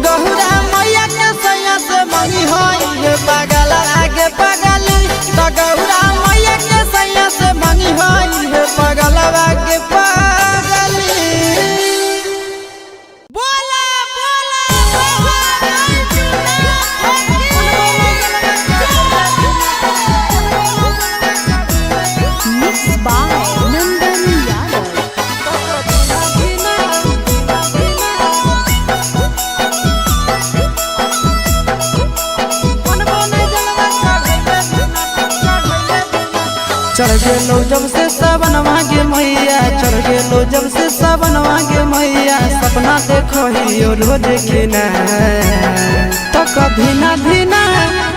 गौरा मैया के सैया से मंगी होई पगला आगे पगली तो गौरा मैया के सैया से मंगी होई पगला आगे पगली बोला चढ़ गेलो जब से सावन मांगे मैया चढ़ गेलो जब से सावन मांगे मैया सपना देखो ही रोज खिना तो कभी ना धीना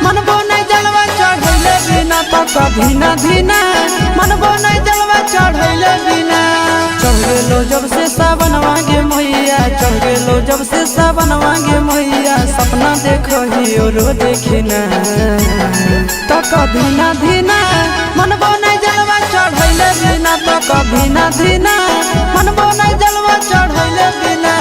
मनबो नहीं जलवा चढ़ैले बिना तो कभी ना धीना मनबो नहीं जलवा चढ़ैले बिना चढ़ गेलो जब से सावन मांगे मैया चढ़ गेलो जब से सावन मांगे मैया सपना देखो ही रोज खिना तो कभी ना धीना मनबो चढ़ैले बिना तो कभी ना धीना मनबो नहीं जलवा चढ़ैले बिना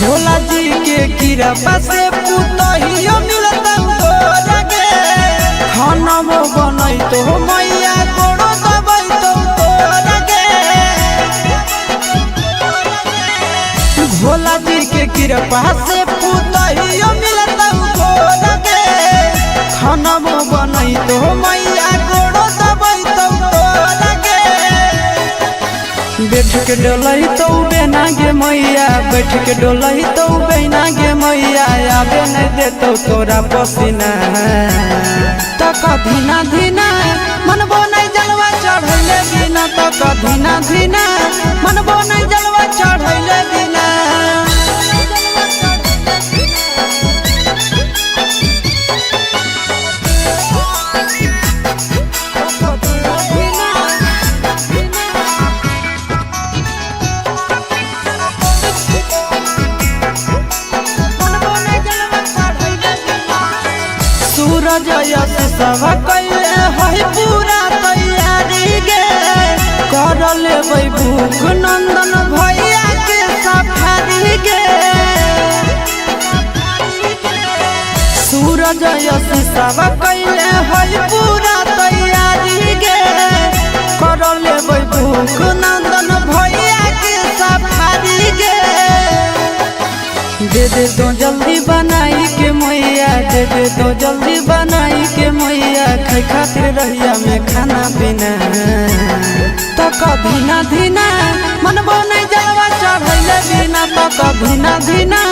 भोला जी के कृपा से पुतहियो मिलता खानमो बनई तो मैया गोड़ो दबई तो लगे भोला जी के कृपा से पुतहियो मिलता लगे खानमो बनई तो मैया गोड़ो दबई तो लगे के डोलही तो बेना गे मैया, बैठ के डोलही तो बेना गे मैया, आबे नहीं देतो तोरा पसीना। तो कधीना धीना मनबो नहीं जलवा चढ़ैले बिना, तो कधीना धीना मनबो नहीं जलवा चढ़ैले बिना। सूरज यश सब कैले है पूरा तैयारी गे, कर लेबै भूख नंदन भैया के सफारी गे। सूरज यश सब कैले है पूरा तैयारी गे, कर लेबै भूख नंदन भैया के सफारी गे। दे दे तो जल्दी बनाई के मैया, दे दे तो जल्दी बनाई के मैया, खाई खातिर रहिया में खाना पीना। तो कधीना धीना मनबो नहीं जलवा चढ़ैले बिना, तो कधीना धीना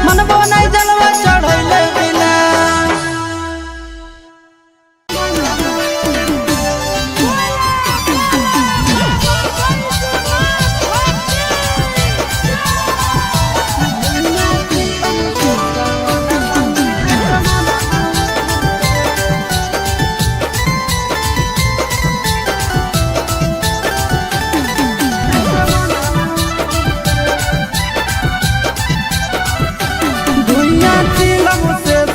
मनबो नहीं जलवा चढ़ैले बिना।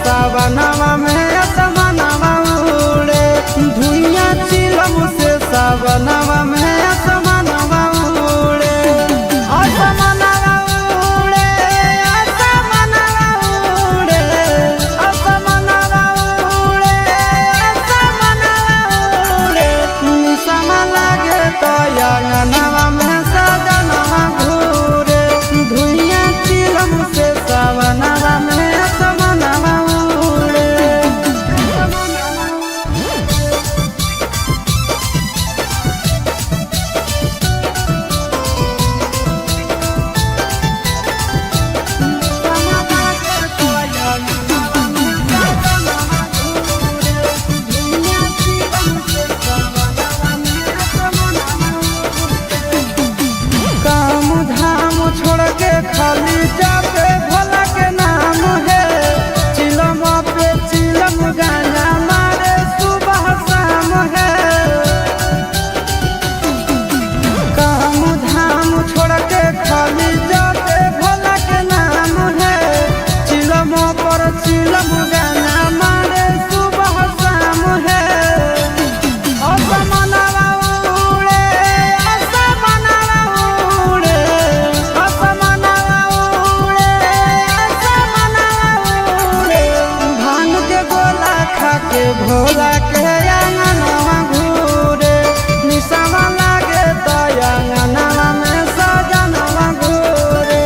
सावनवा में आसमानवा उड़े, धुइया चिलम से सावनवा में आसमानवा उड़े, आसमानवा उड़े, आसमानवा उड़े, आसमानवा उड़े, आसमानवा उड़े। निशमा लागे तो अंगनवा में सजनवा घूरे, धुइया चिलम से सावनवा में आसमानवा खाली जाते भोला के नाम है, चिलम पे चिलम गाना मारे सुबह शाम है। काम धाम छोड़ के खाली जाते भोला के नाम है, चिलम पर चिलम गाना मारे सुबह शाम है। आसमानवा उड़े, आसमानवा उड़े, के भोला के अंगनवा घूरे, निशमा लागे तो अंगनवा में सजनवा घूरे।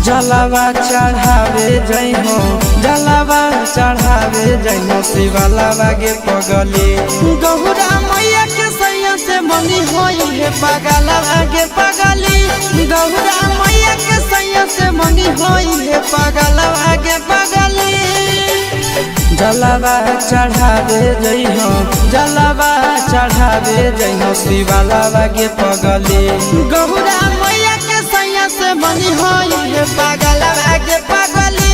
जलावा चढ़ावे जइहो जलावा चढ़ावे जइहो शिवलावा गे पगली गौरा मैया के सैया से मंगी होई है पगलवा गे पगली गौरा मैया के सैया से मंगी होई है पगलवा गे पगली जलावा चढ़ावे जइहो जलावा चढ़ावे जइहो शिवलावा गे पगली गौरा मैया के सैया से मंगी होई है पगलवा गे पगली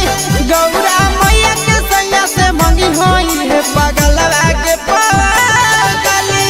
गौरा मैया के सैया से मंगी होई है पगलवा गे पगली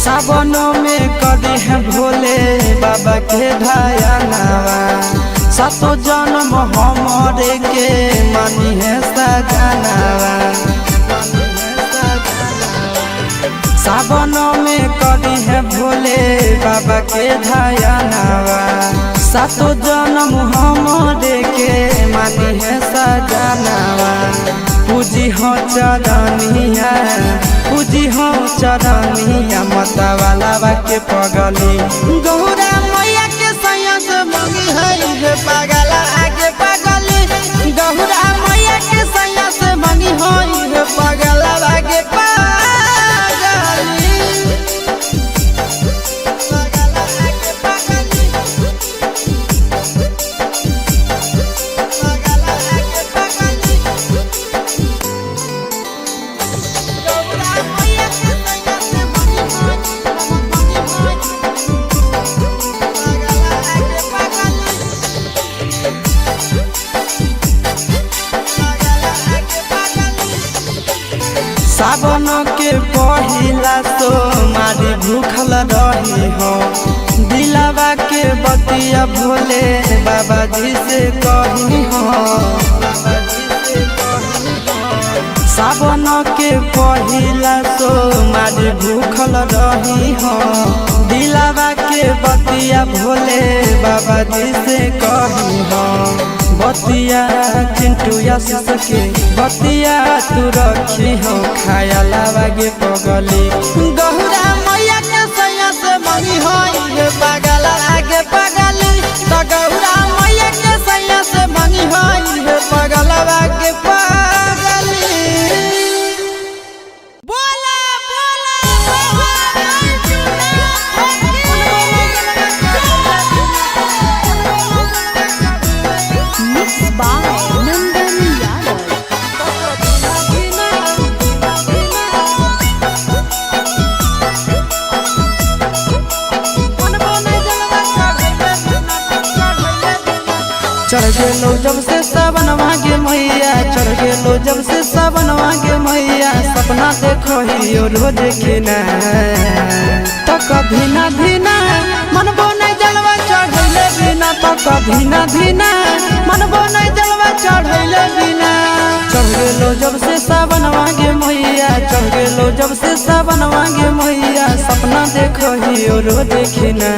सावनों में कदी है भोले बाबा के ढायनावा सातो जन्म हमरे के मानी है सजनावा सावनों में कदी है भोले बाबा के ढायनावा सातो जन्म हमरे के मानी है सजनावा पूजी हो चरनिया पूजी हो चरनिया मतवाला के पगली गौरा मैया के सैया से मंगी है पगला आगे पगली गौरा मैया के सैया से मंगी है पगला आगे पगली सावन के पहिला तो मारी भूखल रही हो दिलावा के बतिया भोले बाबा जी से कही हो सावन के पहिला तो मारी भूखल रही हो दिलावा के बतिया भोले बाबा जी से कही हो बतिया चिंटू आशीष के बतिया तू रखी हो खायलावा गे पगली गौरा मैया के सैया से मंगी होई है पगला आगे पगली तो गौरा मैया के सैया से मंगी होई है पगला आगे पगली बोला चढ़ गेलो जब से सावन मांगे मैया चढ़ गेलो जब से सावन मांगे मैया सपना देखो ही रोज खिना तो कभी ना धीना मनबो नहीं जलवा चढ़ैले बिना तो कभी ना धीना मनबो नहीं जलवा चढ़ैले बिना चढ़ गेलो जब से सावन मांगे मैया चढ़ गेलो जब से सावन मांगे मैया सपना देखो ही रोज खिना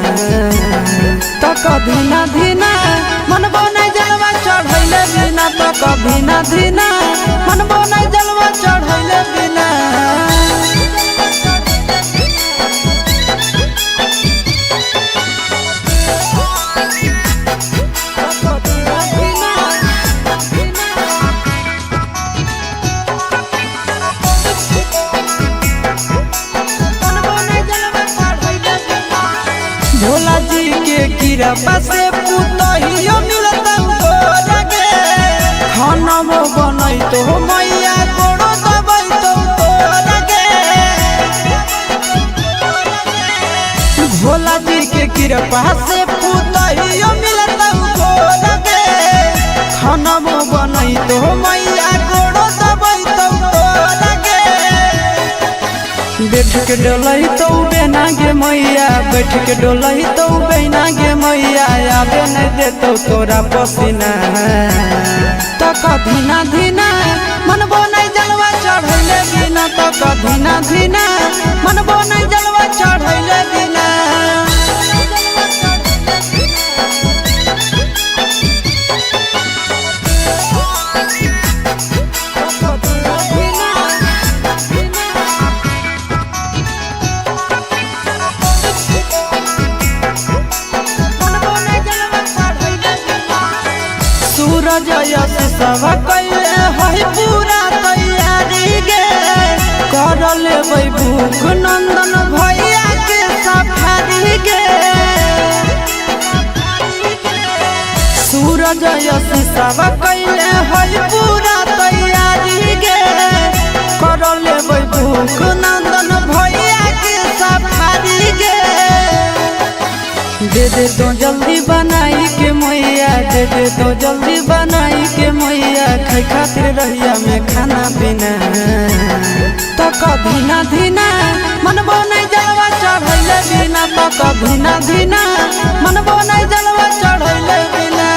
तो कभी ना धीना मनबो नहीं जलवा चढ़ैले बिना तो कभी ना धीना मनबो नहीं जलवा चढ़ैले बिना भोला जी के कृपा से पुतहियो मिलता लगे खाना में बनई तो मैया गोड़ो दबई तो लगे भोला जी के कृपा से पुतहियो मिलता लगे खाना में बनई तो मैया गोड़ो दबई तो लगे बैठ के डोलही तो बेना गे मैया बैठ के डोलही तो बेना गे मैया आबे नहीं देतो तोरा पसीना तो धीना धीना मनबो नहीं जलवा चढ़ैले बिना तक धीना धीना मनबो नहीं जलवा चढ़ैले बिना सूरज यश सब कैले है पूरा तैयारी गे कर लेबै भूख नंदन भैया के सफारी गे सूरज यश सब कैले है पूरा तैयारी गे कर लेबै भूख नंदन भैया के सफारी गे दे दे तो जल्दी बनाई के मैया दे दे तो जल्दी बनाई के मैया खाई खातिर रहिया में खाना पीना तक धीना धीना मनबो नहीं जलवा चढ़ैले बिना तक धीना धीना मनबो नहीं जलवा चढ़ैले बिना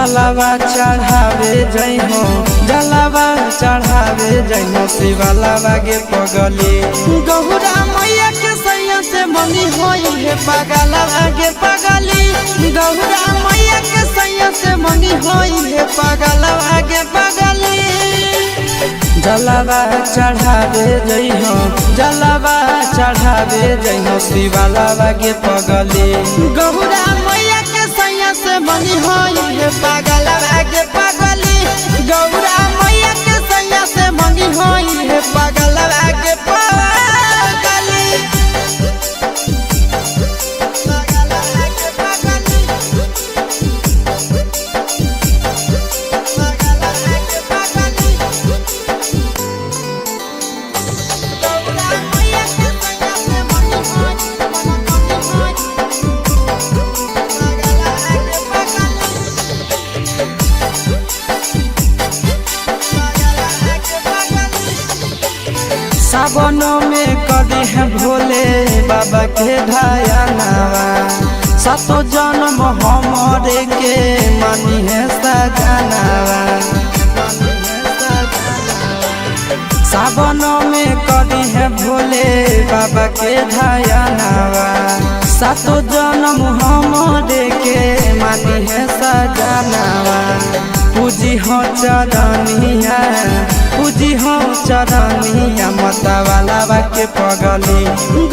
जलावा चढ़ावे जइहो जलावा चढ़ावे जइहो शिवालावा गे पगली गौरा मैया के सैया से मंगी होई है पागलवा गे पगली गौरा मैया के सैया से मंगी होई है पागलवा गे पगली जलावा चढ़ावे जइहो जलावा चढ़ावे जइहो शिवालावा गे पगली गौरा मैया के सैया से मंगी होई है पागलवा गे पगली गौरा मैया के सैया से मंगी होई है पागलवा गे पगली सावनों में कदी है भोले बाबा के ढायानावा सातो जन्म हमारे के मानी है सजनावा सावनों में कदी है भोले बाबा के ढायानावा सातो जन्म हमारे के मानी है सजनावा पूजी हो चरनिया पूजी हो चरनिया मतवालावा के पगली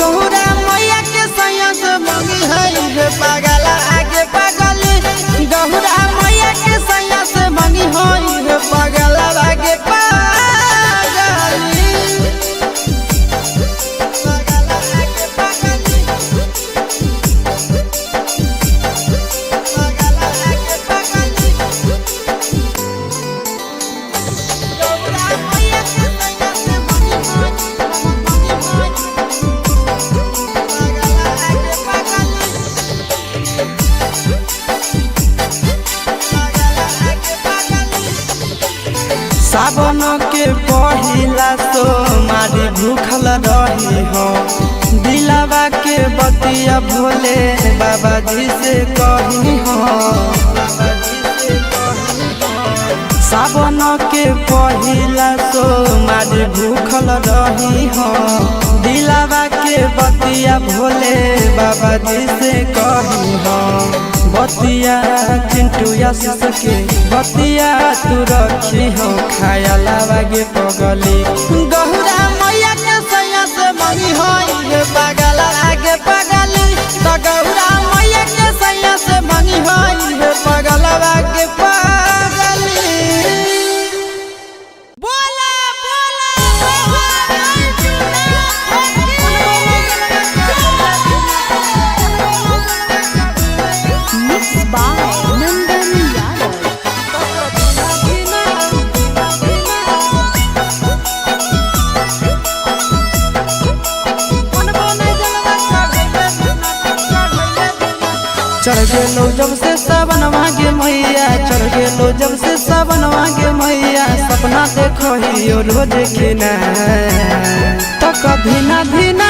गौरा मैया के सैया से मंगी है पागला आगे पगली गौरा मैया के सैया से मंगी है पागला आगे पगली सावन के पहिला तो मारी भूखल रही हो दिलावा के बतिया भोले बाबा जी से कही हो सावन के पहिला तो मारी भूखल रही हो दिलावा के बतिया भोले बाबा जी से कही हो बतिया चिंटू आशीष के बतिया तू रखी हो खायालावा गे पगली गौरा मैया के सैया से मंगी होई पागला आगे पगली तो गौरा मैया के सैया से मंगी होई पागला आगे पगली बोला चढ़ गेलो जब से सावनवा गे मैया चढ़ गेलो जब से सावनवा गे मैया सपना देखो ही रोज खिना तो कभी ना धीना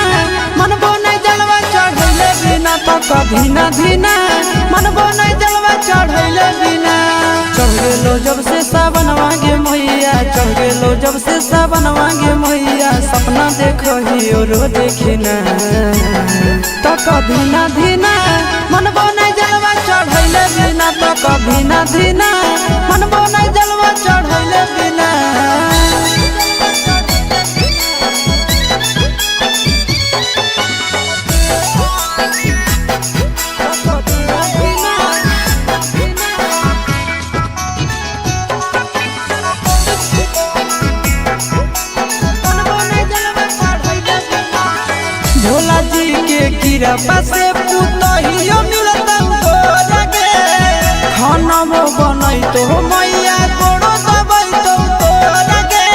मनबो नहीं जलवा चढ़ैले बिना तो कभी ना धीना मनबो नहीं जलवा चढ़ैले बिना चढ़ गेलो जब से सावनवा गे मैया चढ़ गेलो जब से सावनवा गे मैया सपना देखो ही रोज खिना तो कभी ना धीना मनबो नहीं जलवा चढ़ैले बिना तो कभी ना धीना मनबो नहीं जलवा चढ़ैले बिना भोला जी के कृपा से पुतहियो मिलत तोरा गे खाना वो बनई तो मैया गोड़ो दबई तो तोरा गे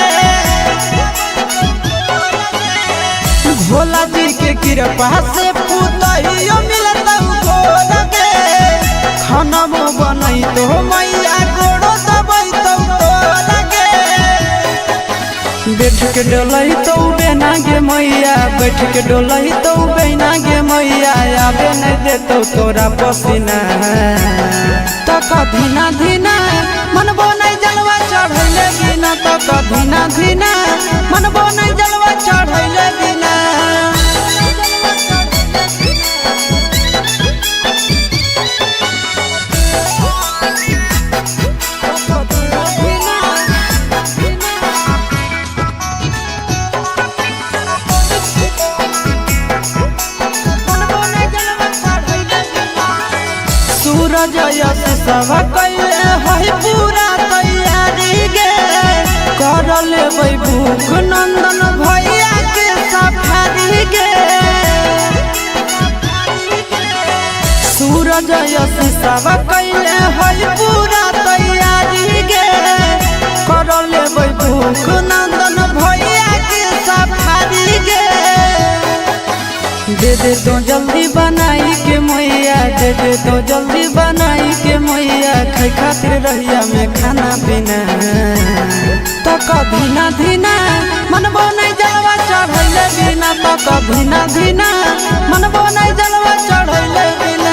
भोला जी के कृपा से पुतहियो मिलत तोरा गे खाना वो बनई तो मैया गोड़ो दबई तो तोरा गे बैठ के डोलही तो बेना गे मैया, बैठ के डोलही तो बेना गे मैया, आबे नहीं देतो तोरा पसीना। तक धीना धीना मनबो नहीं जलवा चढ़ैले बिना, तक धीना धीना मनबो नहीं जलवा चढ़ैले बिना। सूरज यश सब कैले है पूरा तैयारी गे, कर लेबै भूख नंदन भैया के सफारी गे। सूरज यश सब कैले है पूरा तैयारी गे, कर लेबै भूख नंदन भैया के सफारी गे। दे दे तो जल्दी बनाई के मैया, दे दे तो जल्दी बनाई के मैया, खाई खातिर रहिया में खाना पीना। तक धीना धीना मनबो नहीं जलवा चढ़ैले बिना, तक धीना धीना मनबो नहीं जलवा चढ़ैले बिना।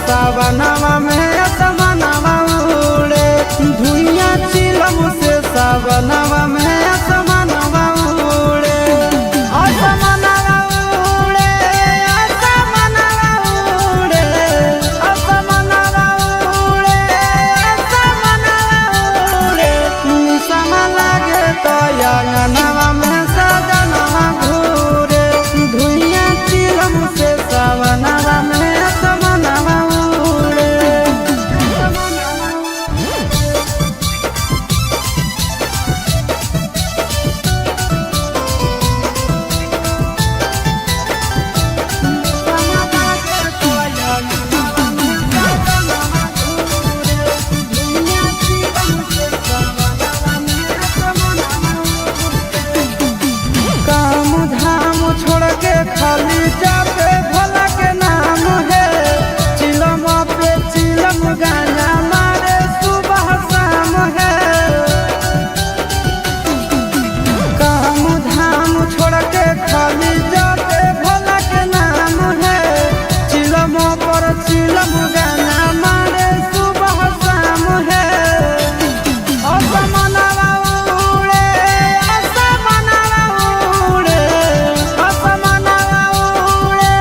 सावनवा में असमनवा उड़े, धुइया चिलम से सावनवा में असमनवा उड़े। असमनवा उड़े, असमनवा उड़े, असमनवा उड़े, असमनवा उड़े। निसम लागे तो अंगनवा में सजनवा घूरे, धुइया चिलम से सावनवा में असमनवा। छोड़ के खाली जाते भोला के नाम है, चिलम पे चिलम गाना मारे सुबह शाम है। काम धाम छोड़ के खाली जाते भोला के नाम है, चिलम पर चिलम गाना मारे सुबह शाम है। असमनवा उड़े, असमनवा उड़े, असमनवा उड़े,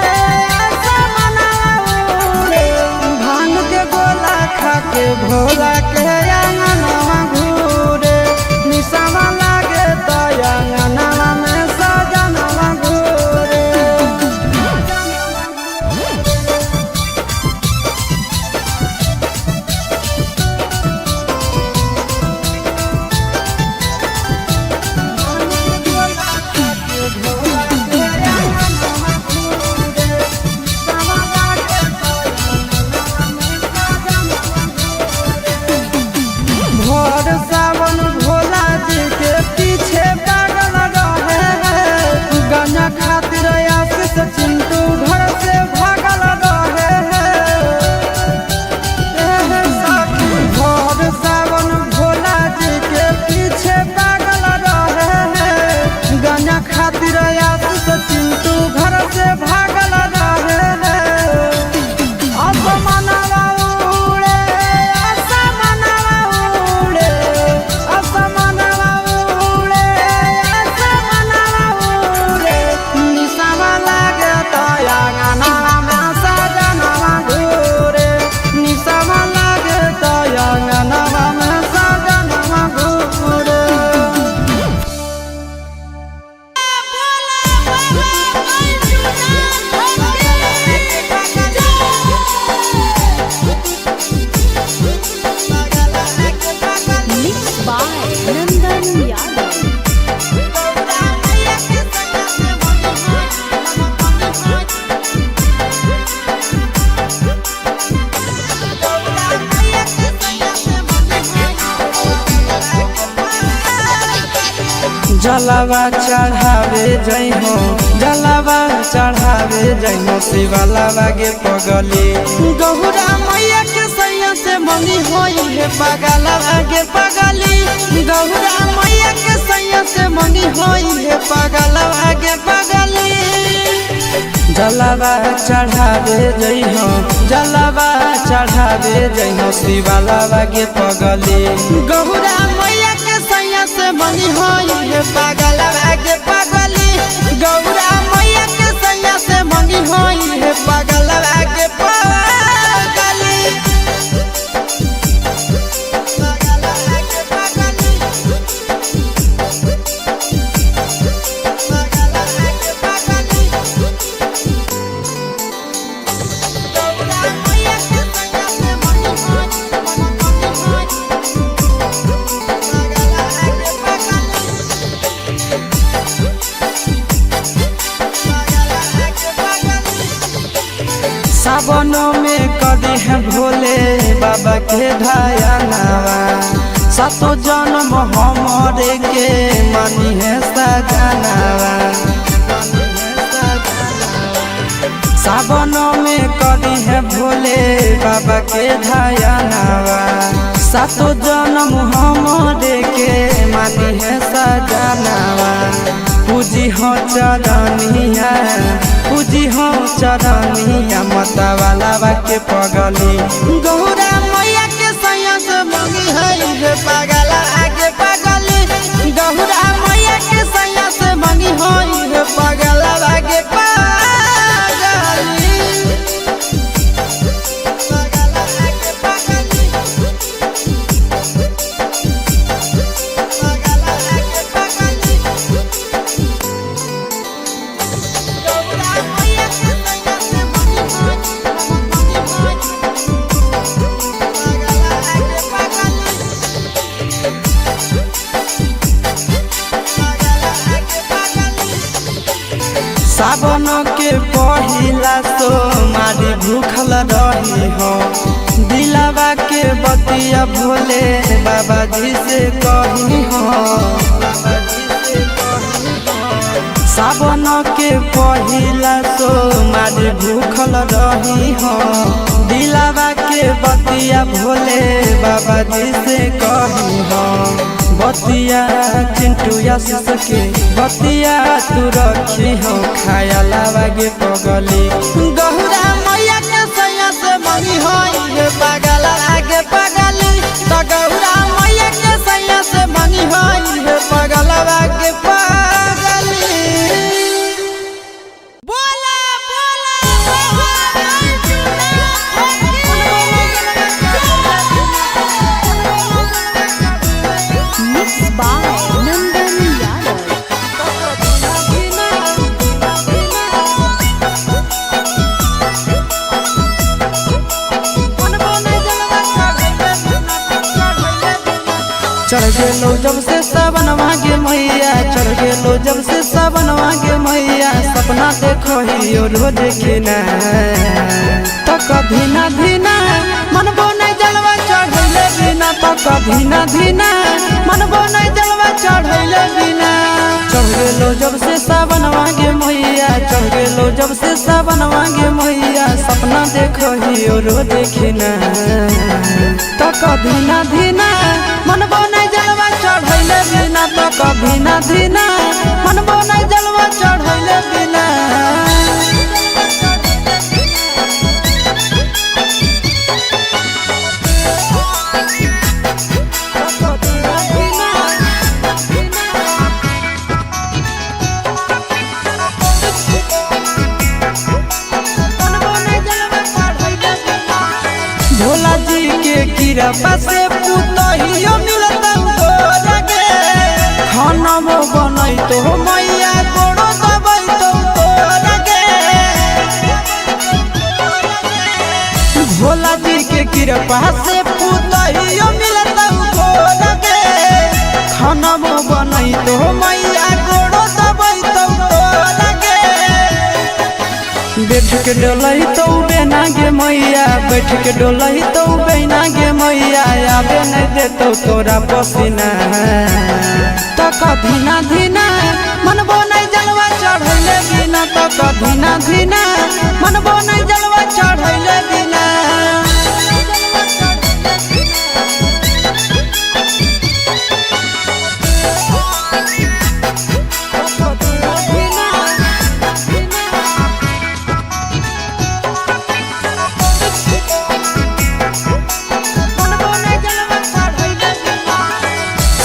जलावा चढ़ावे जइहो जलावा चढ़ावे जइहो शिवालावा गे पगली गौरा मैया के सैया से मंगी होई है पगलावा गे पगली गौरा मैया के सैया से मंगी होई है पगलावा गे पगली जलावा चढ़ावे जइहो जलावा चढ़ावे जइहो शिवालावा गे पगली गौरा मैया के सैया से मंगी होई है पगलावा गे पगली गौरा मैया के सैया से मंगी होई है पगलावा गे पगली सावनों में कदी है भोले बाबा के ढायानावा सातो जन्म हमरे के मानी है सजनावा सावनों में कदी है भोले बाबा के ढायानावा सातो जन्म हमरे के मानी है सजनावा पूजी हो चरनिया पूजी हो चरनिया मतवालावा के पगली गौरा मैया के सैया से मंगी है पगला आगे पगली गौरा मैया के सैया से मंगी है पगला आगे पगली सावन के पहिला तो मारी भूखल रही हो दिलावा के बतिया भोले बाबा जी से कही हो सावन के पहिला तो मारी भूखल रही हो दिलावा के बतिया भोले बाबा जी से कही हो बतिया चिंटू आशीष के बतिया तू रखी हो खायालावा गे पगली गौरा मैया के सैया से मंगी होई पगला आगे पगली तो गौरा मैया के सैया से मंगी होई पगला आगे पगली बोला चढ़ गेलो जब से सावन मांगे मैया चढ़ गेलो जब से सावन मांगे मैया सपना देखो ही रोज खिना तो कभी ना धीना मनबो नहीं जलवा चढ़ैले बिना तो कभी ना धीना मनबो नहीं जलवा चढ़ैले बिना चढ़ गेलो जब से सावन मांगे मैया चढ़ गेलो जब से सावन मांगे मैया सपना देखो ही रोज खिना तो कभी ना धीना मनबो नहीं जलवा चढ़ैले बिना तो कभी ना धीना मनबो नहीं जलवा चढ़ैले बिना भोला जी के कृपा से पुतहियो मिलता लगे खाना बनई तो मैया गोड़ो दबई तो लगे भोला जी के कृपा से पुतहियो मिलता लगे खाना बनई तो मैया गोड़ो दबई तो लगे बैठ के डोलही तो बेना गे मैया बैठ के डोलही तो बेना गे मैया आबे नहीं देतो तोरा पसीना तो कभी ना धीना तो कधीना धीना मन बने जलवा चढ़ैले बिना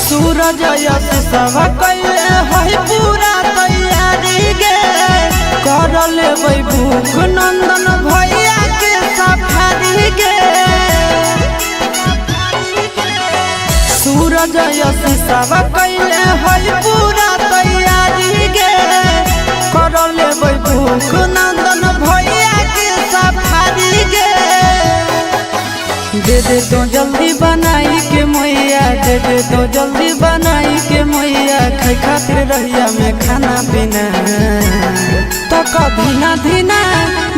सूरज यश सब कैले है पूरा तैयारी गे कर लेबै भूख नंदन भैया के सफारी गे सूरज यश सब कैले है पूरा तैयारी गे कर लेबै भूख नंदन भैया के सफारी गे दे दे तो जल्दी बनाई के मैया दे दे तो जल्दी बनाई के मैया खाई खातिर रहिया में खाना पीना तो कभी ना धीना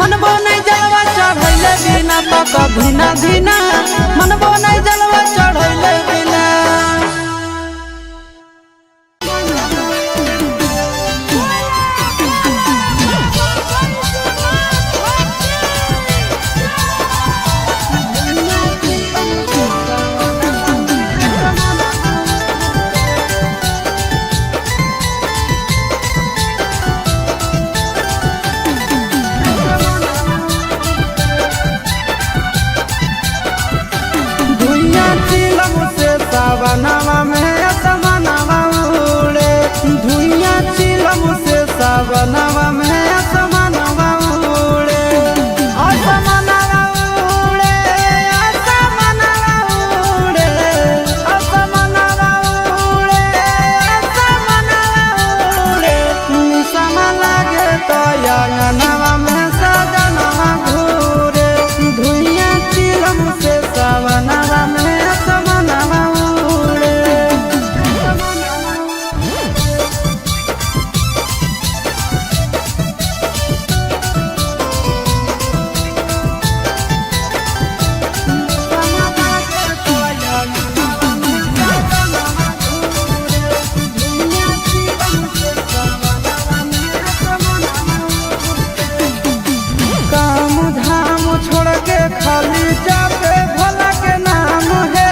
मन बने जलवा चढ़ैले बिना तो कभी ना धीना मन बने जलवा चढ़ैले बिना सावनवा में असमनवा उड़े धुइया चिलम से सावनवा में असमनवा उड़े असमनवा उड़े असमनवा उड़े असमनवा उड़े असमनवा उड़े निसम लागे तो अंगनवा में सजनवा घूरे धुइया चिलम से सावनवा में खाली जाते भोला के नाम है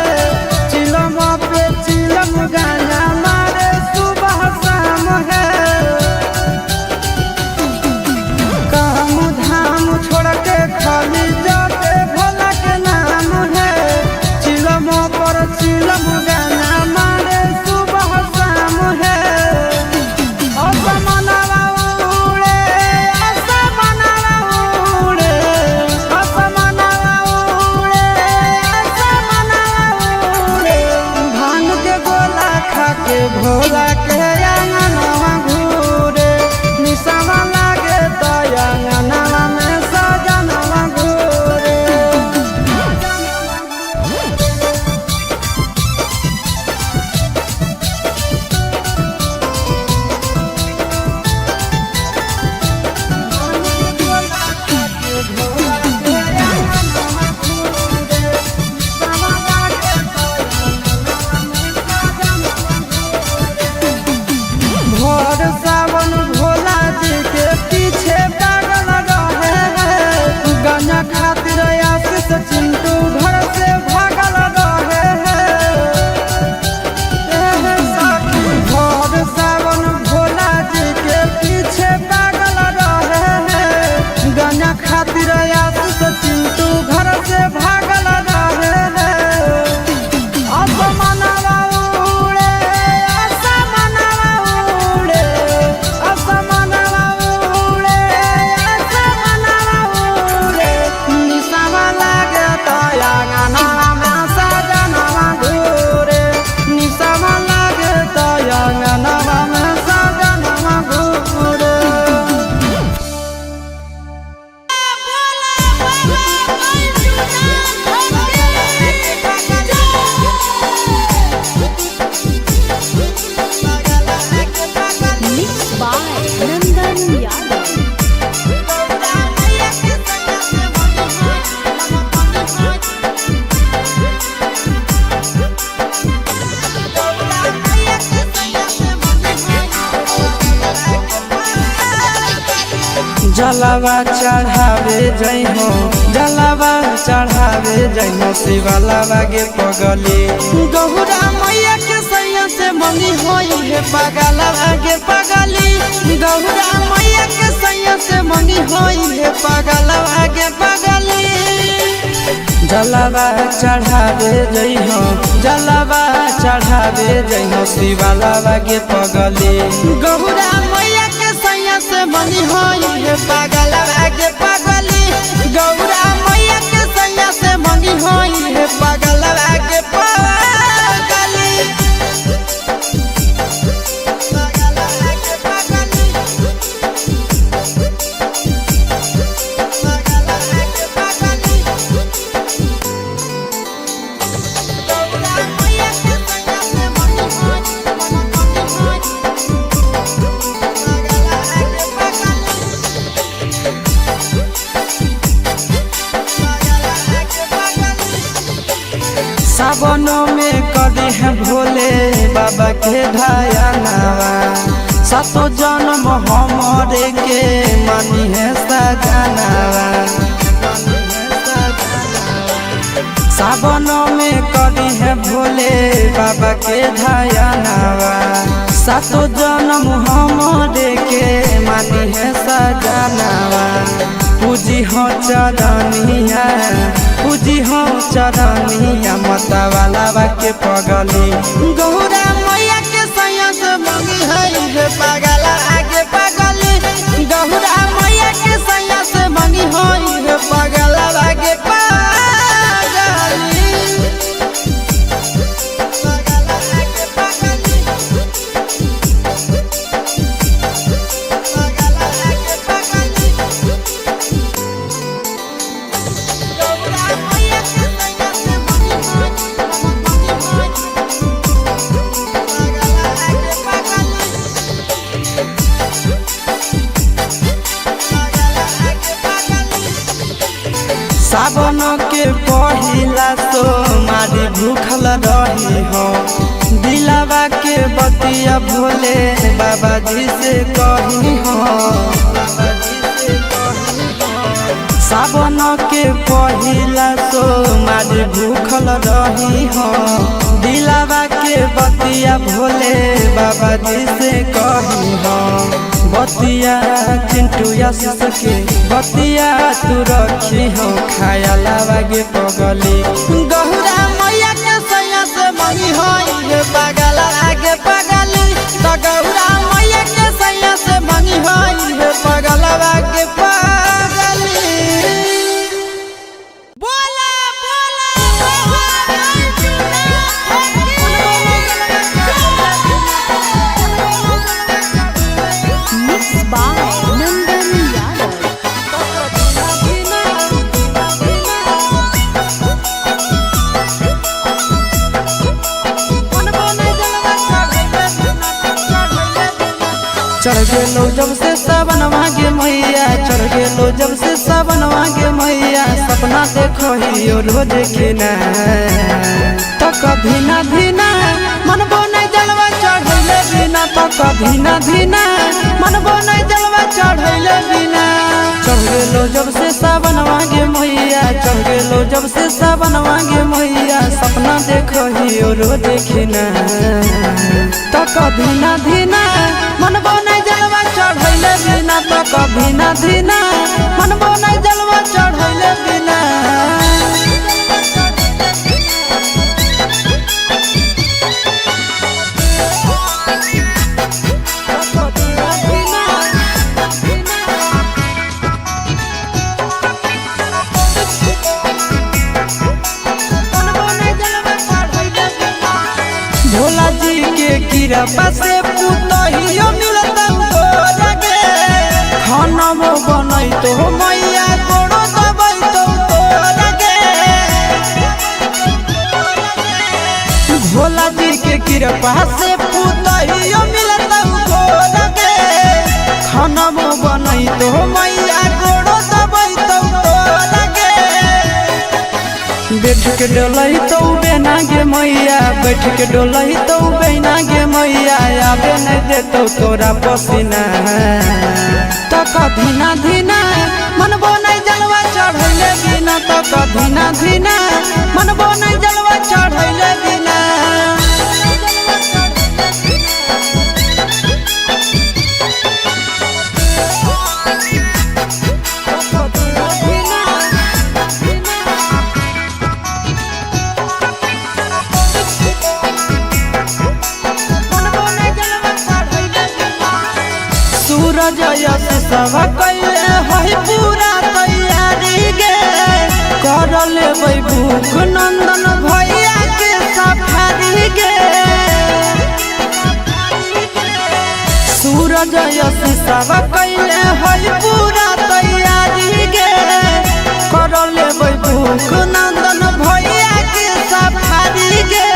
चिलम पे चिलम गाना मारे सुबह शाम है काम धाम छोड़ के खाली जाते भोला के नाम है चिलम पर चिलम गाना मारे सुबह शाम है असमनवा उड़े असमनवा उड़े भोला के अंगनवा घूरे निसवा लागे तो अंगनवा में सजनवा घूरे सावन भोला जी के पीछे पागल रहे हैं गाना खातिर आशीष चिंटू घर से भागल रहे हैं भोर सावन भोला जी के पीछे पागल रहे हैं गाना खातिर आशीष चिंटू घर से भागल रहे हैं असमनवा उड़े असमनवा उड़े असमनवा उड़े असमनवा उड़े निसवा लागे तो अंगनवा में सजनवा घूरे निसवा लागे तो अंगनवा में सजनवा घूरे Mixed by Nandan Yadav. जलावा चढ़ावे जइहो जलावा चढ़ावे जइहो शिवलावा के पगली गौरा मैया के सैया से मंगी होई है पगलावा के पगली गौरा मैया के सैया से मंगी होई है पगलावा के पगली जलावा चढ़ावे जइहो जलावा चढ़ावे जइहो शिवलावा के पगली गौरा मैया के सैया से मंगी होई है पगलावा के पगली गौरा मैया के सैया से मंगी होई है पगलावा के पगली सावनों में कदी है भोले बाबा के ढायानावा सातो जन्म हमरे के मानी है सजनावा सावनों में कदी है भोले बाबा के ढायानावा सातो जन्म हमरे के मानी है सजनावा पूजी हो चरनिया पूजी हो चरनिया मतवाला के पगली गौरा मैया के सैया से मंगी है पगला आगे पगली गौरा मैया के सैया से मंगी है पगला आगे पगली सावन के पहिला तो मारी भूखल रही हो दिलावा के बतिया भोले बाबा जी से कही हो सावन के पहिला तो मारी भूखल रही हो दिलावा के बतिया भोले बाबा जी से कही हो बतिया चिंटू आशीष के बतिया तू रखी हो खाया लागे पगली गौरा मैया के सैया से मंगी होई पगला आगे पगली तो गौरा मैया के सैया से मंगी होई पगला आगे पगली बोला Mixed by Nandan Yadav. चढ़ गेलो जब से सावन मांगे मैया चढ़ गेलो जब से सावन मांगे मैया सपना देखो ही रोज खिना तो कभी ना धीना मन बोने जलवा चढ़ैले बिना तो कभी ना धीना मन बोने जलवा चढ़ैले बिना चढ़ गेलो जब से सावन मांगे मैया चढ़ गेलो जब से सावन मांगे मैया सपना देखो ही रोज खिना तो कभी ना धीना मन बोने जलवा चढ़ैले बिना तो कभी ना धीना मन बोने जलवा चढ़ैले बिना भोला जी के कृपा से पुतहियो मिलता लगे खाना वो बनई तो मैया कोड़ो दबई तो लगे भोला जी के कृपा से पुतहियो मिलता लगे खाना वो बनई तो मैया कोड़ो दबई तो लगे बैठ के डोलही तो बेना गे मैया बैठ के डोलही तो बेना गे मैया आबे नहीं देतो तोरा पसीना तो कधीना धीना मनबो नहीं जलवा चढ़ैले बिना तो कधीना धीना मनबो नहीं जलवा चढ़ैले बिना सूरज यश सब कैले है पूरा तैयारी गे कर लेबै भूख नंदन भैया के सफारी गे सूरज यश सब कैले है पूरा तैयारी गे कर लेबै भूख नंदन भैया के सफारी गे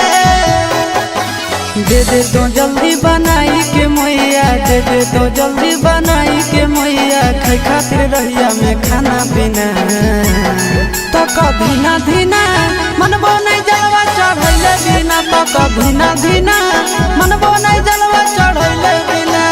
दे दे तो जल्दी बनाई के मैया दे दे तो जल्दी बनाई के मैया खाई खातिर रहिया में खाना पीना तो कधीना धीना मनबो नहीं जलवा चढ़ैले बिना तो कधीना धीना मनबो नहीं जलवा चढ़ैले बिना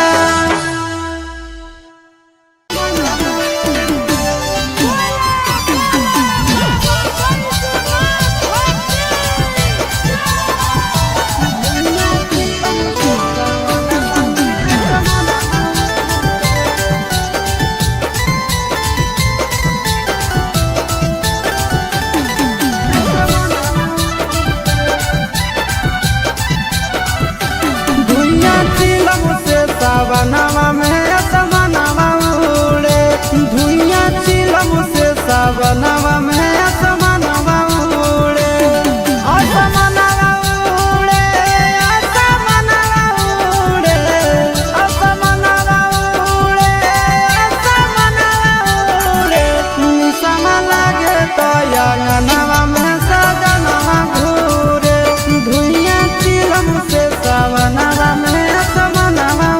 सावनवा में असमनवा उड़े धुइया चिलम से सावनवा में असमनवा उड़े असमनवा उड़े असमनवा उड़े असमनवा उड़े असमनवा उड़े निसम लागे तो अंगनवा में सजनवा घूरे धुइया चिलम से सावनवा में असमनवा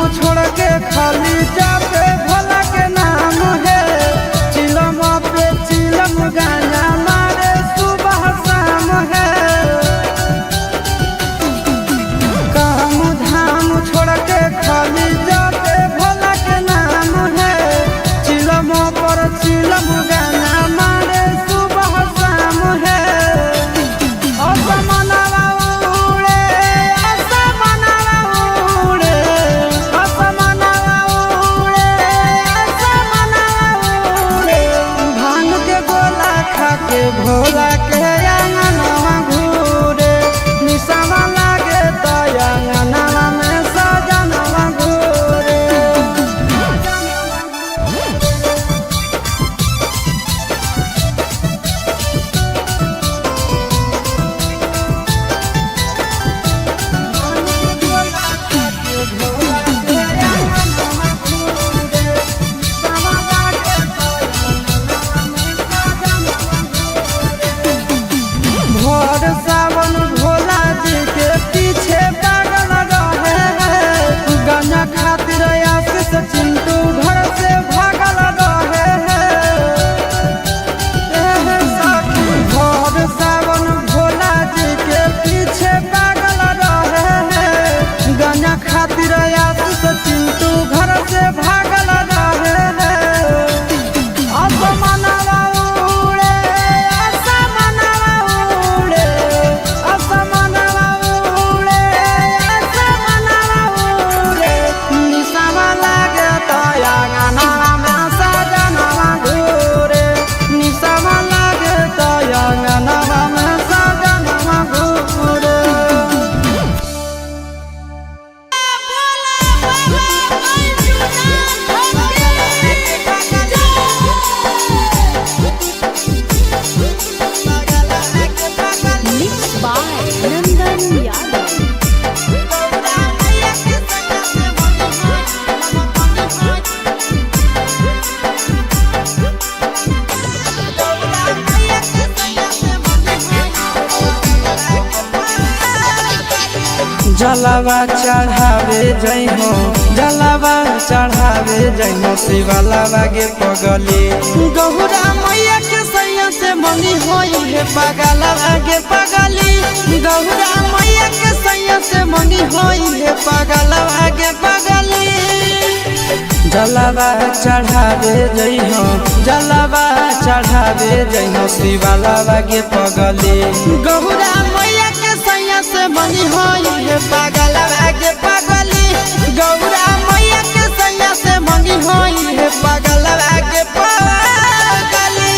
खाली जाते भोला के नाम है चिलम पे चिलम गाना मारे सुबह शाम है काम धाम छोड़ के खाली जाते भोला के नाम है चिलम पर चिलम गाना मारे सुबह शाम है असमनवा उड़े असमनवा उड़े के भोला के अंगनवा घूरे निसवा लागे तो अंगनवा में सजनवा घूरे जलावा चढ़ावे जइहो जलावा चढ़ावे जइहो शिवालावा गे पगली गौरा मैया के सैया से मंगी होई है पगलावा गे पगली गौरा मैया के सैया से मंगी होई है पगलावा गे पगली जलावा चढ़ावे जइहो जलावा चढ़ावे जइहो शिवालावा गे पगली गौरा मैया के सैया से मंगी होई है पगलावा गे पगली गौरा मैया के सैया से मंगी होई है पगलावा गे पगली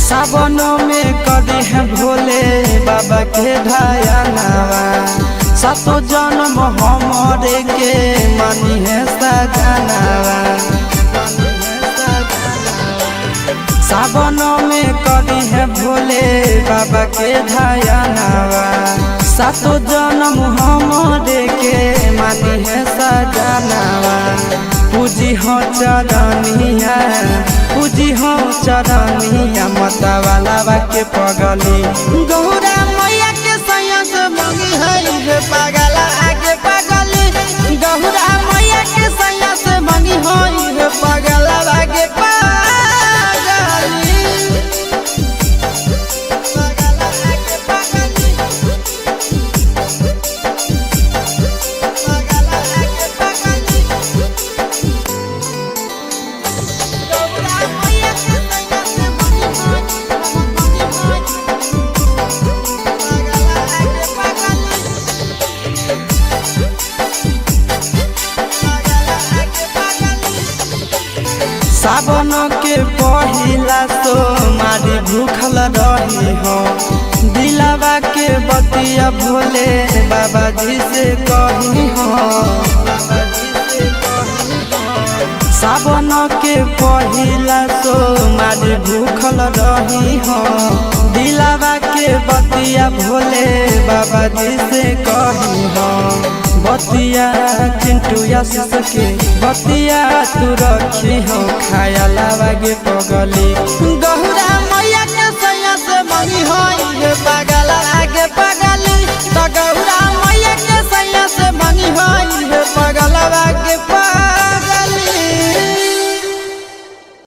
सावन में कदी है भोले बाबा के ढायानावा सातो जन्म हमरे के मानी है सजनावा सावन में कदी है भोले बाबा के ढायानावा सातो जन्म हमरे के मानी है सजनावा पूजी हो चरनिया पूजी हो चरनिया मतवालावा के पगली गौरा मैया के सैया से मंगी है पगला आगे पगली गौरा मैया के सैया से मंगी है पगला आगे पगली सावन के पहिला तो मारी भूखल रही हो दिलावा के बतिया भोले बाबा जी से कही हो सावन के पहिला तो मारी भूखल रही हो दिलावा के बतिया भोले बाबा जी से कही हो बतिया चिंटू आशीष के बतिया तू रखी हो खाया लावा गे पगली गौरा मैया के सैया से मंगी होई है पगला आगे पगली तो गौरा मैया के सैया से मंगी होई है पगला आगे पगली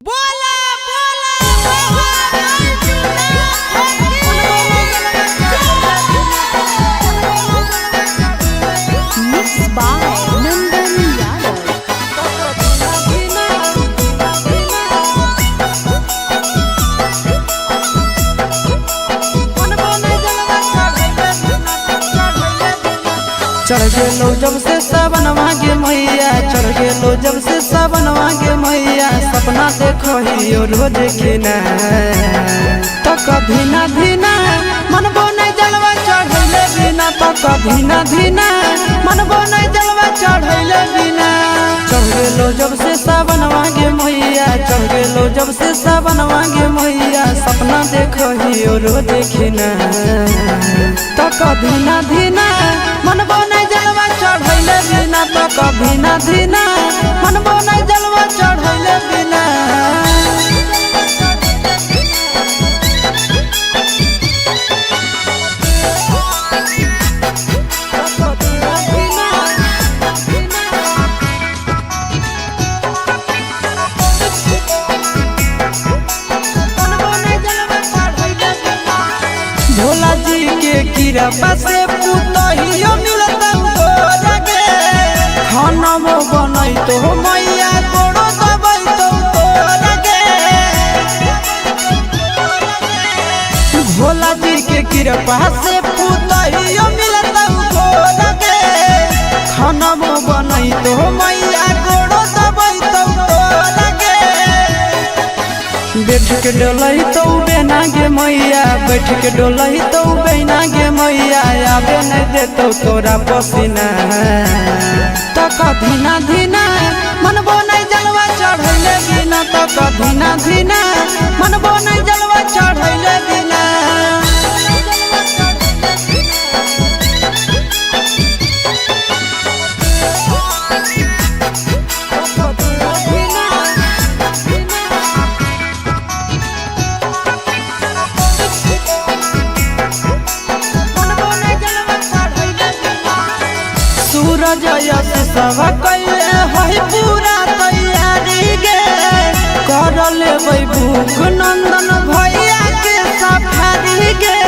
बोला Mixed by Nandan Yadav. चढ़ गेलो जब से सावन मांगे मैया चढ़ गेलो जब से सावन मांगे मैया सपना देखो ही रोज खिना तो कभी ना धीना मनबो नहीं जलवा चढ़ैले बिना तो कभी ना धीना मनबो नहीं जलवा चढ़ैले बिना चढ़ गेलो जब से सावन मांगे मैया चढ़ गेलो जब से सावन मांगे मैया सपना देखो ही रोज खिना तो कभी ना धीना मनबो नहीं जलवा चढ़ैले बिना तो कभी ना धीना मनबो नहीं जलवा चढ़ैले बिना भोला जी के कृपा से पुतहियो मिलता गे खाना बनई तो मैया गोड़ो दबई तो गे भोला जी के कृपा से पुतहियो मिलता गे खाना बनई तो मैया गोड़ो दबई तो गे बैठ के डोलही तो बेना गे मैया बैठ के डोलही तो बेना गे मैया आबे नहीं देतो तोरा पसीना तो कभी ना धीना तो कधीना धीना मनबो नहीं जलवा चढ़ैले बिना। सूरज यश सब कैले है पूरा तैयारी गे कर लेबै भूख नंदन भैया के सफारी गे।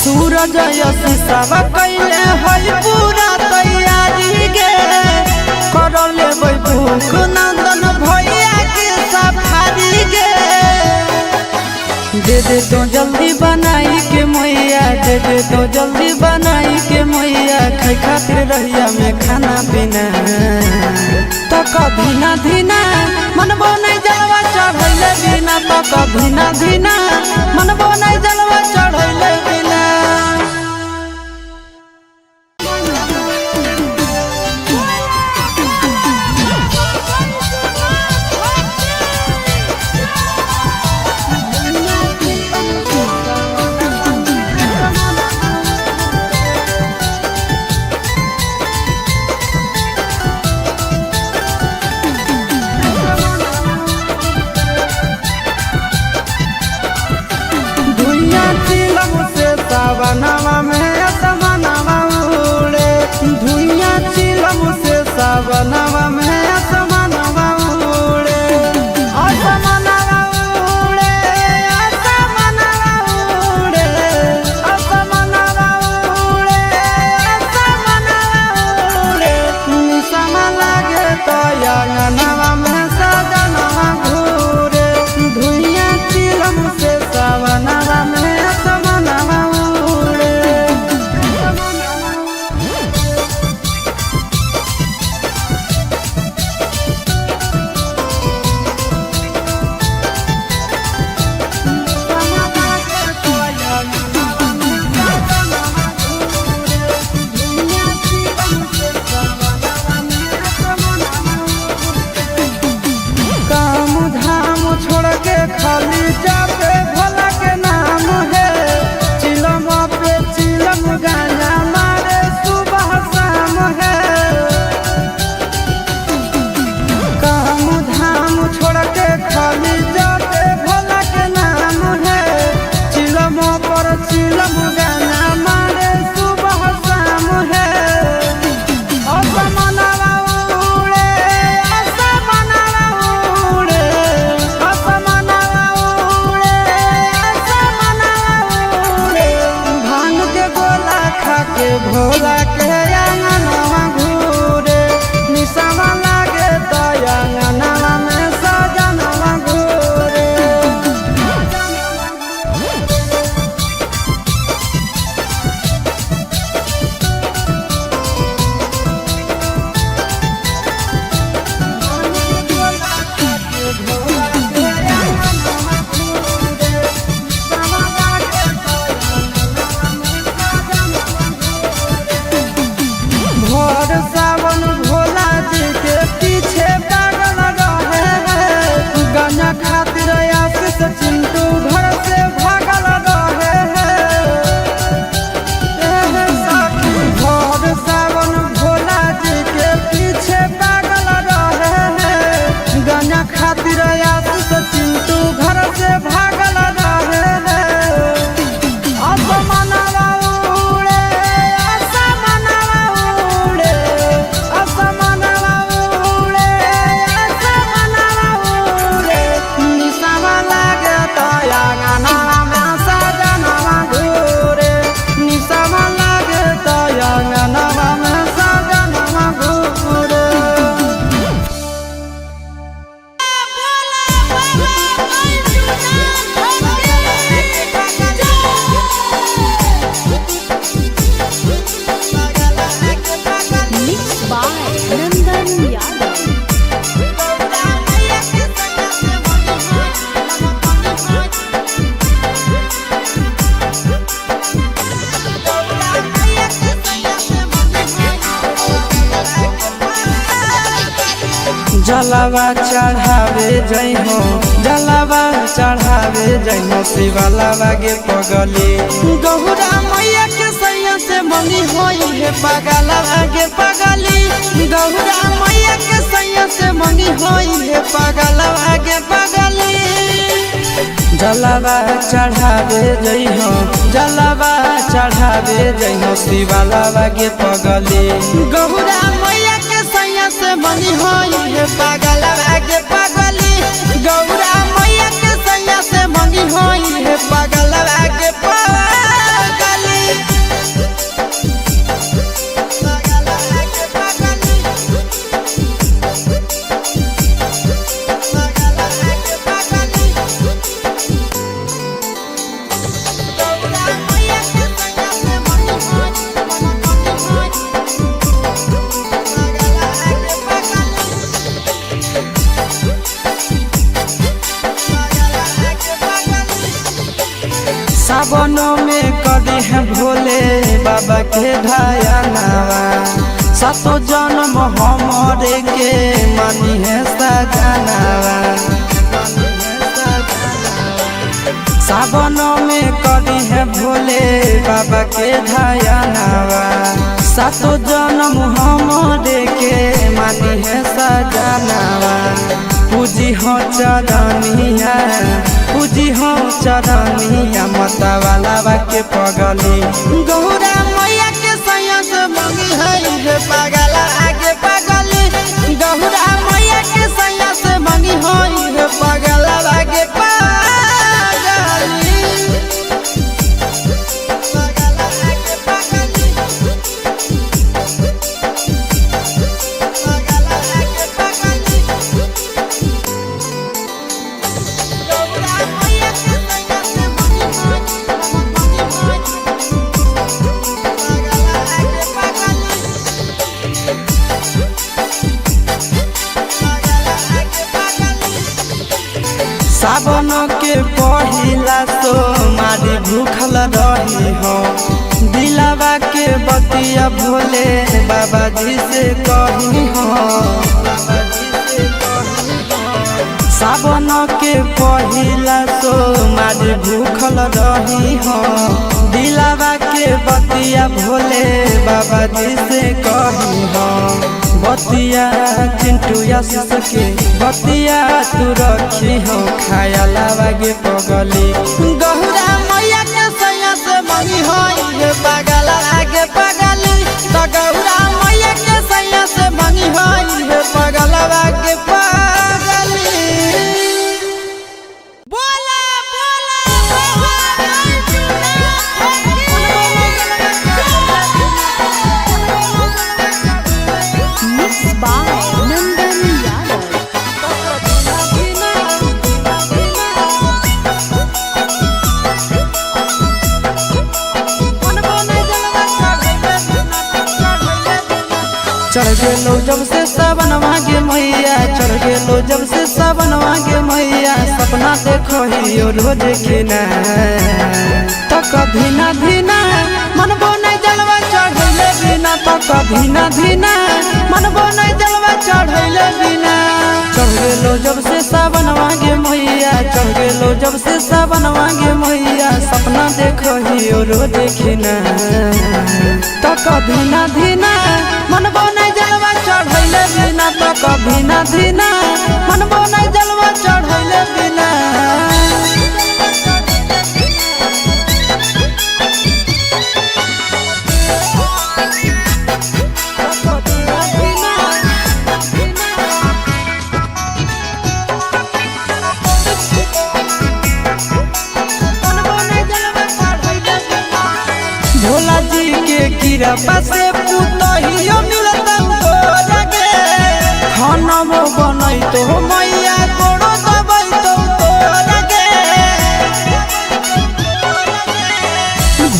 सूरज यश सब कैले है पूरा तैयारी गे कर लेबै भूख नंदन भैया के सफारी गे। दे दे तो जल्दी बनाई के मैया दे दे तो जल्दी बनाई के मैया खाई खातिर रहिया में खाना पीना तो कधीना धीना मनबो नहीं जलवा चढ़ैले बिना तो कधीना धीना मनबो नहीं जलवा चढ़ैले बिना। जलावा चढ़ावे जइहो जलावा चढ़ावे जइहो शिवालावा गे पगली गौरा मैया के सैया से मंगी होई है पगलावा गे पगली गौरा मैया के सैया से मंगी होई है पगलावा गे पगली जलावा चढ़ावे जइहो जलावा चढ़ावे जइहो शिवालावा गे पगली गौरा मैया के सैया से मंगी होई है पगलावा गे पगली गौरा मैया के सैया से मंगी होई है पगलावा गे पगली सावनों में कदी है भोले बाबा के ढायनावा सातो जन्म हमरे के मानी है सजनावा सावनों में कदी है भोले बाबा के ढायनावा सातो जन्म हमरे के मानी है सजनावा पूजी हो चरनिया पूजी हो चरनिया मतवाला के पगली गौरा मैया के सैया से मंगी है पगला आगे पगली गौरा मैया के सैया से मंगी है पगला आगे पगली सावन के पहिला तो मारी भूखल रही हो दिलावा के बतिया भोले बाबा जी से कही हो सावन के पहिला तो मारी भूखल रही हो दिलावा के बतिया भोले बाबा जी से कही हो बतिया चिंटू आशीष के बतिया तू रखी हो खायलावा गे पगली गौरा मैया के सैया से मंगी होई पगला आगे पगली तो गौरा मैया के सैया से मंगी होई पगला आगे पगली बोला Mixed by Nandan Yadav. चढ़ गेलो जब से सावनवा गे मैया चढ़ गेलो जब से सावनवा गे मैया सपना देखो ही रोज खिना तो कभी ना धीना मनबो नहीं जलवा चढ़ैले बिना तो कभी ना धीना मनबो नहीं जलवा चढ़ैले बिना चढ़ गेलो जब से सावनवा गे मैया चढ़ गेलो जब से सावनवा गे मैया सपना देखो ही रोज खिना तो कभी ना धीना मनबो नहीं जलवा चढ़ैले बिना तो कभी ना धीना मनबो नहीं जलवा चढ़ैले बिना भोला जी के कृपा से पुतहियो मिलता तोरगे खाना बनई तो मैया गोड़ो दबई तो तोरगे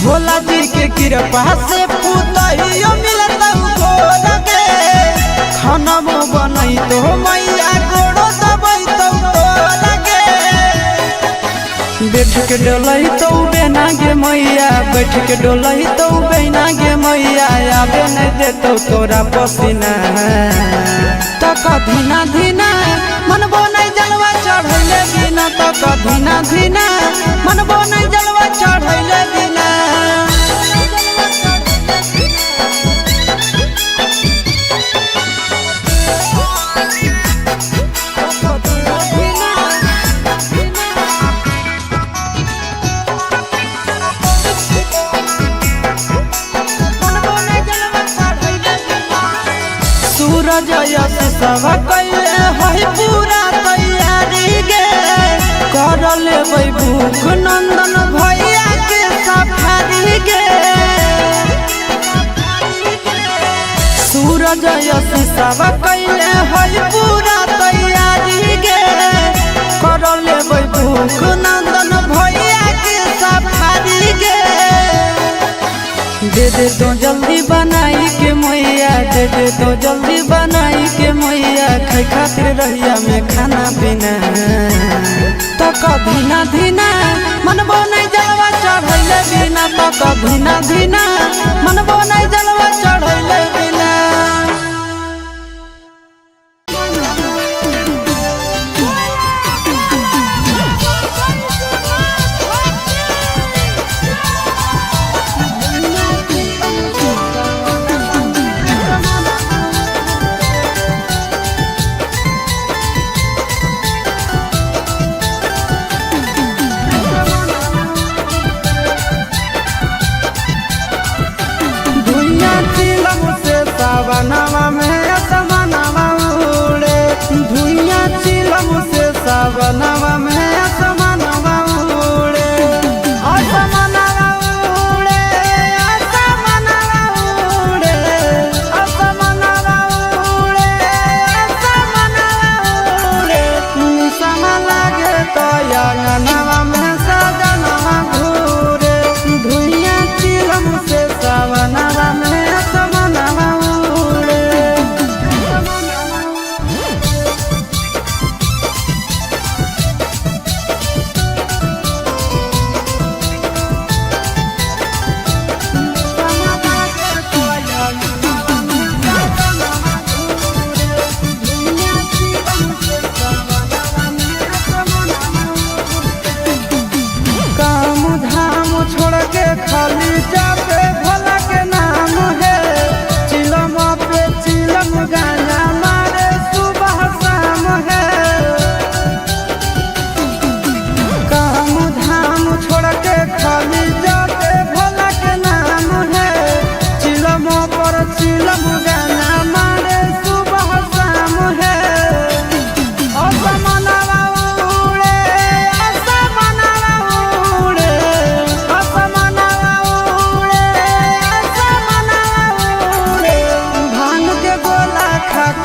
भोला जी के कृपा से पुतहियो मिलता तोरगे खाना बनई तो मैया गोड़ो दबई तो तोरगे बैठ के डोलही तो बेना गे मैया बैठ के डोलही तो बेना गे मैया आबे नहीं देतो तोरा पसीना तो तक धीना धीना मनबो नहीं जलवा चढ़ैले बिना तक धीना धीना मनबो नहीं जलवा चढ़ैले बिना सूरज यश सब कैले है पूरा तैयारी गे कर लेबै भूख नंदन भैया के सफारी गे सूरज यश सब कैले है पूरा तैयारी गे कर लेबै भूख नंदन भैया के सफारी गे दे दे तो जल्दी बनाई के मैया दे दे तो जल्दी बनाई के मैया खाई खातिर रहिया में खाना पीना तक धीना धीना मनबो नहीं जलवा चढ़ैले बिना तक धीना धीना मनबो नहीं जलवा चढ़ैले बिना सावनवा में असमनवा उड़े धुइया चिलम से सावनवा में असमनवा उड़े असमनवा उड़े असमनवा उड़े असमनवा उड़े असमनवा उड़े निसम लागे तो अंगनवा में सजनवा घूरे धुइया चिलम से सावनवा में असमनवा छोड़ के खाली जाते भोला के नाम है चिलम पे चिलम गाना मारे सुबह शाम है काम धाम छोड़ के खाली जाते भोला के नाम है चिलम पर चिलम गाना मारे सुबह शाम है असमनवा उड़े असमनवा उड़े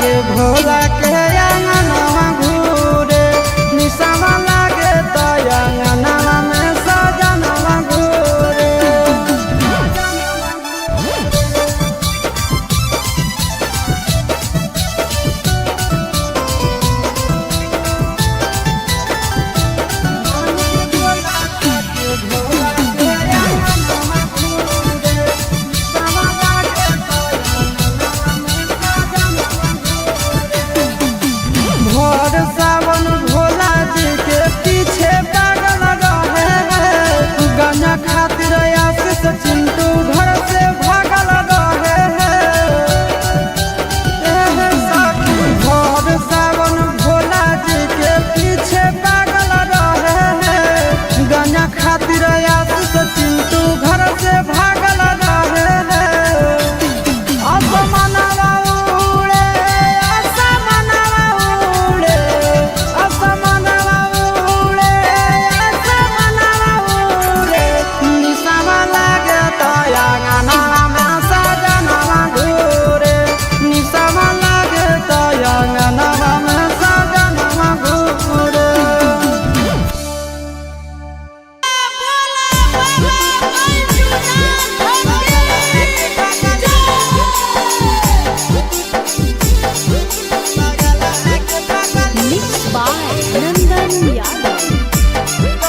के भोला के अंगनवा घूरे निसवा लागे तो अंगनवा में सजनवा घूरे सावन भोला जी के पीछे पागल रहे गाना खातिर आशीष चिंटू घर से भागल रहे भोर सावन भोला जी के पीछे पागल रहे गाना खातिर आशीष चिंटू घर से भागल रहे असमनवा उड़े असमनवा उड़े असमनवा उड़े असमनवा उड़े निसवा लागे तो अंगनवा में सजनवा घूरे निसवा लागे तो अंगनवा में सजनवा घूरे Mixed by Nandan Yadav.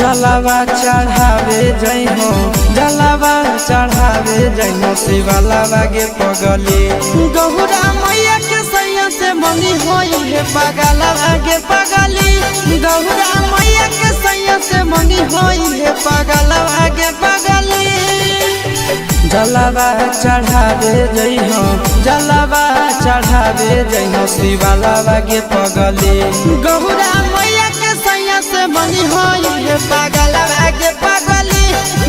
जलावा चढ़ावे जइहो जलावा चढ़ावे जइहो शिवालावा गे पगली गौरा मैया के सैया से मंगी होई हे पगलावा गे पगली गौरा मैया के सैया से मंगी होई हे पगलावा गे पगली जलावा चढ़ावे जइहो जलावा चढ़ावे जइहो शिवालावा गे पगली गौरा मैया के सैया से मंगी होई हे पगलावा गे पगली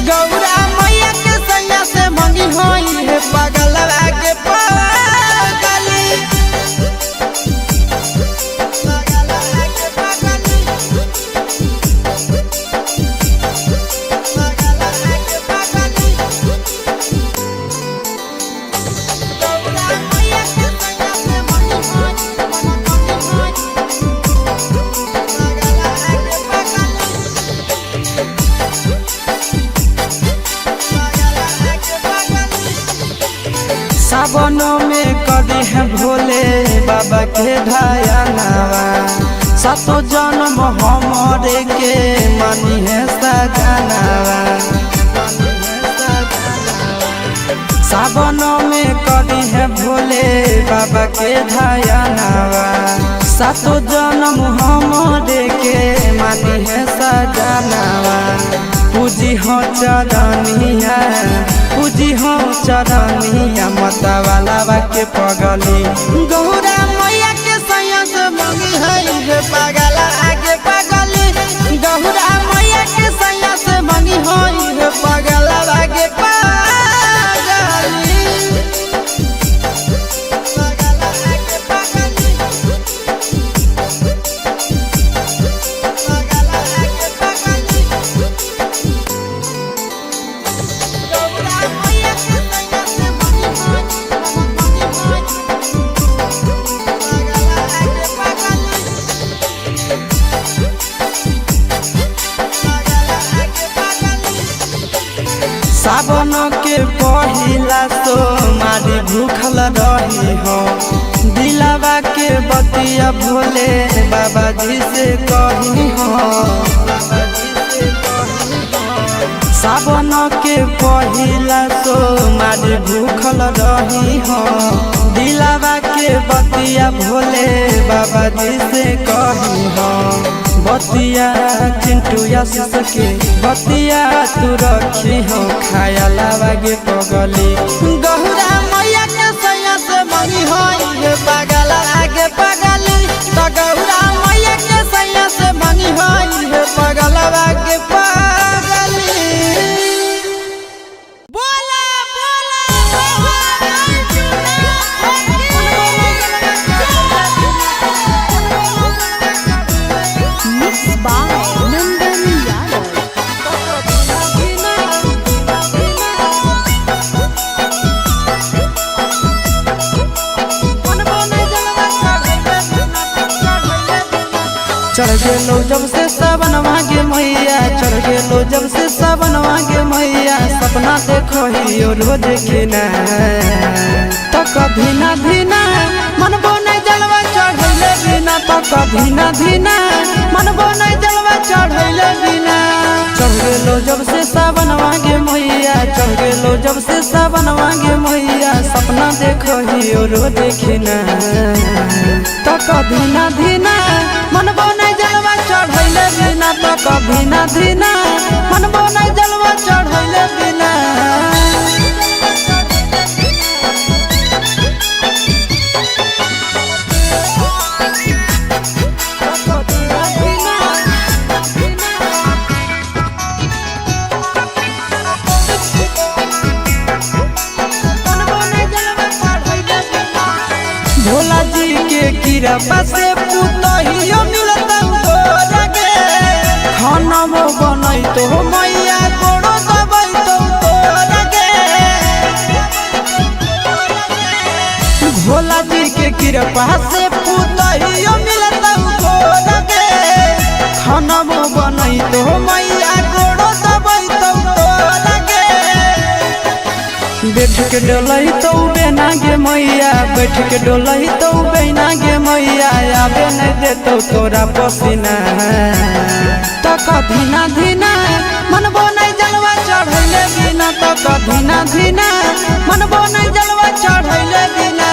गौरा मैया के सैया से मंगी होई हे पगलावा गे पगली सावनों में कभी है भोले बाबा के ढायानावा सातो जन्म हमरे के मानी है सजनावा सावनों में कभी है भोले बाबा के ढायानावा सातो जन्म हमरे के मानी है सजनावा पूजी हो चरनिया पूजी हो चरनिया मतवाला के पगली गौरा मैया के सैया से मंगी है हे पगला आगे पगली गौरा मैया के सैया से मंगी है हे पगला आगे पगली सावन के पहिला तो मारी भूखल रही हो दिलावा के बतिया भोले बाबा जी से कही हो सावन के पहिला तो मारी भूखल रही हो दिलावा के बतिया भोले बाबा जी से कही हो बतिया चिंटू आशीष के बतिया तू रखी हो खाया लावा गे पगली गौरा मैया के सैया से मंगी होई हे पगला आगे पगली तो गौरा मैया के सैया से मंगी होई हे पगला आगे पगली बोला Mixed by Nandan Yadav. चढ़ गेलो जब से सावन मांगे मैया चढ़ गेलो जब से सावन मांगे मैया सपना देखो ही रोज खिना तो कभी ना धीना मनबो नहीं जलवा चढ़ैले बिना तो कभी ना धीना मनबो नहीं जलवा चढ़ैले बिना चढ़ गेलो जब से सावन मांगे मैया चढ़ गेलो जब से सावन मांगे मैया सपना देखो ही रोज खिना तो कभी ना धीना मनबो नहीं जलवा चढ़ैले बिना तो कभी ना धीना मनबो नहीं जलवा चढ़ैले बिना भोला जी के कृपा से पुतहियो मिलता तोरा गे खाना मो बनई तो मैया गोड़ो दबई तो तोरा गे भोला जी के कृपा से पुतहियो मिलता तोरा गे खाना मो बनई तो मैया गोड़ो दबई तो तोरा गे बैठ के डोलही तो बेना गे मैया, बैठ के डोलही तो बेना गे मैया, आबे नहीं देतो तोरा पसीना। तो कधीना धीना मनबो नहीं जलवा चढ़ैले बिना, तो कधीना धीना मनबो नहीं जलवा चढ़ैले बिना।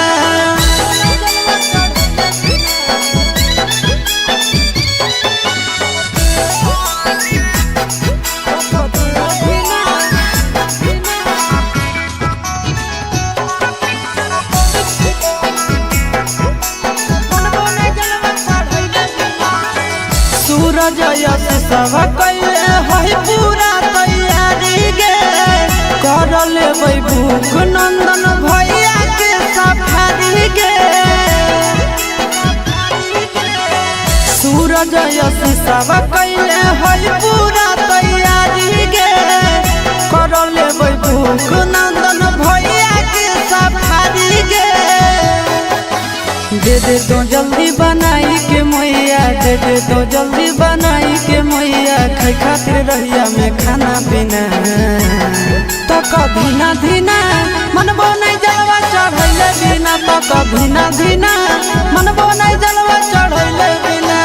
सूरज यश सब कैले है पूरा तैयारी गे, कर लेबै भूख नंदन भैया के सफारी गे। सूरज यश सब कैले है पूरा तैयारी गे, कर लेबै भूख नंदन भैया के सफारी गे। दे दे तो जल्दी बनाई के मैया, दे दे तो जल्दी बनाई के मैया, खाई खातिर रहिया में खाना पीना। तो कधीना धीना मनबो नहीं जलवा चढ़ैले बिना, तो कधीना धीना मनबो नहीं जलवा चढ़ैले बिना।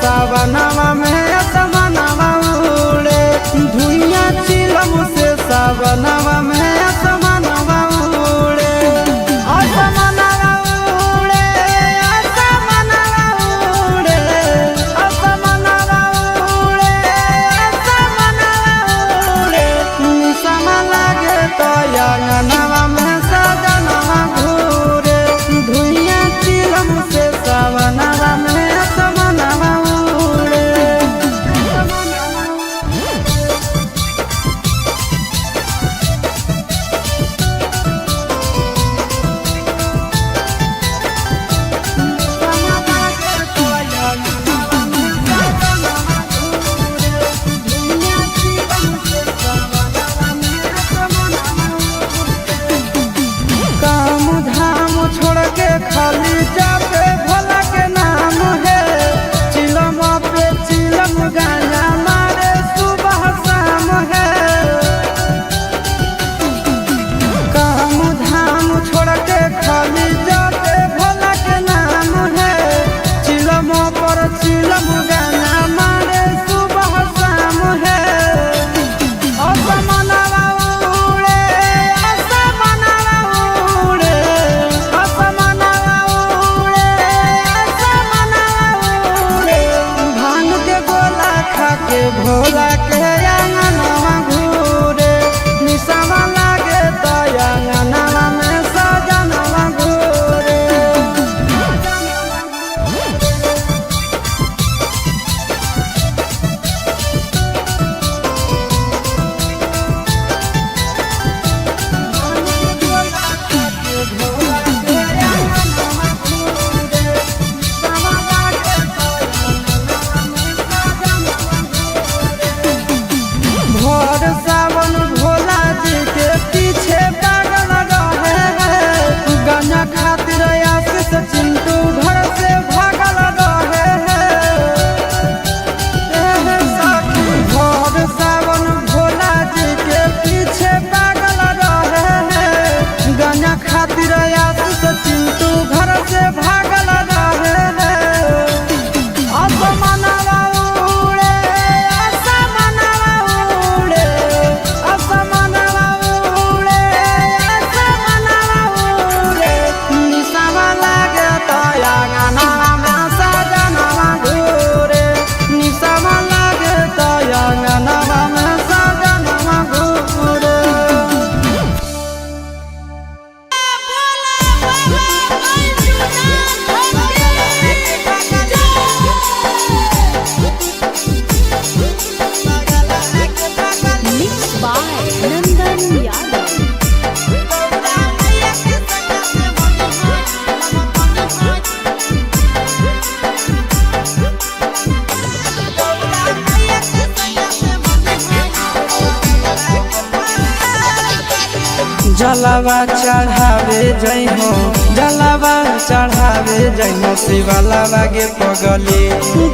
सावनवा में असमनवा उड़े, धुइया चिलम से सावनवा में असमनवा उड़े। असमनवा उड़े, असमनवा उड़े, असमनवा उड़े, असमनवा उड़े। निसम लागे तो अंगनवा में सजनवा घूरे, धुइया चिलम से सावनवा में असमनवा। छोड़ के खाली जाते भोला के नाम है, चिलम पे चिलम गाना मारे सुबह शाम है। काम धाम छोड़ के खाली जाते भोला के नाम है, चिलम पर चिलम गाना मारे सुबह शाम है। असमनवा उड़े, असमनवा उड़े, असमनवा उड़े, असमनवा उड़े। भांग के गोला खा के भोला के अंगनवा घूरे, निसवा लागे तो अंगनवा में सजनवा घूरे। जलावा चढ़ावे जइहो जलावा चढ़ावे जइहो शिवालावा गे पगली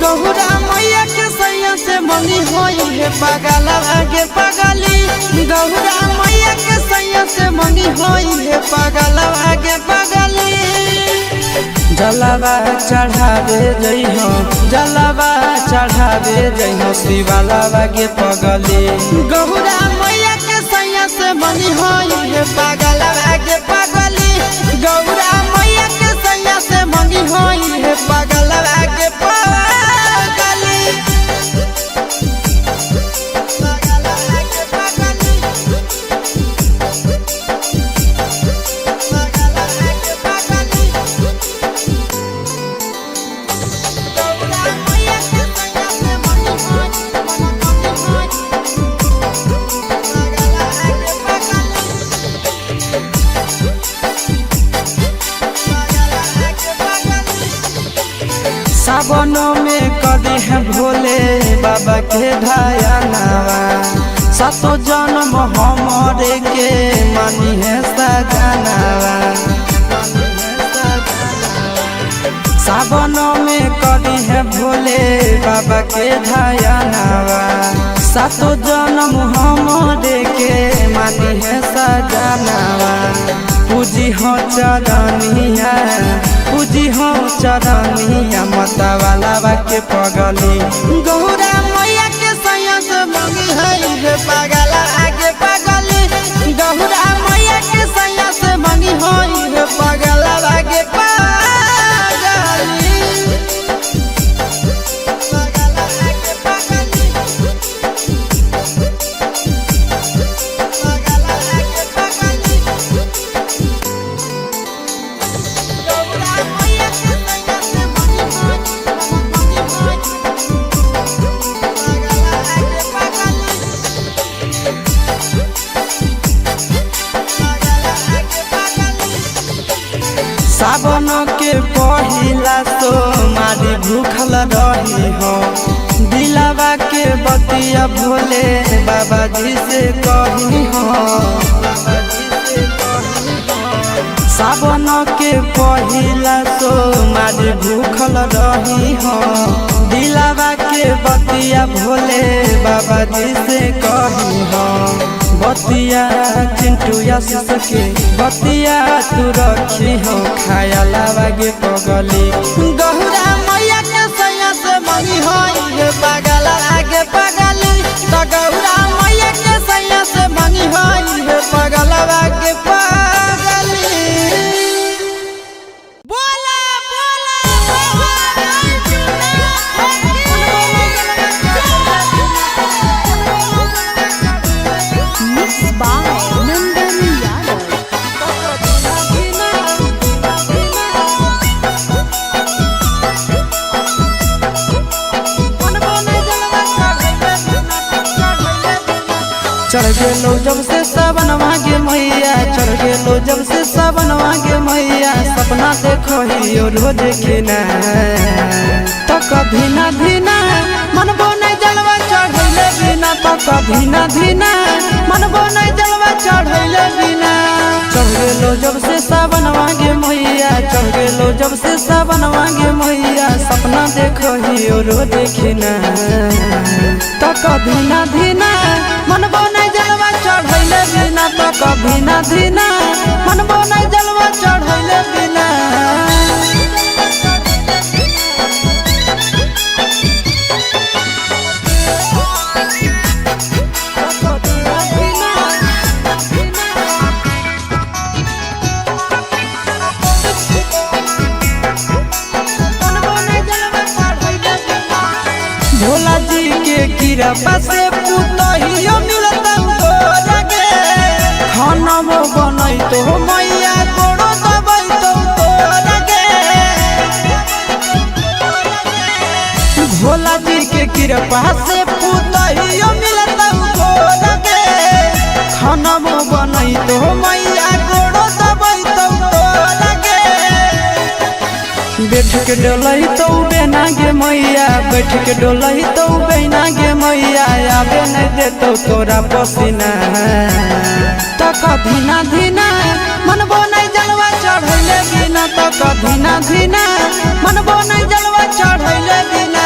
गौरा मैया के सैया से मंगी होई है पगलावा गे पगली गौरा मैया के सैया से मंगी होई है पगलावा गे पगली जलावा चढ़ावे जइहो जलावा चढ़ावे जइहो शिवालावा गे पगली गौरा मैया के सैया से मंगी होई है पगलावा गे पगली गौरा मैया के सैया से मंगी होई है पगलावा गे पगली सावनों में कदी है भोले बाबा के ढायनावा सातो जन्म हमरे के मानी है सजनावा सावनों में कदी है भोले बाबा के ढायनावा सातो जन्म हमरे के मानी है सजनावा पूजी हो चरनिया पूजी हो चरनिया मतवालावा के पगली गौरा मैया के सैया से मंगी है पगला आगे पगली गौरा मैया के सैया से मंगी है पगला आगे पगली सावन के पहिला तो मारी भूखल रही हो दिलावा के बतिया भोले बाबा जी से कही हो सावन के पहिला तो मारी भूखल रही हो दिलावा के बतिया भोले बाबा जी से कही हो बतिया चिंटू आशीष के बतिया तू रखी हो खायालावा गे पगली गौरा मैया के सैया से मंगी होई है पगला आगे पगली तो गौरा मैया के सैया से मंगी होई है पगला आगे पगली बोला Mixed by Nandan Yadav. चढ़ गेलो जब से सावन मांगे मैया चढ़ गेलो जब से सावन मांगे मैया सपना देखो ही रोज खिना तो कभी ना धीना मनबो नहीं जलवा चढ़ैले बिना तो कभी ना धीना मनबो नहीं जलवा चढ़ैले बिना चढ़ गेलो जब से सावन मांगे मैया चढ़ गेलो जब से सावन मांगे मैया सपना देखो ही रोज खिना तो कभी ना धीना मनबो नहीं जलवा चढ़ैले बिना तो कभी ना धीना मनबो नहीं जलवा चढ़ैले बिना भोला जी के कृपा से पुतहियो मिलता लगे खाना में बनई तो मैया गोड़ो दबई तो लगे भोला जी के कृपा से पुतहियो मिलता लगे खाना में बनई तो मैया गोड़ो दबई तो लगे के डोलही तो बेना गे मैया, बैठ के डोलही तो बेना गे मैया, आबे नहीं देतो तोरा पसीना। तो कधीना धीना मनबो नहीं जलवा चढ़ैले बिना, तो कधीना धीना मनबो नहीं जलवा चढ़ैले बिना।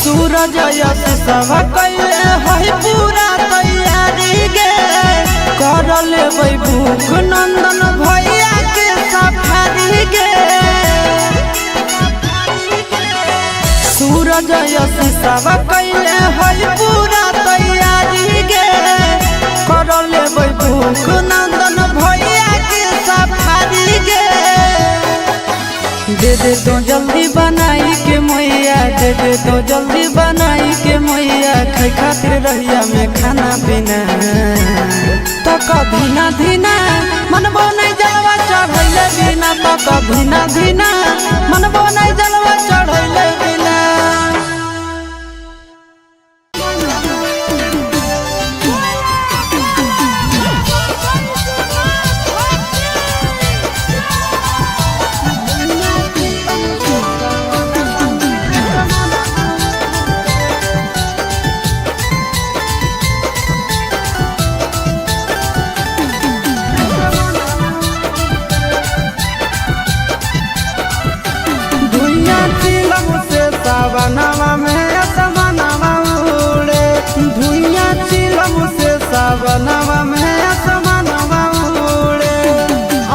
सूरज यश सब कैले है पूरा तैयारी गे, कर लेबै भूख नंदन भैया के सफारी गे। सूरज यश सब कैले है पूरा तैयारी गे, कर लेबै भूख नंदन भैया के सफारी गे। दे दे तो जल्दी बनाई के मैया, दे दे तो जल्दी बनाई के मैया, खाई खातिर रहिया में खाना पीना। तो कधीना धीना मनबो नहीं जलवा चढ़ैले बिना, तो कधीना धीना मनबो नहीं जलवा चढ़ैले बिना। सावनवा में असमनवा उड़े, धुइया चिलम से सावनवा में असमनवा उड़े।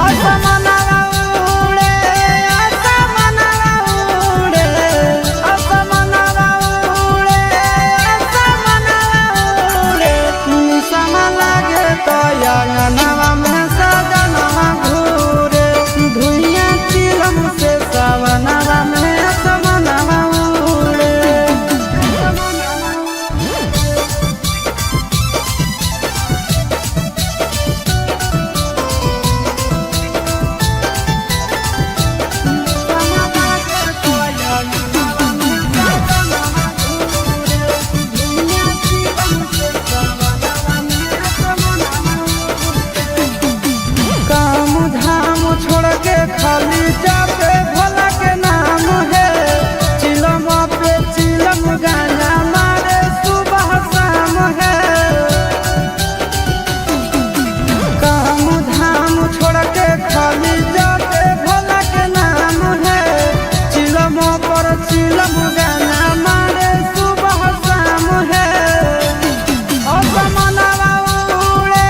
असमनवा उड़े, असमनवा उड़े, असमनवा उड़े, असमनवा उड़े। निसमा लागे तो अंगनवा में सजनवा घूरे, धुइया चिलम से सावनवा में असमनवा। खाली जाते भोला के नाम है, चिलम पे चिलम गाना मारे सुबह शाम है। काम धाम छोड़ के खाली जाते भोला के नाम है, चिलम पर चिलम गाना मारे सुबह शाम है। असमनवा उड़े,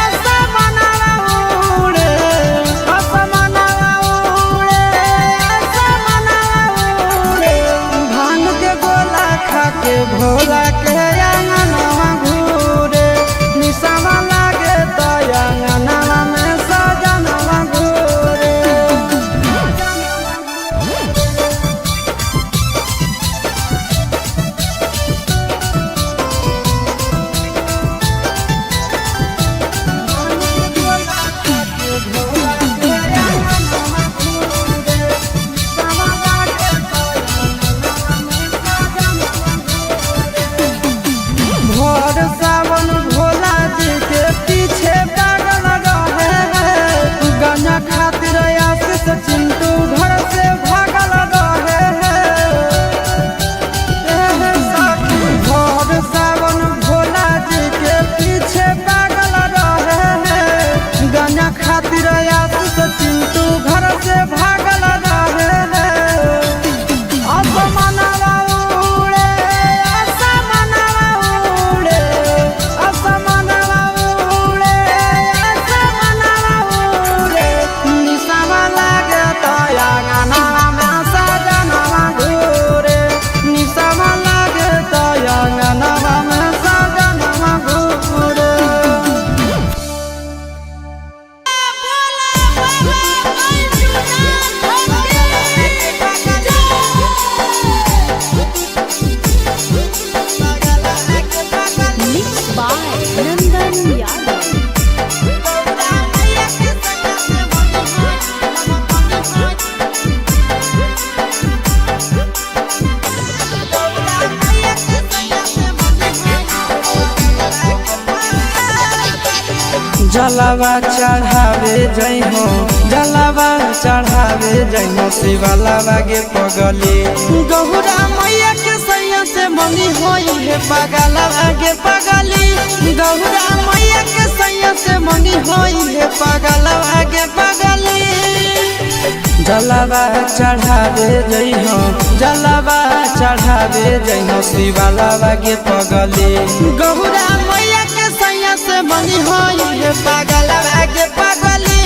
असमनवा उड़े, असमनवा भांग के गोला खा के भोला के अंगनवा घूरे, निशावा लागे तो अंगनवा में सजनवा घूरे। भोर सावन भोला जी के पीछे पागल रहे हैं, गाना खातिर आशीष चिंटू घर से भागल रहे हैं। भोर सावन भोला जी के पीछे पागल रहे हैं, गाना खातिर आशीष चिंटू घर से भागल रहे हैं। असमनवा उड़े, असमनवा उड़े, जलावा चढ़ावे जइहो जलावा चढ़ावे जइहो शिवालावा गे पगली गौरा मैया के सैया से मंगी होई है पगलावा गे पगली गौरा मैया के सैया से मंगी होई है पगलावा गे पगली जलावा चढ़ावे जइहो जलावा चढ़ावे जइहो शिवालावा गे पगली गौरा मैया के सैया से मंगी होई है पगलावा गे पगली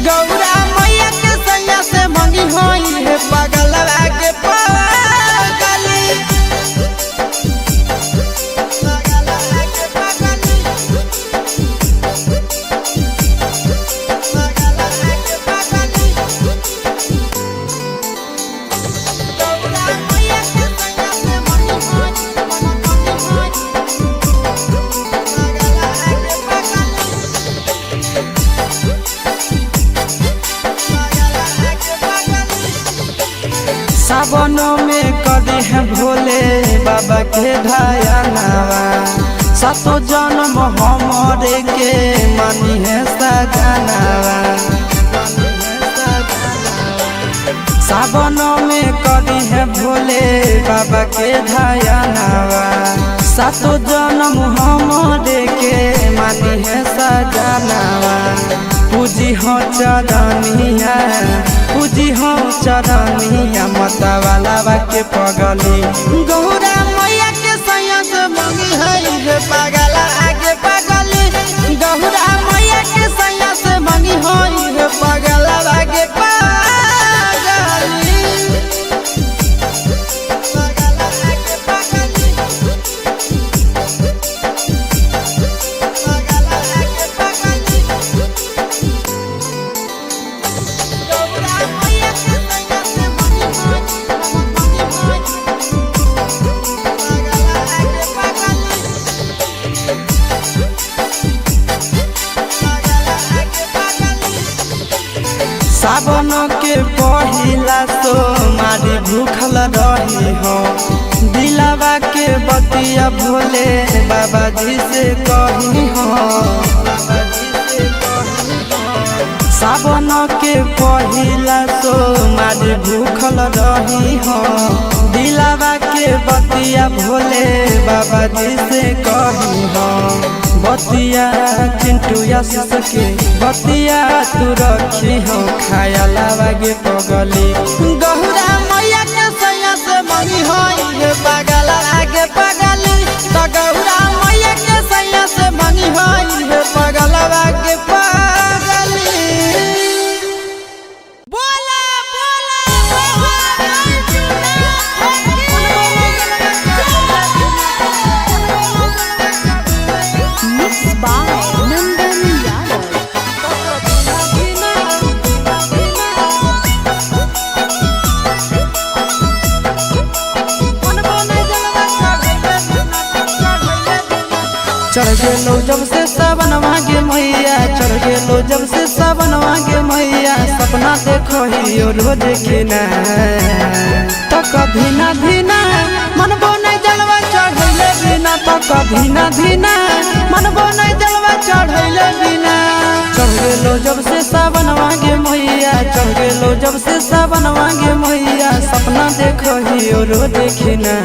गौरा मैया के सैया से मंगी होई है पगलावा गे पगली सावनों में कदी है भोले बाबा के ढायानावा सातो जन्म हमारे के मानी है सजनावा सावनों में कदी है भोले बाबा के ढायानावा सातो जन्म हमारे के मानी है सजनावा पूजी हो चरनिया पूजी हो चरनिया मतवालावा के पगली गौरा मैया के सैया से मंगी है पगला आगे पगली गौरा मैया के सैया से मंगी है पगला आगे पगली सावन के पहिला तो मारी भूखल रही हो दिलावा के बतिया भोले बाबा जी से कही हो सावन के पहिला तो मारी भूखल रही हो दिलावा के बतिया भोले बाबा जी से कही हो बतिया चिंटू यश के बतिया तू रखी हो खाया लावा गे पगली गौरा मैया के सैया से मंगी होई है पगला आगे पगली तो गौरा मैया के सैया से मंगी होई है पगला आगे पगली बोला Mixed by Nandan Yadav. चढ़ गेलो जब से सावन मांगे मैया चढ़ गेलो जब से सावन मांगे मैया सपना देखो ही रोज के ना तो कभी ना धीना मन बोने जलवा चढ़ैले बिना तो कभी ना धीना मन बोने जलवा चढ़ैले बिना चढ़ गेलो जब से सावन मांगे मैया चढ़ गेलो जब से सावन मांगे मैया सपना देखो ही रोज के ना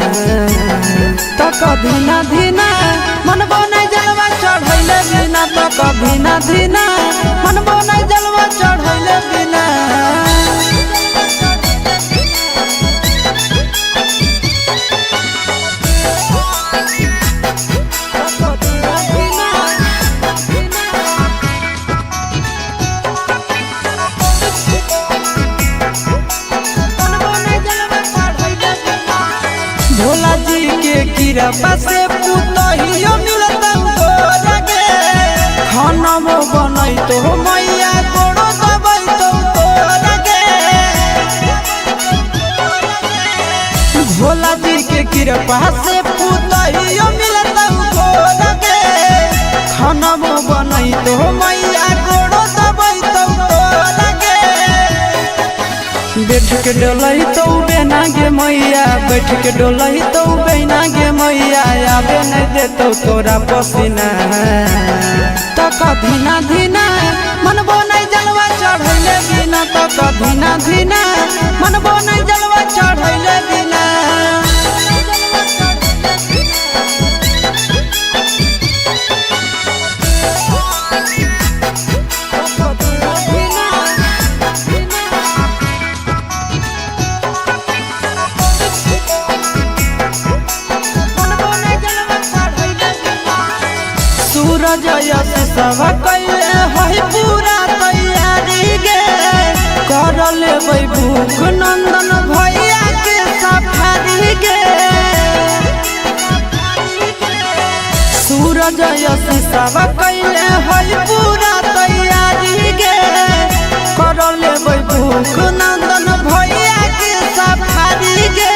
तो कभी ना धीना मन बोने जलवा चढ़ैले बिना तो कभी ना धीना मन बोने जलवा चढ़ैले बिना भोला जी के कृपा से पुतहियो मिलता तोरा गे खाना में बनई तो मैया गोड़ो दबई तो तोरा गे भोला जी के कृपा से पुतहियो मिलता तोरा गे खाना में बनई तो मैया गोड़ो दबई तो तोरा गे बैठ के डोलही तो बेना गे मैया बैठ के डोलही तो बेना गे मैया आबे नहीं देतो तोरा पसीना तो कभी ना धीना मनबो नहीं जलवा चढ़ैले बिना तो कधीना धीना मनबो नहीं जलवा चढ़ैले बिना सूरज यश सब कैले है पूरा तैयारी गे कर लेबै भूख नंदन भैया के सफारी गे सूरज यश सब कैले है पूरा तैयारी गे कर लेबै भूख नंदन भैया के सफारी गे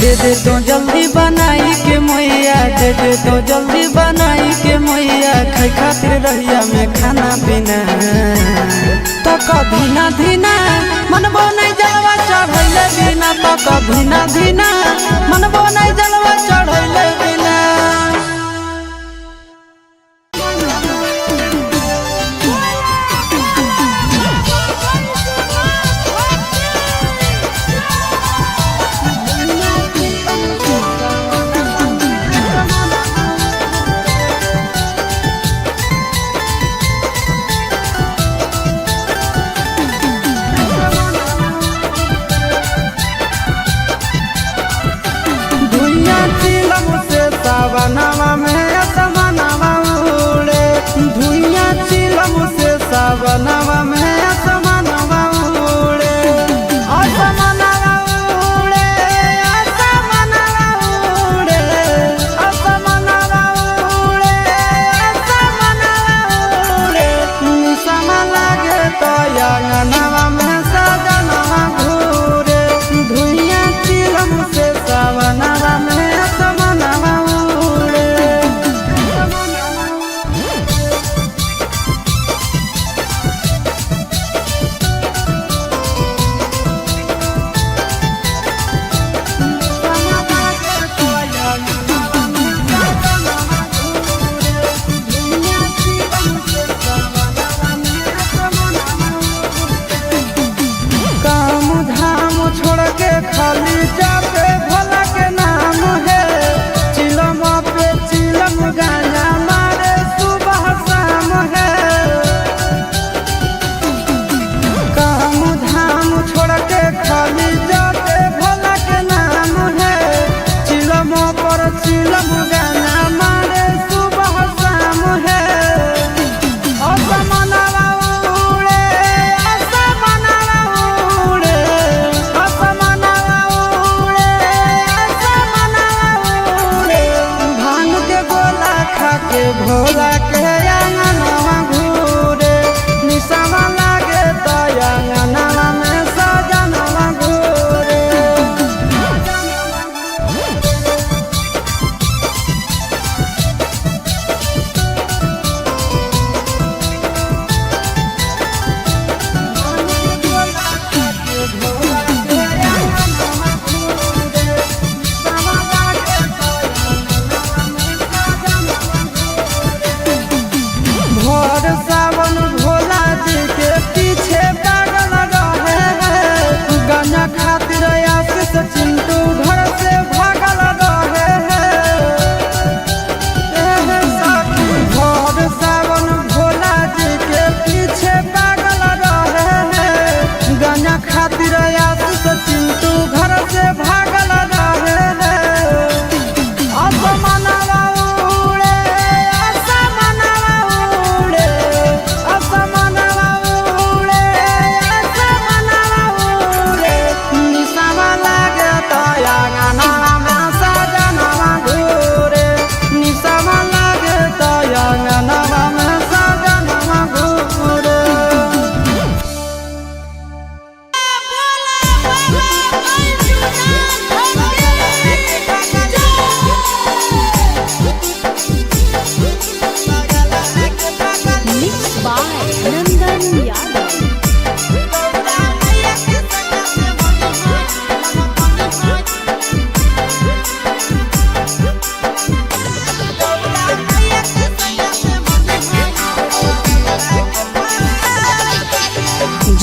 दे दे तो जल्दी बनाई के मैया दे दे तो जल्दी बनाई के मैया खाई खातिर रहिया में खाना पीना तो कभी ना धीना मनबो नहीं जलवा चढ़ैले बिना तो कभी ना धीना मनबो नहीं जलवा चढ़ैले बिना सावनवा में असमनवा उड़े धुइया चिलम से सावनवा में असमनवा उड़े असमनवा उड़े असमनवा उड़े असमनवा उड़े असमनवा उड़े निशमा लागे तो अंगनवा में सजनवा घूरे धुइया चिलम से सावनवा में खाली जाते भोला के नाम है चिलम पे चिलम गाना मारे सुबह शाम है काम धाम छोड़ के खाली जाते भोला के नाम है चिलम पर चिलम गाना मारे सुबह शाम है असमनवा उड़े असमनवा उड़े के भोला के अंगनवा घूरे निशमा लागे तो अंगनवा में सजनवा घूरे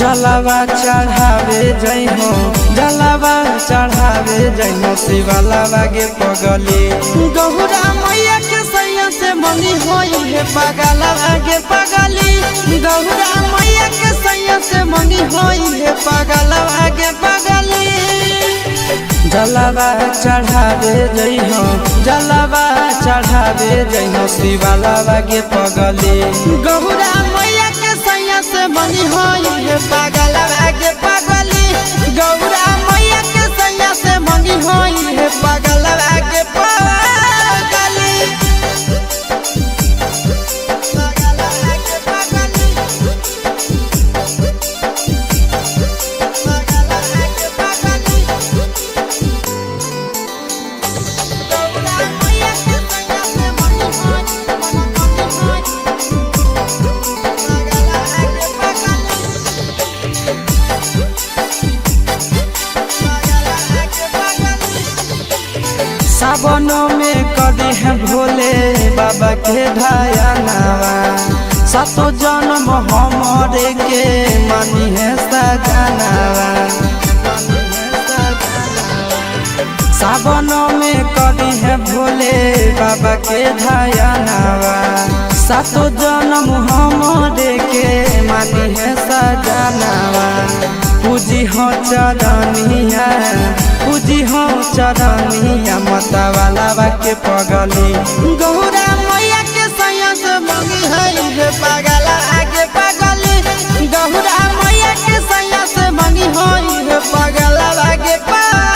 जलावा चढ़ावे जइहो जलावा चढ़ावे जइहो शिवालावा गे पगली गौरा मैया के सैया से मंगी होई है पगलावा गे पगली गौरा मैया के सैया से मंगी होई है पगलावा गे पगली जलावा चढ़ावे जइहो जलावा चढ़ावे जइहो शिवालावा गे पगली गौरा मैया के सैया से मंगी होई है पगलावा गे पगली गौरा मैया के सैया से मंगी होई है पगलावा गे पगली सावनों में कदी है भोले बाबा के ढायानावा सातो जन्म हमरे के मानी है सजनावा सावनों में कदी है भोले बाबा के ढायानावा सातो जन्म हमरे के मानी है सजनावा पूजी हो चरनिया पूजी हो चरनिया माता वाला के पगली गौरा मैया के सैया से मंगी है पगला आगे पगली गौरा मैया के सैया से मंगी है पगला आगे पगली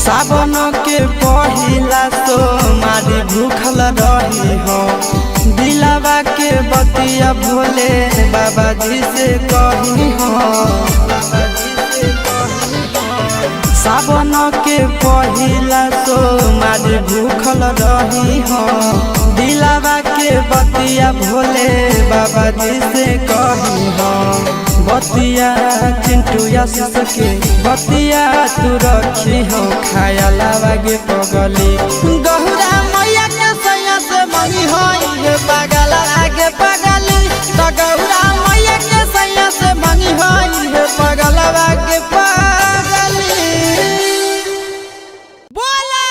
सावन के पहिला तो मारी भूखल रही हो दिलावा के बतिया भोले बाबा जी से कही हो सावन के पहिला तो मारी भूखल रही हो दिलावा के बतिया भोले बाबा जी से कही हो बतिया चिंटू आशीष के बतिया तू रखी हो खाया लावा गे पगली गौरा मैया के सैया से मंगी होई पगला आगे पगली तो गौरा मैया के सैया से मंगी होई पगला आगे पगली बोला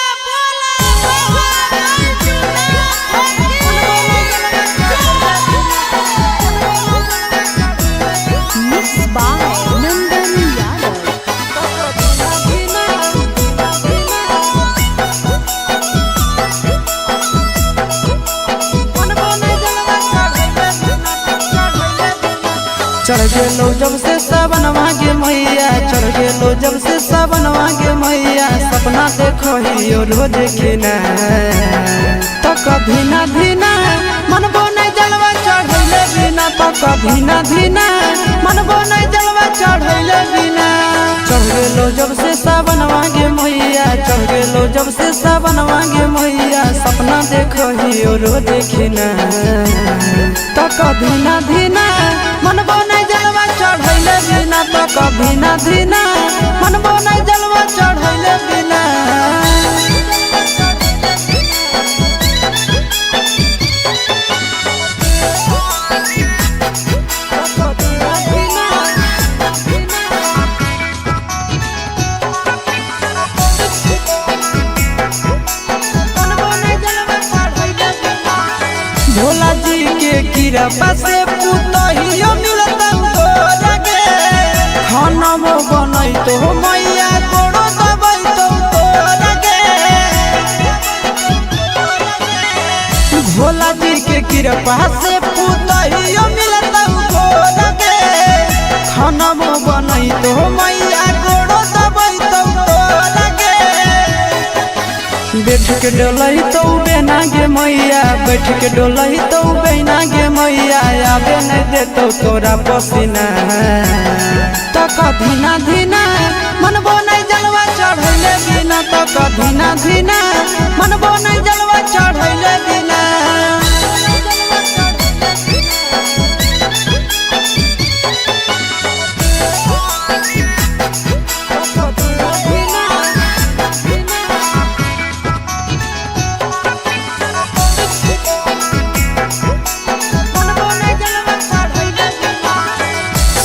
Mixed by Nandan Yadav. चढ़ गेलो जब से सावन मांगे मैया चढ़ गेलो जब से सावन मांगे मैया सपना देखो ही रोज खिना तो कभी ना धीना मन बोने जलवा चढ़ैले बिना तो कभी ना धीना मन बोने जलवा चढ़ैले बिना चढ़ गेलो जब से सावन मांगे मैया चढ़ गेलो जब से सावन मांगे मैया सपना देखो ही रोज खिना तो कभी ना धीना मन बोने जलवा चढ़ैले बिना तो कभी ना धीना मन बोने जलवा चढ़ैले बिना भोला जी के कृपा से पुतहियो मिलता तो लगे खाना वो बनई तो मैया कोड़ो दबई तो लगे भोला जी के कृपा से पुतहियो मिलता तो लगे खाना वो बनई तो मैया कोड़ो दबई तो लगे बैठ के डोलही तो बेना गे मैया, बैठ के डोलही तो बेना गे मैया, आबे नहीं देतो तोरा पसीना। तो कधीना धीना मनबो नहीं जलवा चढ़ैले बिना, तो कधीना धीना मनबो नहीं जलवा चढ़ैले बिना।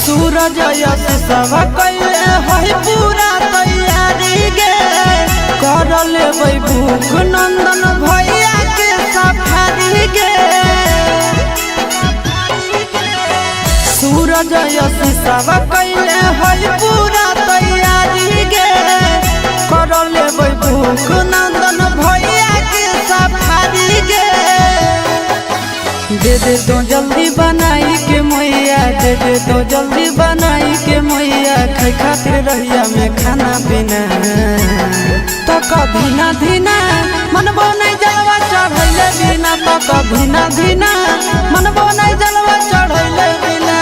सूरज यश सब कैले है पूरा तैयारी गे, कर लेबै भूख नंदन भैया के सफारी गे। सूरज यश सब कैले है पूरा तैयारी गे, कर लेबै भूख नंदन भैया के सफारी गे। दे दे तो जल्दी बनाई के मैया, दे दे तो जल्दी बनाई के मैया, खाई खातिर रहिया में खाना पीना। तो कधीना धीना मनबो नहीं जलवा चढ़ैले बिना, तो कधीना धीना मनबो नहीं जलवा चढ़ैले बिना।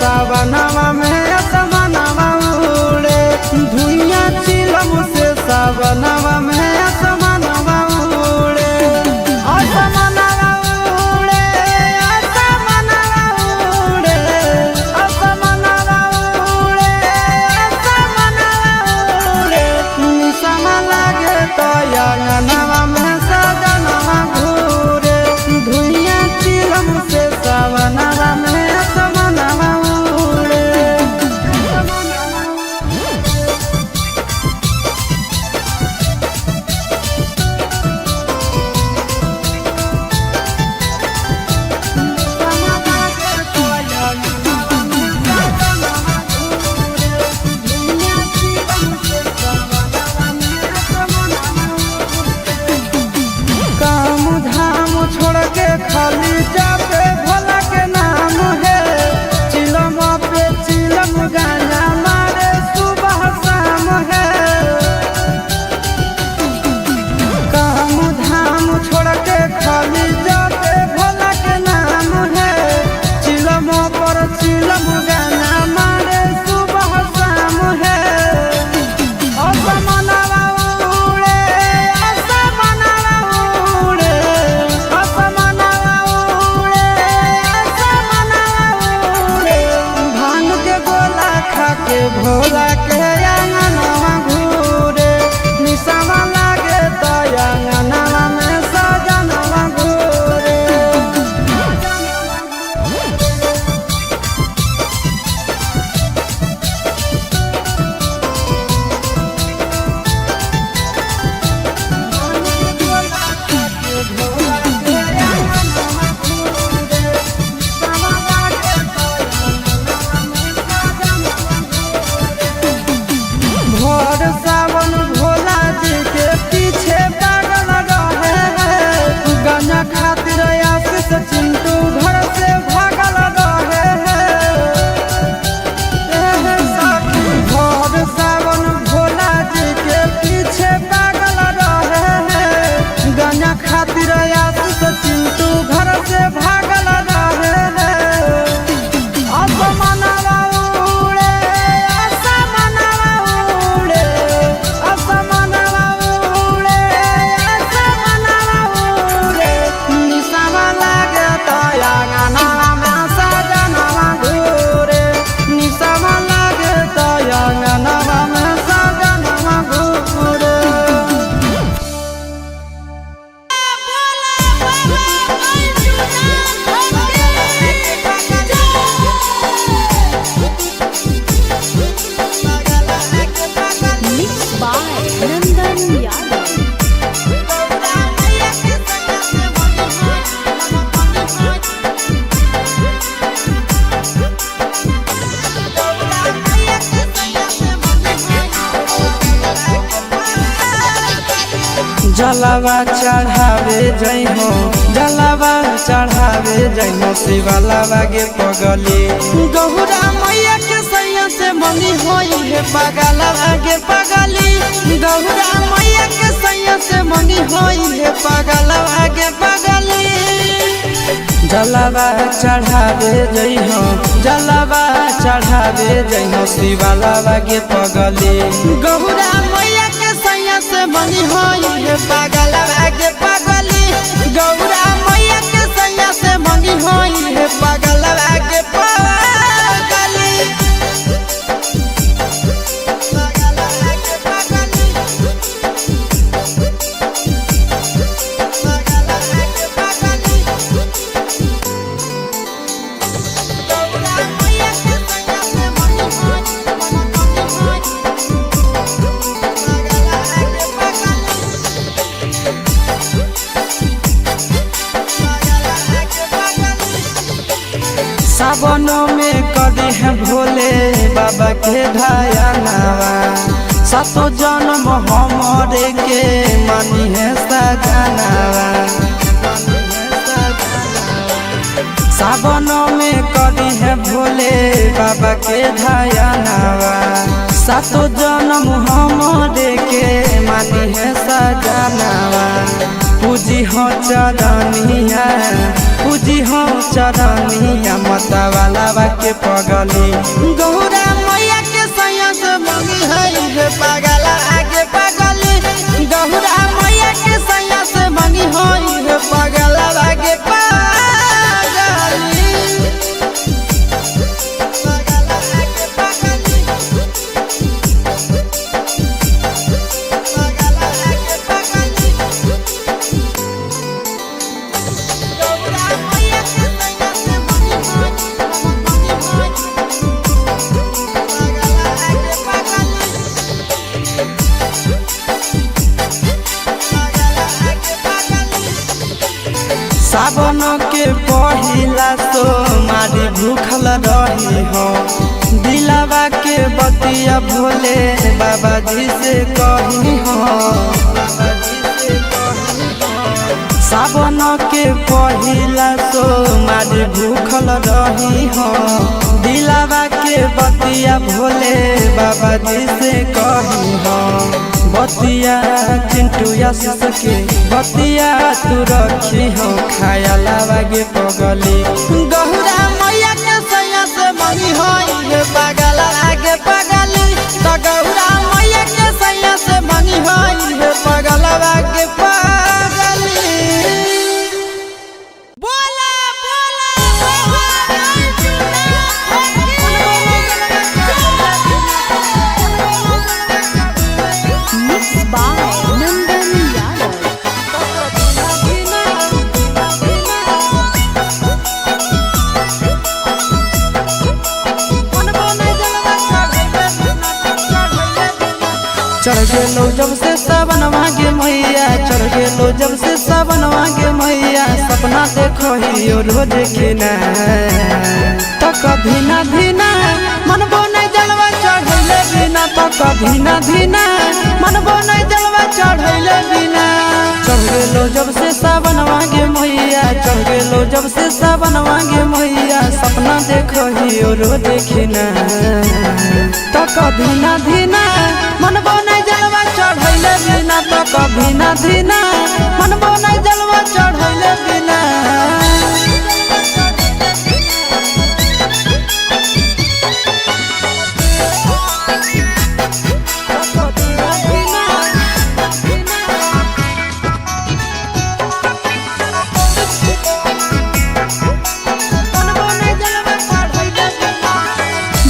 सावनवा में असमनवा उड़े, धुइया चिलम से सावनवा में असमनवा उड़े। असमनवा उड़े, असमनवा उड़े, असमनवा उड़े, असमनवा उड़े। निशान लागे तो अंगनवा में सजनवा घूरे, धुइया चिलम से सावनवा में जलावा चढ़ावे जइहो जलावा चढ़ावे जइहो शिवलावा के पगली गौरा मैया के सैया से मंगी होई है पगलावा के पगली गौरा मैया के सैया से मंगी होई है पगलावा के पगली जलावा चढ़ावे जइहो जलावा चढ़ावे जइहो शिवलावा के पगली गौरा मैया के सैया से मंगी होई है पगलावा के पगली गौरा मैया के सैया से मंगी होई है पगलावा के पगली सावन में कदी है भोले बाबा के ढायानावा सातो जन्म हमरे के मानी है सजनावा सावन में कदी है भोले बाबा के ढायानावा सातो जन्म हमरे के मानी है सजनावा पूजी हो चरनिया पूजी हो चरनिया मतवालावा के पगली गौरा मैया के सैया से मंगी है पगला आगे पगली गौरा मैया के सैया से मंगी है पगला आगे पगली सावन के पहिला तो मारी भूखल रही हो दिलावा के बतिया भोले बाबा जी से कही हो सावन के पहिला तो मारी भूखल रही हो दिलावा के बतिया भोले बाबा जी से कही हो बतिया चिंटू आशीष के बतिया तू रखी हो खायालावा के पगली गौरा मैया के सैया से मंगी होई पगला आगे पगली तो गौरा मैया के सैया से मंगी होई पगला आगे पगली बोला Mixed by Nandan Yadav. चढ़ गेलो जब से सावन मांगे मैया चढ़ गेलो जब से सावन मांगे मैया सपना देखो ही रोज खिना तो कभी ना धीना मनबो नहीं जलवा चढ़ैले बिना तो कभी ना धीना मनबो नहीं जलवा चढ़ैले बिना चढ़ गेलो जब से सावन मांगे मैया चढ़ गेलो जब से सावन मांगे मैया सपना देखो ही रोज खिना तो कभी ना धीना मनबो नहीं जलवा चढ़ैले बिना तो कभी ना धीना मनबो नहीं जलवा चढ़ैले बिना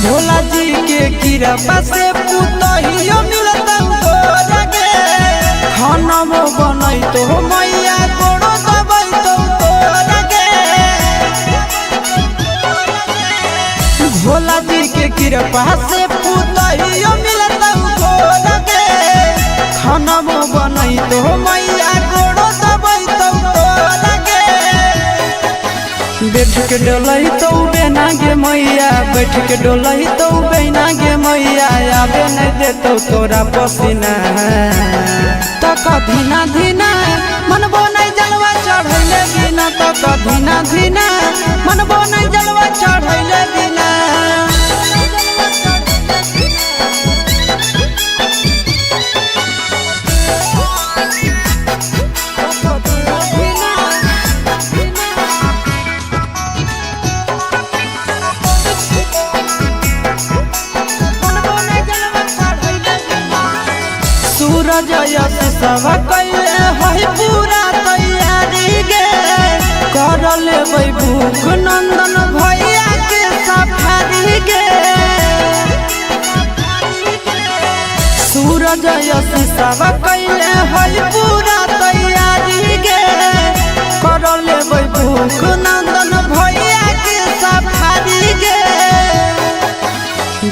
भोला जी के कृपा से पुतहियो मिलता लगे खाना बनई तो मैया गोड़ो दबई तो लगे भोला जी के कृपा से पुतहियो मिलता लगे खाना बनई तो मैया गोड़ो दबई तो लगे बैठ के डोलही तो बेना गे मैया, बैठ के डोलही तो बेना गे मैया, आबे नहीं देतो तोरा पसीना। तो कधीना धीना मनबो नहीं जलवा चढ़ैले बिना, तो कधीना धीना मनबो नहीं जलवा चढ़ैले बिना। सूरज यश सब कैले है पूरा तैयारी गे, कर लेबै भूख नंदन भैया के सफारी गे। सूरज यश सब कैले है पूरा तैयारी गे, कर लेबै भूख नंदन भैया के सफारी गे।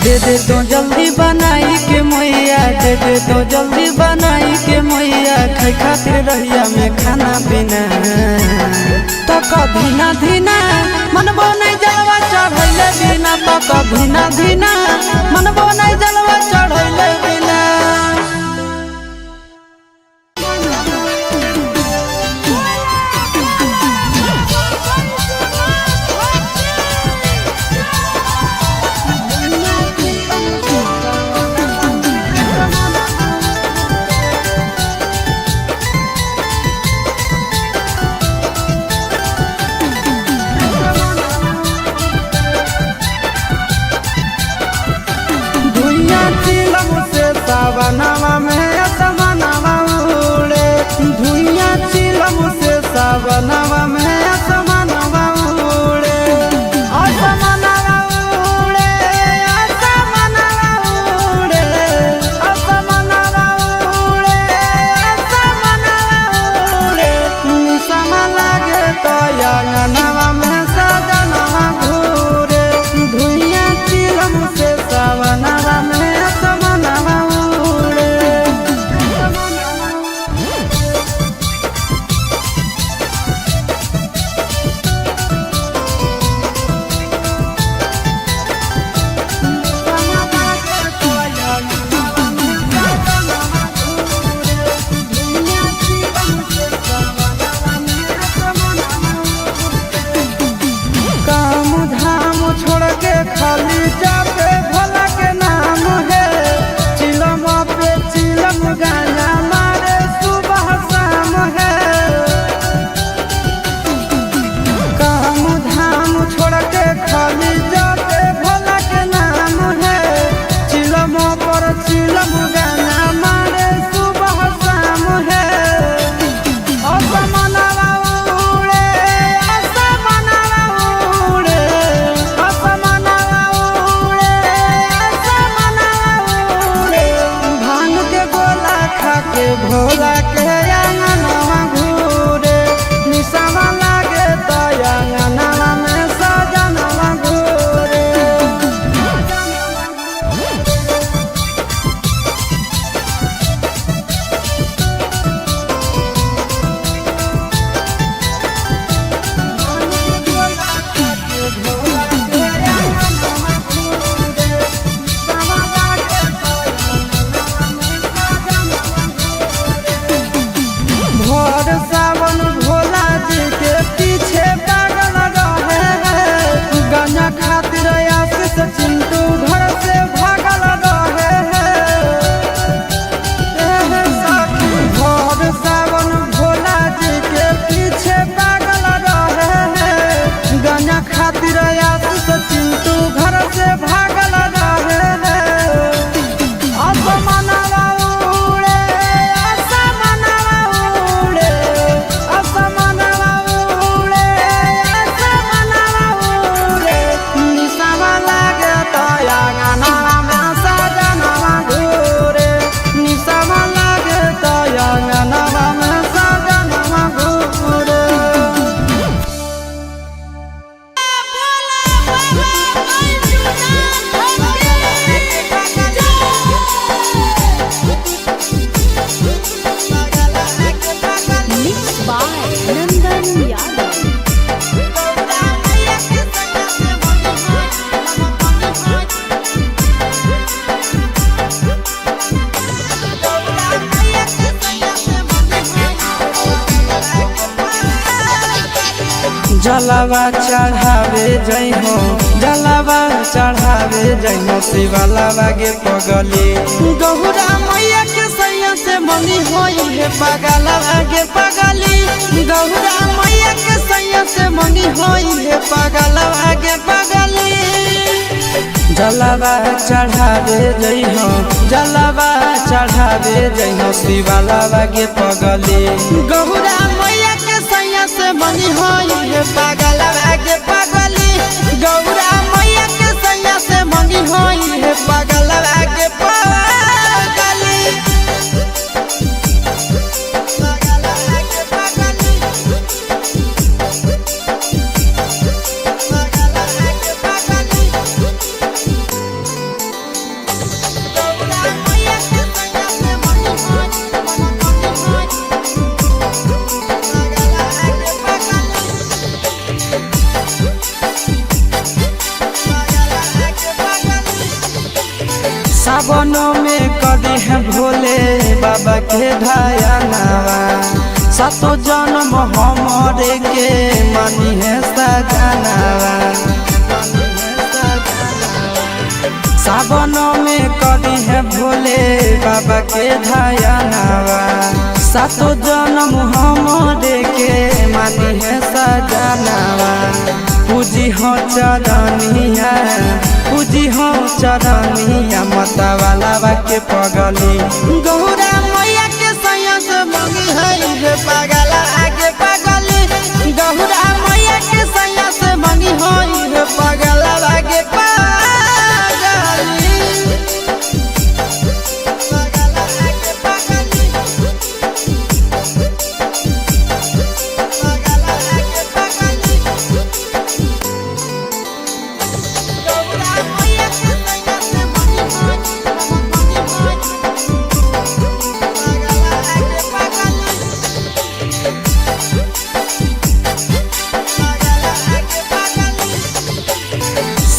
दे दे तो जल्दी बनाई के मैया, दे दे तो जल्दी बनाई के मैया, खाई खातिर रहिया में खाना पीना। तो कधीना धीना मनबो नहीं जलवा चढ़ैले बिना, तो कधीना धीना मनबो नहीं जलवा चढ़ैले बिना। सावनवा में असमनवा उड़े, धुइयां चिलम से सावनवा में असमनवा उड़े। असमनवा उड़े, असमनवा उड़े, असमनवा उड़े, असमनवा उड़े। निसम लागे तो अंगनवा में सजनवा घूरे, धुइयां चिलम से सावनवा में असमनवा। खाली जाके भोला के नाम है, चिलम पे चिलम गाना मारे सुबह शाम है। काम धाम छोड़ के खाली जाके भोला के नाम है, चिलम पर चिलम गाना मारे सुबह शाम है। असमनवा उड़े, असमनवा उड़े, असमनवा उड़े, असमनवा उड़े। भांग के गोला खा के भोला के अंगनवा घूरे, निशावा लागे तो अंगनवा में सजनवा घूरे। भोर सावन भोला जी के पीछे पागल रहे हैं, गांजा खातिर आशीष चिंटू घर से भागल रहे हैं। भोर सावन भोला जी के पीछे पागल रहे हैं, गांजा खातिर आशीष चिंटू घर से भागल रहे हैं। असमनवा उड़े, असमनवा उड़े, असमनवा उड़े, असमनवा उड़े। निशावा लागे तो अंगनवा में सजनवा घूरे, निशावा लागे तो अंगनवा में सजनवा घूरे। Mixed by Nandan Yadav. जलावा चढ़ावे जई हो जलावा चढ़ावे जई हो शिवालावा गे पगली गौरा मैया के सैया से मंगी होई है पगलावा गे पगली गौरा मैया के सैया से मंगी होई है पगलावा गे पगली जलावा चढ़ावे जई हो जलावा चढ़ावे जई हो शिवालावा गे पगली गौरा मैया के सैया से मंगी होई है पगलावा गे पगली गौरा मैया के सैया से मंगी होई है पगलावा गे पगली सावनों में कदी है भोले बाबा के ढायानावा सातो जन्म हमारे के मानी है सजनावा सावनों में कदी है भोले बाबा के ढायानावा सातो जन्म हमारे के मानी है सजनावा पूजी हो चरनिया पूजी हो चरनिया मतवालावा के पगली गौरा मैया के सैया से मंगी है पगला आगे पगली गौरा मैया के सैया से मंगी है पगला आगे पगली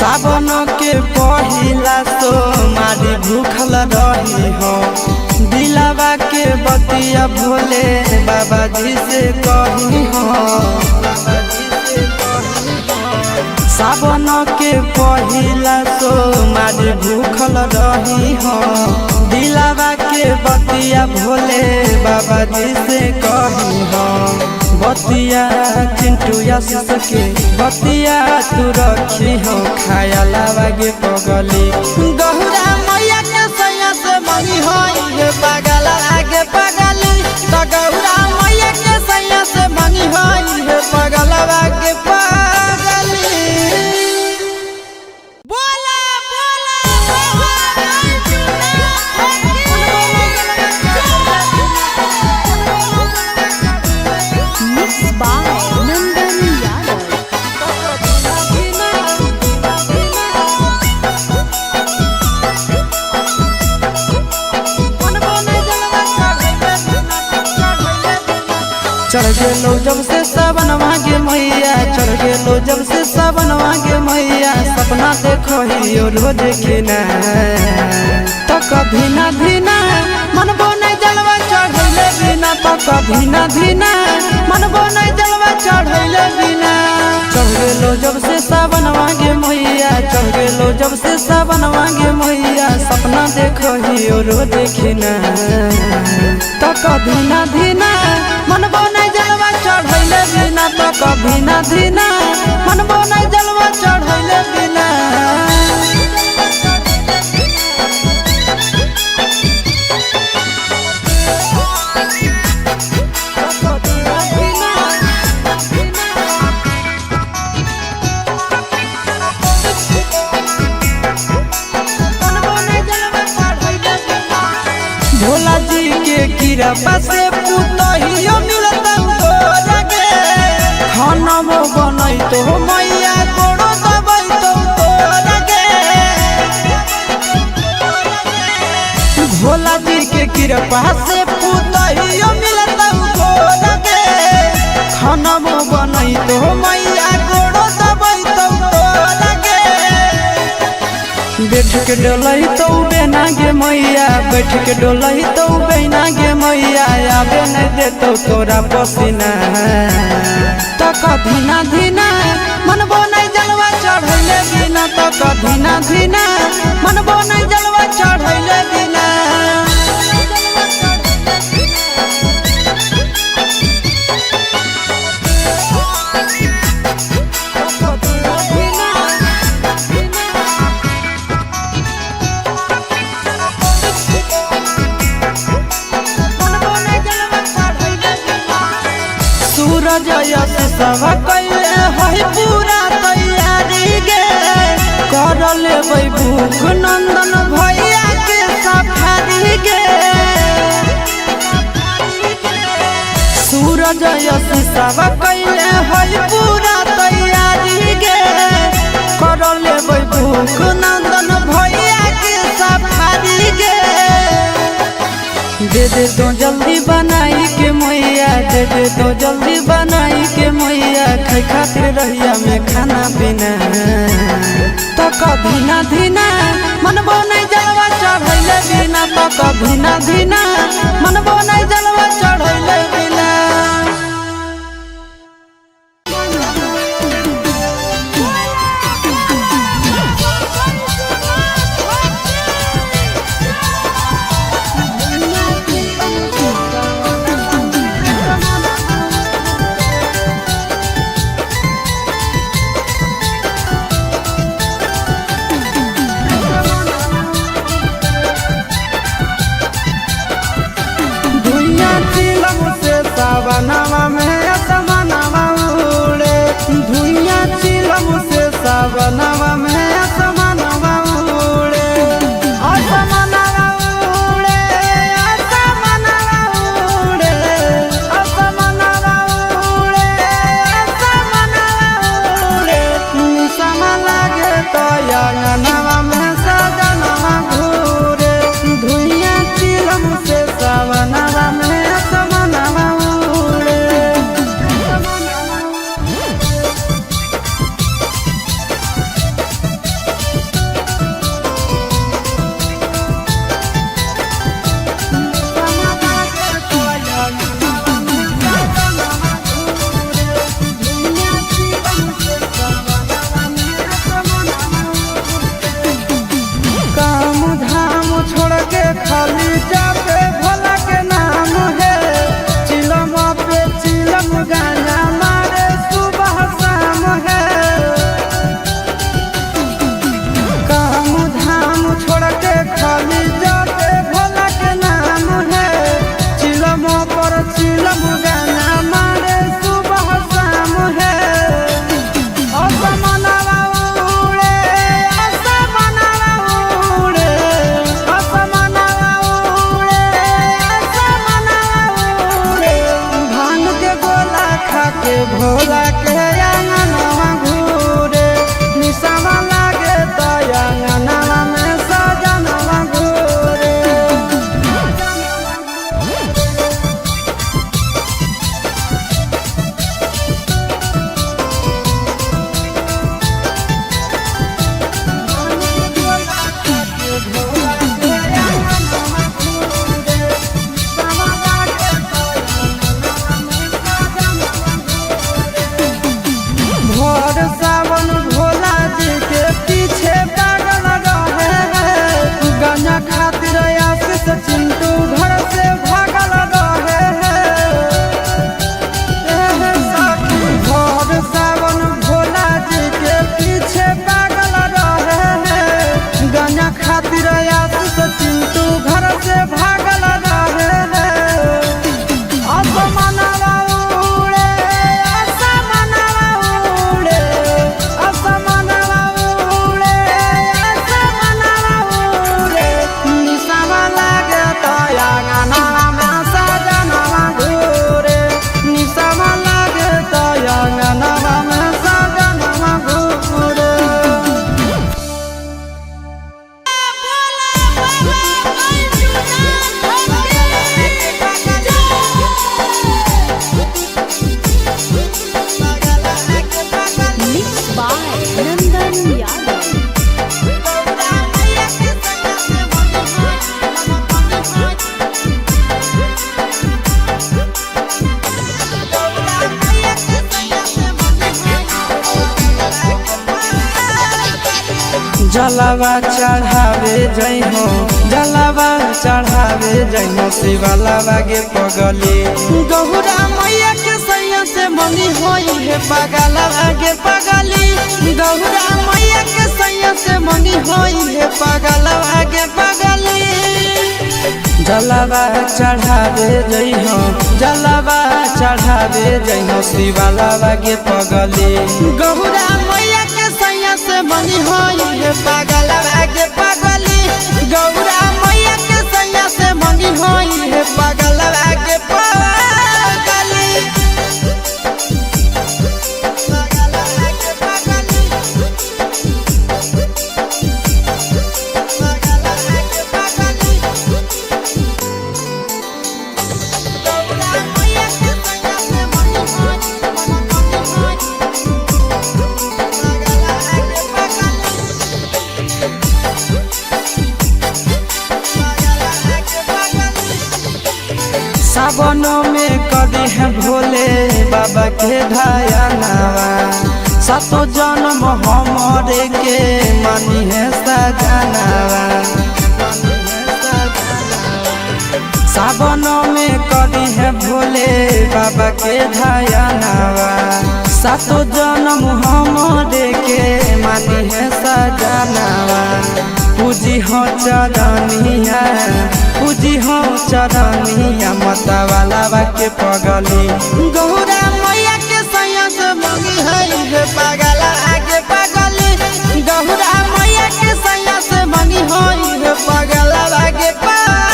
सावन के पहिला तो मारी भूखल रही हो दिलावा के बतिया भोले बाबा जी से कही हो सावन के पहिला तो मारी भूखल रही हो दिलावा के बतिया भोले बाबा जी से कही हो बतिया चिंटू यासिस के बतिया तू रखी हो खाया लावा गे पगली गौरा मैया के सैया से मंगी होई है पगला आगे पगली तो गौरा मैया के सैया से मंगी होई है पगला आगे पगली बोला Mixed by Nandan Yadav. चढ़ गेलो जब से सावन मांगे मैया चढ़ गेलो जब से सावन मांगे मैया सपना देखो ही रोज खिना तो कभी ना धीना मनबो नहीं जलवा चढ़ैले बिना तो कभी ना धीना मनबो नहीं जलवा चढ़ैले बिना चढ़ गेलो जब से सावन मांगे मैया चढ़ गेलो जब से सावन मांगे मैया सपना देखो ही रोज खिना तो कभी ना धीना मनबो नहीं जलवा चढ़ैले बिना तो कभी ना धीना मनबो नहीं जलवा चढ़ैले बिना भोला जी के कृपा से पुतहियो मिलता तोरगे खानमो बनई तो मैया गोड़ो दबई तो तोरगे भोला जी के कृपा से पुतहियो मिलता तोरगे खानमो बनई तो मैया गोड़ो दबई तो तोरगे बैठ के डोलई तो बेना गे मैया बैठ के डोलई तो बेना गे मैया आबे नहीं देतो तोरा पसीना तो कभी ना धीना बिना तो कधीना धीना मनबो नहीं जलवा चढ़ैले बिना सूरज यश सब कैले है पूरा तैयारी गे कर लेबै भूख नंदन भैया के सफारी गे सूरज यश सब कैले है पूरा तैयारी गे कर लेबै भूख नंदन भैया के सफारी गे दे दे तो जल्दी बनाई के मैया दे दे तो जल्दी बनाई के मैया खाई खातिर रहिया में खाना पीना तो कधीना धीना मनबो नहीं जलवा चढ़ैले बिना तो कधीना धीना मनबो नहीं जलवा चढ़ैले बिना सावनवा में असमनवा उड़े धुइया चिलम से सावनवा में असमनवा उड़े असमनवा उड़े असमनवा उड़े असमनवा उड़े असमनवा उड़े निसम लागे तो अंगनवा में सजनवा घूरे धुइया चिलम से सावनवा में असमनवा खाली जापे भोला के नाम है चिलम पे चिलम गाना मारे सुबह शाम है काम धाम छोड़ के खाली जापे भोला के नाम है चिलम पर चिलम गाना मारे सुबह शाम है असमनवा उड़े असमनवा उड़े के भोला के अंगनवा घूरे निसवा लागे तो अंगनवा में सजनवा घूरे सावन भोला जी के पीछे पागल रहे गंजा खातिर आशीष चिंटू घर से भागल रहे भोर सावन भोला जी के पीछे पागल रहे गंजा खातिर आशीष चिंटू घर से भागल रहे असमनवा उड़े असमनवा उड़े असमनवा उड़े असमनवा उड़े निसवा लागे तो अंगनवा में सजनवा घूरे निसवा लागे तो अंगनवा में सजनवा घूरे Mixed by Nandan Yadav. जलावा चढ़ावे जइहो जलावा चढ़ावे जइहो शिवालावा गे पगली गौरा मैया के सैया से मंगी होई है पगलावा गे पगली गौरा मैया के सैया से मंगी होई है पगलावा गे पगली जलावा चढ़ावे जइहो जलावा चढ़ावे जइहो शिवालावा गे पगली गौरा मैया के सैया से मंगी होई है पगलावा गे पगली गौरा मैया के सैया से मंगी होई है पगलावा गे पगली सावनों में कदी है भोले बाबा के ढायानावा सातो जन्म हमरे के मानी है सजनावा सावनों में कदी है भोले बाबा के ढायानावा सातो जन्म हमरे के मानी है सजनावा पूजी हो चरनिया पूजी हो चरनिया मतवाला के पगली गौरा मैया के सैया से मंगी है पगला आगे पगली गौरा मैया के सैया से मंगी है पगला आगे पगली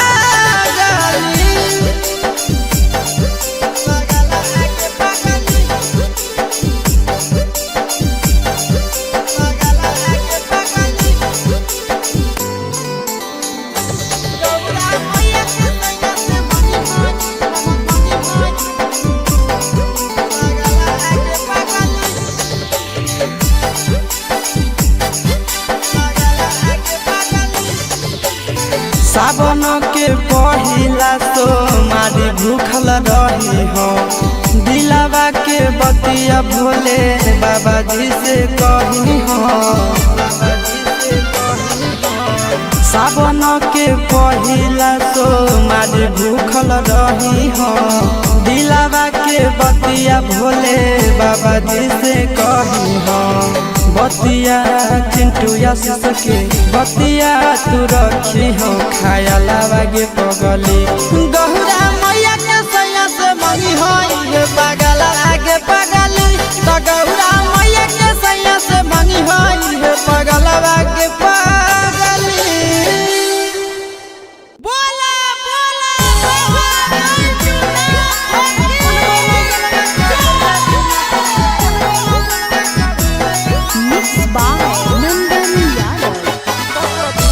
सावन के पहिला तो मारी भूखल रही हो दिलावा के बतिया भोले बाबा जी से कही हो सावन के पहिला तो मारी भूखल रही हो दिलावा के बतिया भोले बाबा जी से कही हो बतिया चिंटू आशीष के बतिया तू रखी हो खाया लावा गे पगली गौरा मैया के सैया से मंगी होई पगला आगे पगली तो गौरा मैया के सैया से मंगी होई पगला आगे पगली बोला Mixed by Nandan Yadav.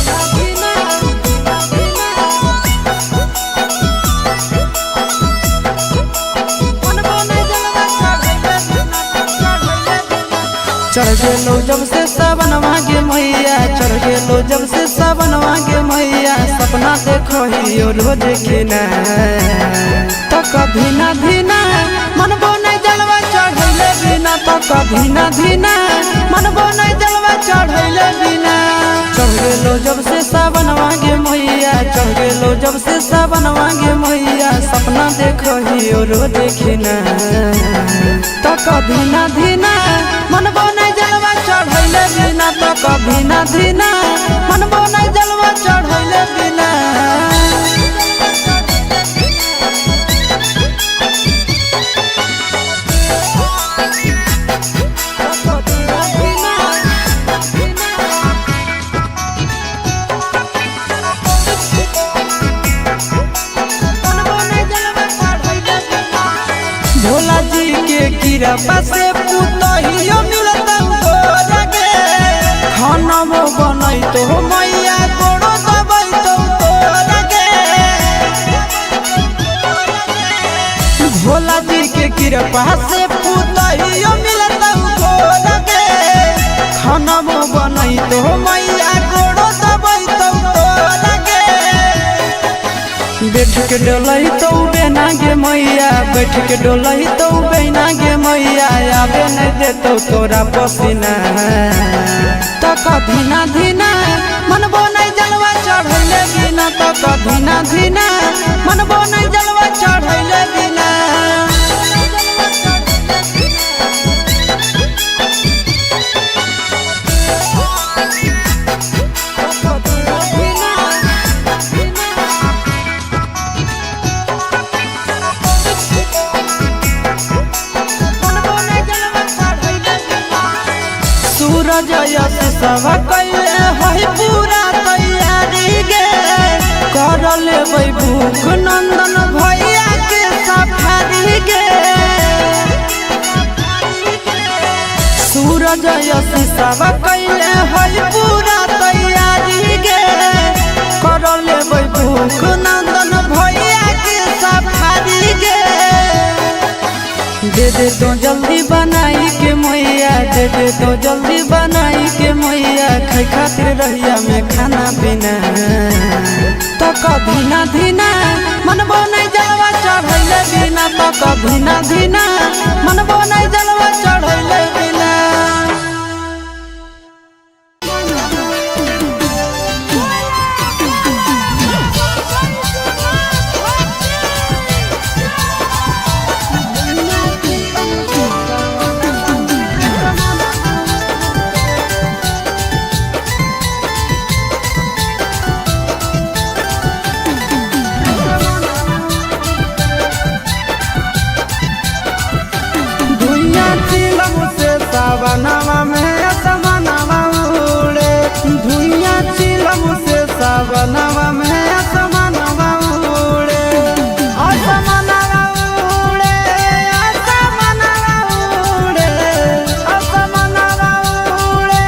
चढ़ गेलो जब से सावन मांगे मैया चढ़ गेलो जब से सावन मांगे मैया सपना देखो ही रोज खिना तो कभी ना धीना मनबो नहीं जलवा चढ़ैले बिना तो कभी ना धीना मनबो नहीं जलवा चढ़ैले बिना चढ़ गेलो जब से सावन मांगे मैया चढ़ गेलो जब से सावन मांगे मैया सपना देखो ही रोज खिना तो कभी ना धीना मनबो नहीं जलवा चढ़ैले बिना तो कभी ना धीना मनबो नहीं जलवा चढ़ैले बिना भोला जी के कृपा से पुतहियो मिलता तोरा के खाना बनई तो मैया गोड़ो दबई तो तोरा के भोला जी के कृपा से पुतहियो मिलता तोरा के खाना बनई तो मैया गोड़ो दबई तो तोरा के बैठ के डोलही तो बेना गे मैया बैठ के डोलही तो बेना गे मैया आबे नहीं देतो तोरा पसीना तक धीना धीना मनबो नहीं जलवा चढ़ैले बिना तक धीना धीना मनबो नहीं जलवा चढ़ैले बिना सूरज यश सब कैले है पूरा तैयारी गे कर लेबै भूख नंदन भैया के सफारी गे सूरज यश सब कैले है पूरा तैयारी गे कर लेबै भूख नंदन भैया के सफारी गे दे दे तो जल्दी बनाई के मैया दे दे तो जल्दी बनाई के मैया खाई खातिर रहिया में खाना पीना तक धीना धीना मनबो नहीं जलवा चढ़ैले बिना तक धीना धीना मनबो नहीं जलवा चढ़ैले बिना सावनवा में समानवा उड़े धुइया चिलम से सावनवा में समानवा उड़े असमानवा उड़े असमानवा उड़े असमानवा उड़े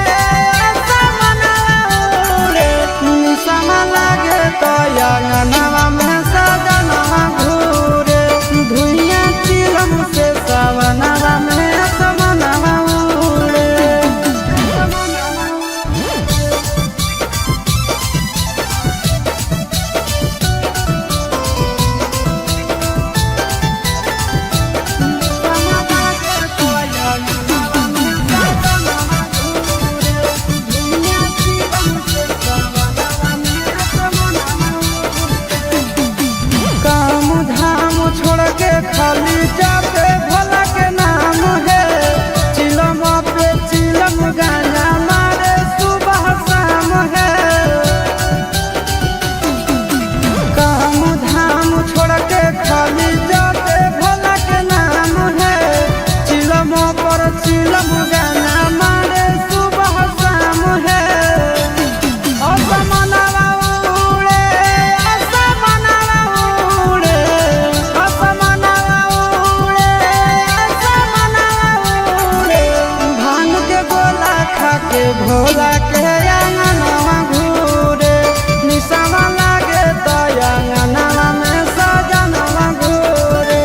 असमानवा उड़े निशाना लागे तो अंगनवा में सजनवा घूरे धुइया चिलम से सावनवा में खाली जाते भोला के नाम है चिलम पे चिलम गाना मारे सुबह शाम है काम धाम छोड़ के खाली जाते भोला के नाम है चिलम पर चिलम गाना मारे सुबह शाम है असमानवा उड़े असमानवा उड़े के भोला के अंगनवा घूरे निशाना लागे तो अंगनवा में सजनवा घूरे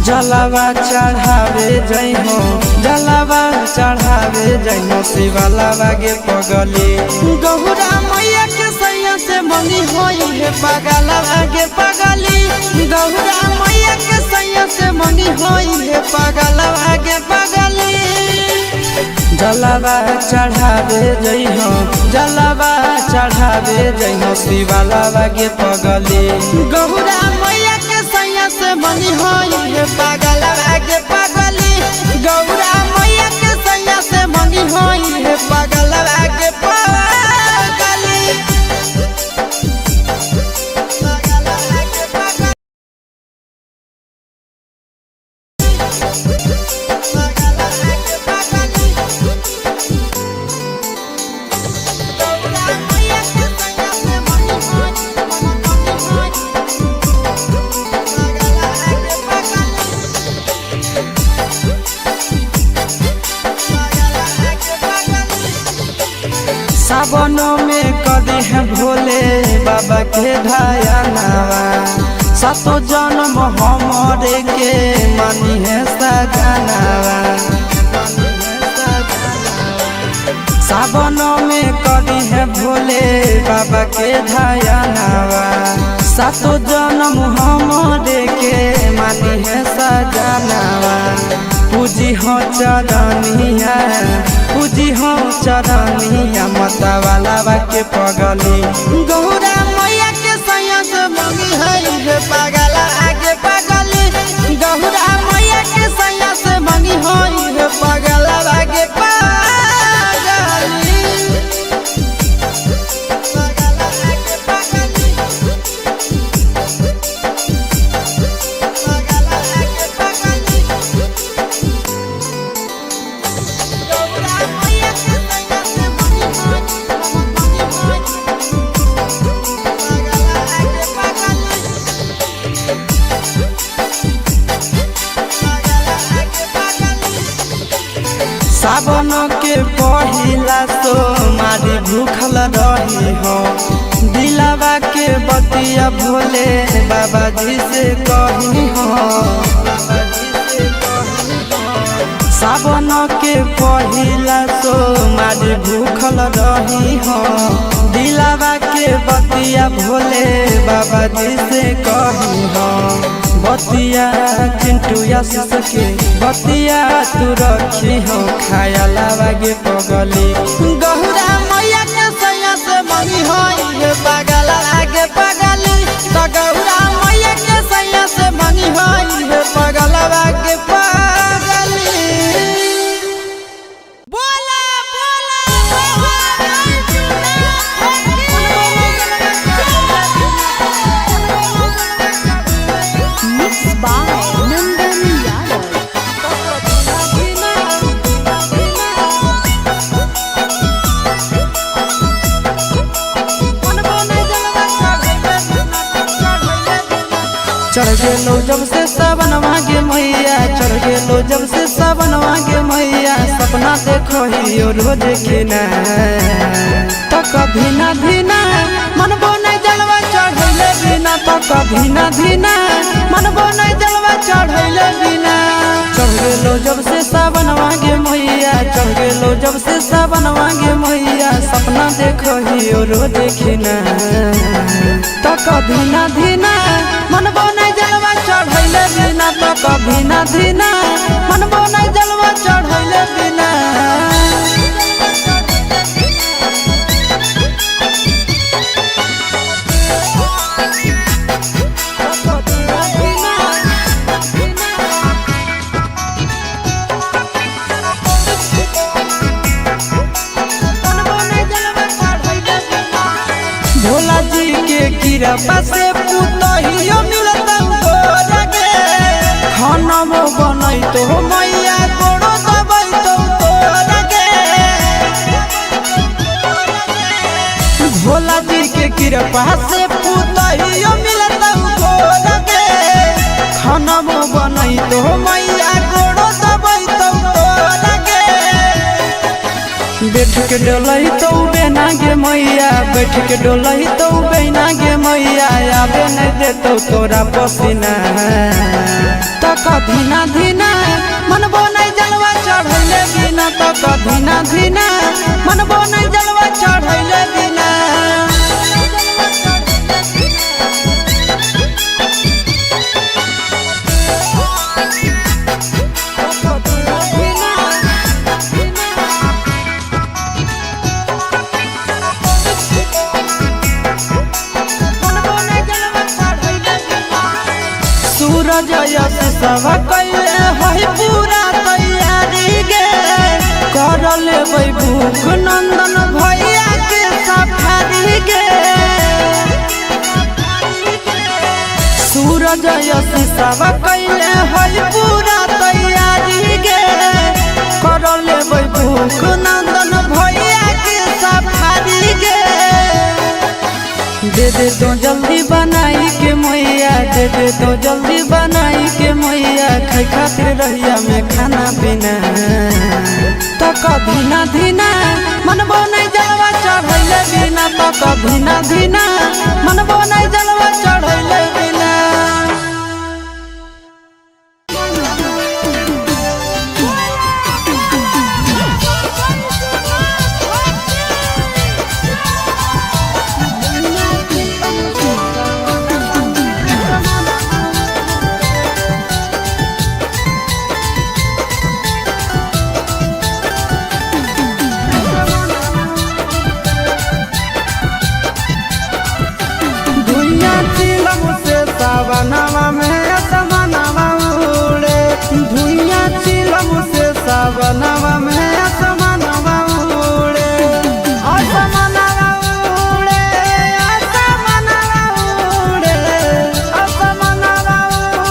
जलावा चढ़ावे जइहो जलावा चढ़ावे जइहो शिवालावा गे पगली गौरा मैया के सैया से मंगी होई है पगलावा गे पगली गौरा मैया के सैया से मंगी होई है पगलावा गे पगली जलावा चढ़ावे जइहो जलावा चढ़ावे जइहो शिवालावा गे पगली गौरा मैया के सैया से मंगी होई है पगलावा गे पगली गौरा मैया के सैया से मंगी होई है पगलावा गे पगली सावनों में कदी है भोले बाबा के ढायानावा सातो जन्म हमरे के मानी है सजनावा सावनों में कदी है भोले बाबा के ढायानावा सातो जन्म हमरे के मानी है सजनावा पूजी हो चरनिया पूजी हो चरनिया माता वाला के पगली गौरा मैया के सैया से मंगी है पगला आगे पगली गौरा मैया के सैया से मंगी है पगला आगे सावन के पहिला तो मारी भूखल रही हो दिलावा के बतिया भोले बाबा जी से कही हो सावन के पहिला तो मारी भूखल रही हो दिलावा के बतिया भोले बाबा जी से कही हो बतिया चिंटू आशीष के बतिया तू रखी हो खाया लावा गे पगली गौरा मैया के सैया से मंगी होई पगला आगे पगली तो गौरा मैया के सैया से मंगी होई पगला आगे पगली बोला Mixed by Nandan Yadav. चढ़ गेलो जब से सावन मांगे मैया चढ़ गेलो जब से सावन मांगे मैया सपना देखो ही रोज के ना तो कभी ना धीना मन बोने जलवा चढ़ैले बिना तो कभी ना धीना मन बोने जलवा चढ़ैले बिना चढ़ गेलो जब से सावन मांगे मैया चढ़ गेलो जब से सावन मांगे मैया सपना देखो ही रोज के ना तो कभी ना धीना मन बोने जलवा चढ़ैले बिना तो कभी ना धीना मन बोने जलवा चढ़ैले बिना भोला जी के कृपा से पुतहियो मिलता गे खाना बनै तो मैया गोड़ो दबै तो गे भोला जी के कृपा से पुतहियो मिलता गे खाना बनै तो मैया गोड़ो दबै तो गे बैठ के डलै तो बेना गे मैया बैठ के डोलही तो बेना गे मैया आवे नहीं देतो तोरा पसीना तक धीना धीना मनबो नहीं जलवा चढ़ैले बिना तक धीना धीना मनबो नहीं जलवा चढ़ैले बिना सूरज यश सब कैले है पूरा तैयारी गे कर लेबै भूख नंदन भैया के सफारी गे सूरज यश सब कैले है पूरा तैयारी गे कर लेबै भूख नंदन भैया के सफारी गे दे दे तो जल्दी बनाई के मैया दे दे तो जल्दी बनाई के मैया खाई खातिर रहिया में खाना पीना तक धीना धीना मनबो नहीं जलवा चढ़ैले बिना तक धीना धीना मनबो नहीं जलवा चढ़ैले बिना सावनवा में असमनवा उड़े धुइया चिलम से सावनवा में असमनवा उड़े असमनवा उड़े असमनवा उड़े असमनवा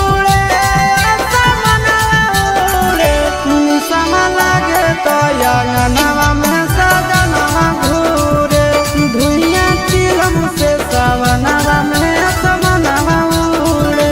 उड़े असमनवा उड़े निसम लागे तो अंगनवा में सजनवा घूरे धुइया चिलम से सावनवा में असमनवा उड़े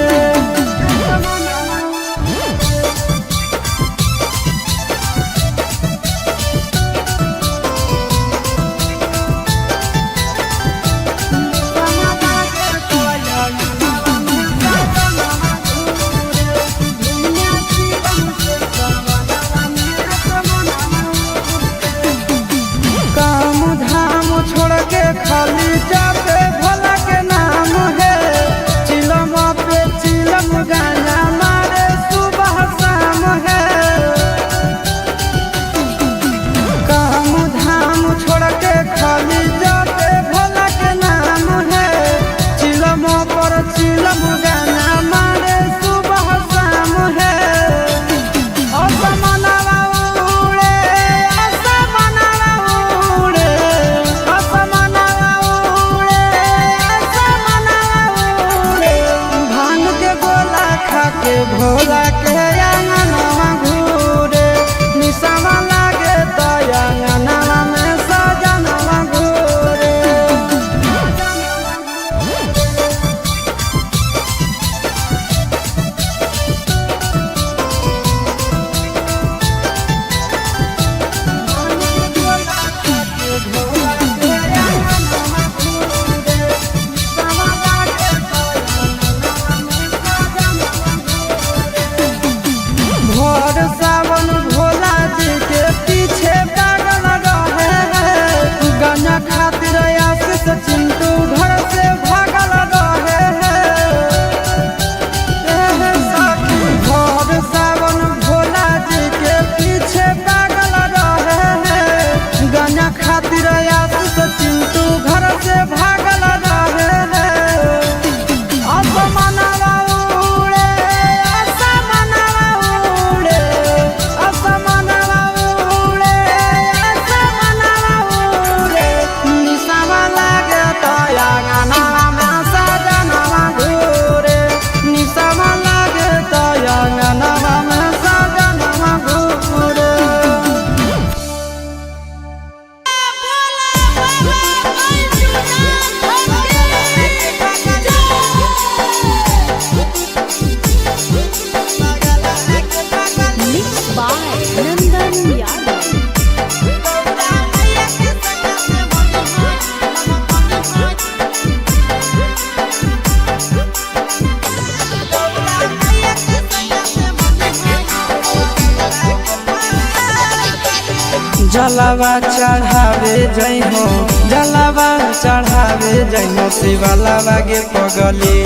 जलावा चढ़ावे जइहो जलावा चढ़ावे जइहो शिवालावा गे पगली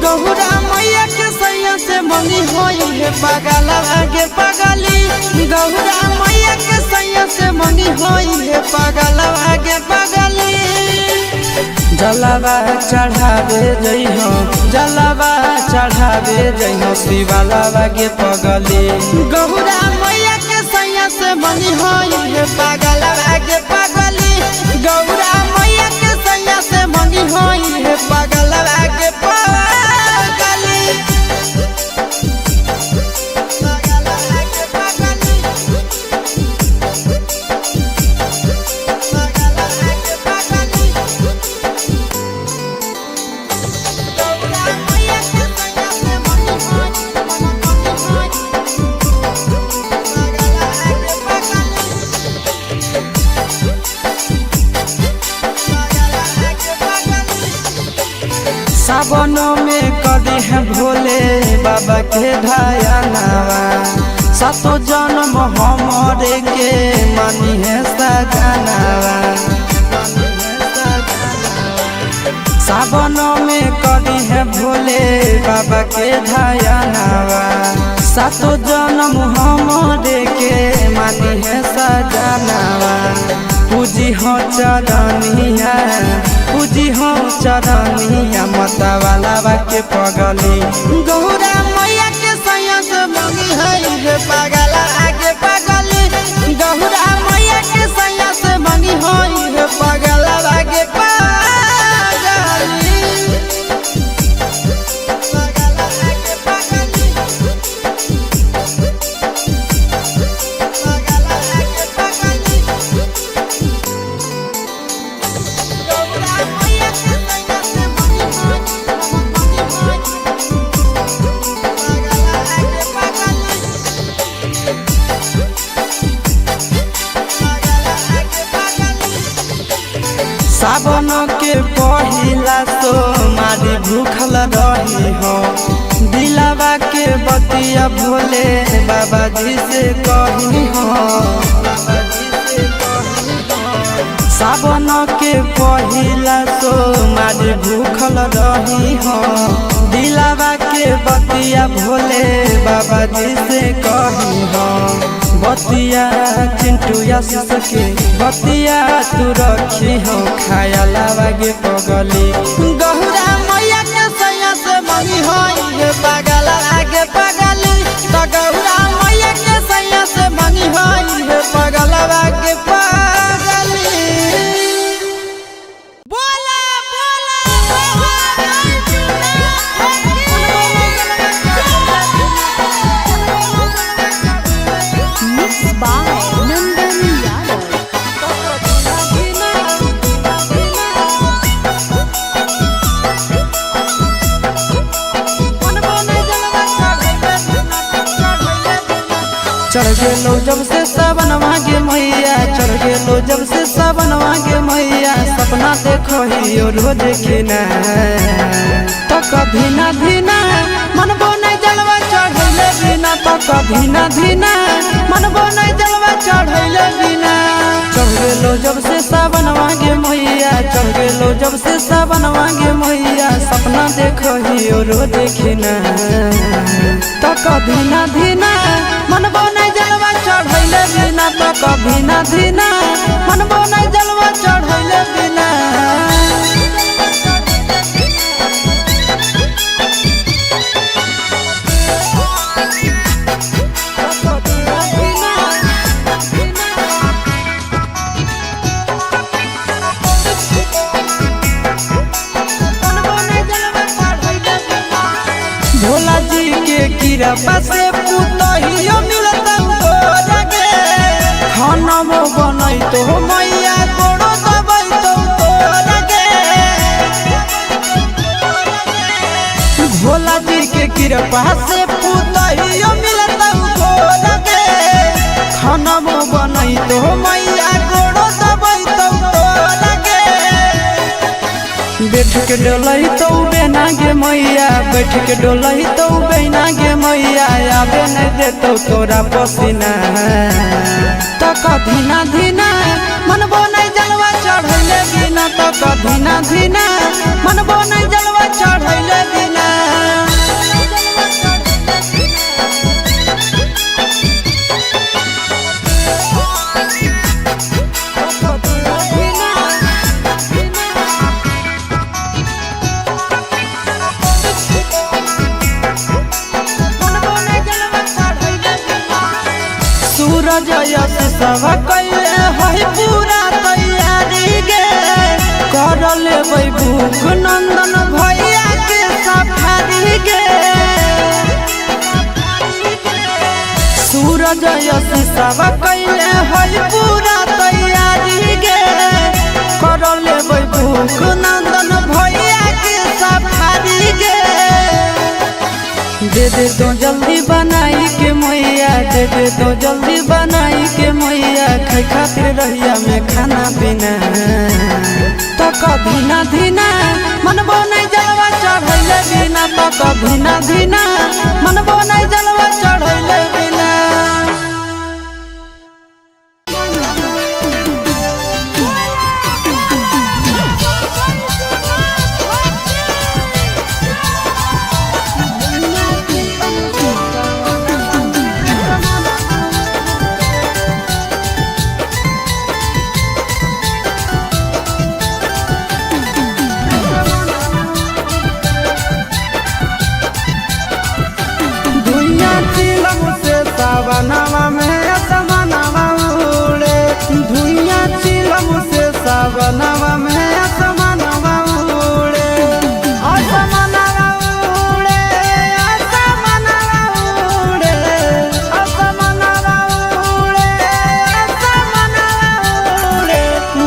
गौरा मैया के सैया से मंगी होई हे पगलावा गे पगली गौरा मैया के सैया से मंगी होई हे पगलावा गे पगली जलावा चढ़ावे जइहो जलावा चढ़ावे जइहो शिवालावा गे पगली गौरा मैया के सैया से मंगी होई हे पगलावा गे पगली गौरा मैया के सैया से मंगी होई हे पगलावा गे पगली सावन में कदी है भोले बाबा के ढायानावा सातो जन्म हमरे के मानी है सजनावा सावन में कदी है भोले बाबा के ढायानावा सातो जन्म हमरे के मानी है सजनावा पूजी हो चरनिया पूजी हो चरनिया मतवालावा के पगली गौरा मैया के सैया से मंगी है हे पगला आगे पगली गौरा मैया के सैया से मंगी है हे पगला आगे पगली सावन के पहिला तो मारी भूखल रही हो दिलावा के बतिया भोले बाबा जी से कही हो सावन के पहिला तो मारी भूखल रही हो दिलावा के बतिया भोले बाबा जी से कही हो बतिया चिंटू या सके बतिया तू रखी हो खाया लावा गे पगली गौरा मैया के सैया से मंगी होई हे पगला आगे पगली तो गौरा मैया के सैया से मंगी होई हे पगला आगे पगली बोला Mixed by Nandan Yadav. चढ़ गेलो जब से सावन मांगे मैया चढ़ गेलो जब से सावन मांगे मैया सपना देखो ही रोज खिना तो कभी ना धीना मनबो नहीं जलवा चढ़ैले बिना तो कभी ना धीना मनबो नहीं जलवा चढ़ैले बिना चढ़ गेलो जब से सावन मांगे मैया चढ़ गेलो जब से सावन मांगे मैया सपना देखो ही रोज खिना तो कभी ना धीना मनबो नहीं जलवा चढ़ैले बिना तो कभी ना धीना मनबो नहीं जलवा चढ़ैले बिना भोला जी के कृपा से पुतहियो मिलता तोरगे खानमो बनई तो मैया गोड़ो दबई तो तोरगे भोला जी के कृपा से पुतहियो मिलता तोरगे खानमो बनई तो मैया गोड़ो दबई तो तोरगे बैठ के डोलही तो बेना गे मैया बैठ के डोलही तो बेना गे मैया आबे नहीं देतो तोरा पसीना तो कधीना धीना मनबो नहीं जलवा चढ़ैले बिना तो कधीना धीना मनबो नहीं जलवा चढ़ैले बिना सूरज यश सब कैले है पूरा तैयारी गे कर लेबै भूख नंदन भैया के सफारी गे सूरज यश सब कैले है पूरा तैयारी गे कर लेबै भूख नंदन भैया के सफारी गे दे दे तो जल्दी बनाई के मैया दे दे तो जल्दी बनाई के मैया खाई खातिर रहिया में खाना पीना तो कधीना धीना मनबो नहीं जलवा चढ़ैले बिना तो कधीना धीना मनबो नहीं जलवा चढ़ैले बिना सावनवा में असमनवा उड़े धुइया चिलम से सावनवा में असमनवा उड़े असमनवा उड़े असमनवा उड़े असमनवा उड़े असमनवा उड़े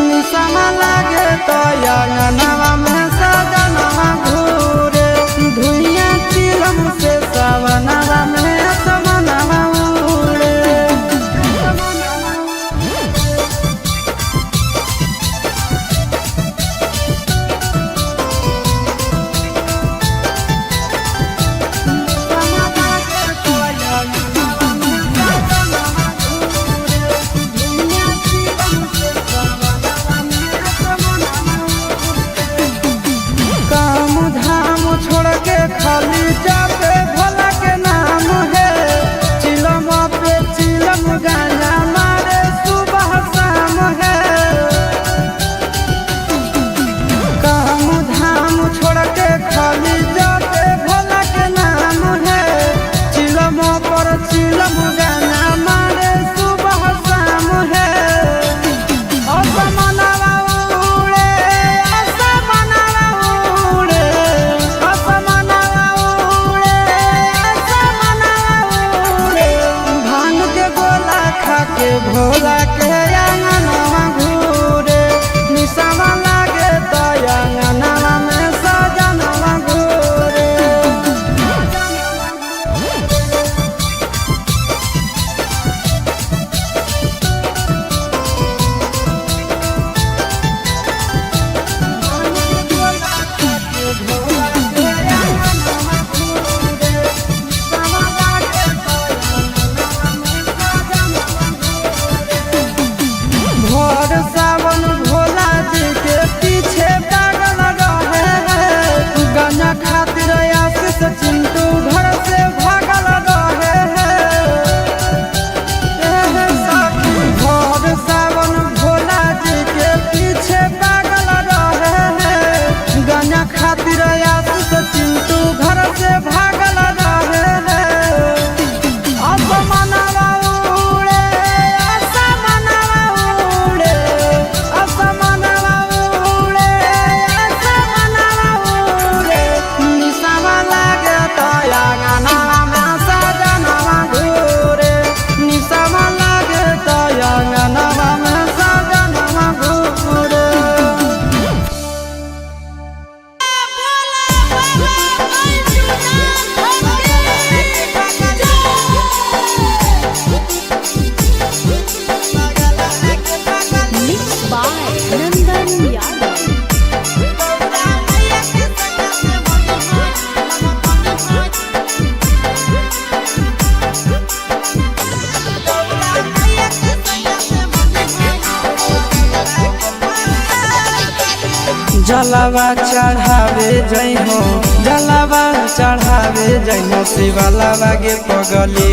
निसम लागे तो अंगनवा में सजनवा घूरे धुइया चिलम से सावनवा में असमनवा खाली जाते भोला के नाम है चिलम पे चिलम गाना मारे सुबह शाम है काम धाम छोड़ के खाली जाते भोला के नाम है चिलम पर चिलम गाना मारे सुबह शाम है असमनवा उड़े असमनवा उड़े के भोला के अंगनवा घूरे निसवा लागे तो अंगनवा में सजनवा घूरे सावन भोला जी के पीछे पागल रहे गाना खातिर आशीष चिंटू घर से भागल रहे भोर सावन भोला जी के पीछे पागल रहे गाना खातिर आशीष चिंटू घर से भागल रहे असमनवा उड़े असमनवा उड़े असमनवा उड़े असमनवा उड़े निसवा लागे तो अंगनवा में सजनवा घूरे निसवा लागे तो अंगनवा में सजनवा घूरे Mixed by Nandan Yadav. जलावा चढ़ावे जइहो जलावा चढ़ावे जइहो शिवाला बागे पगली।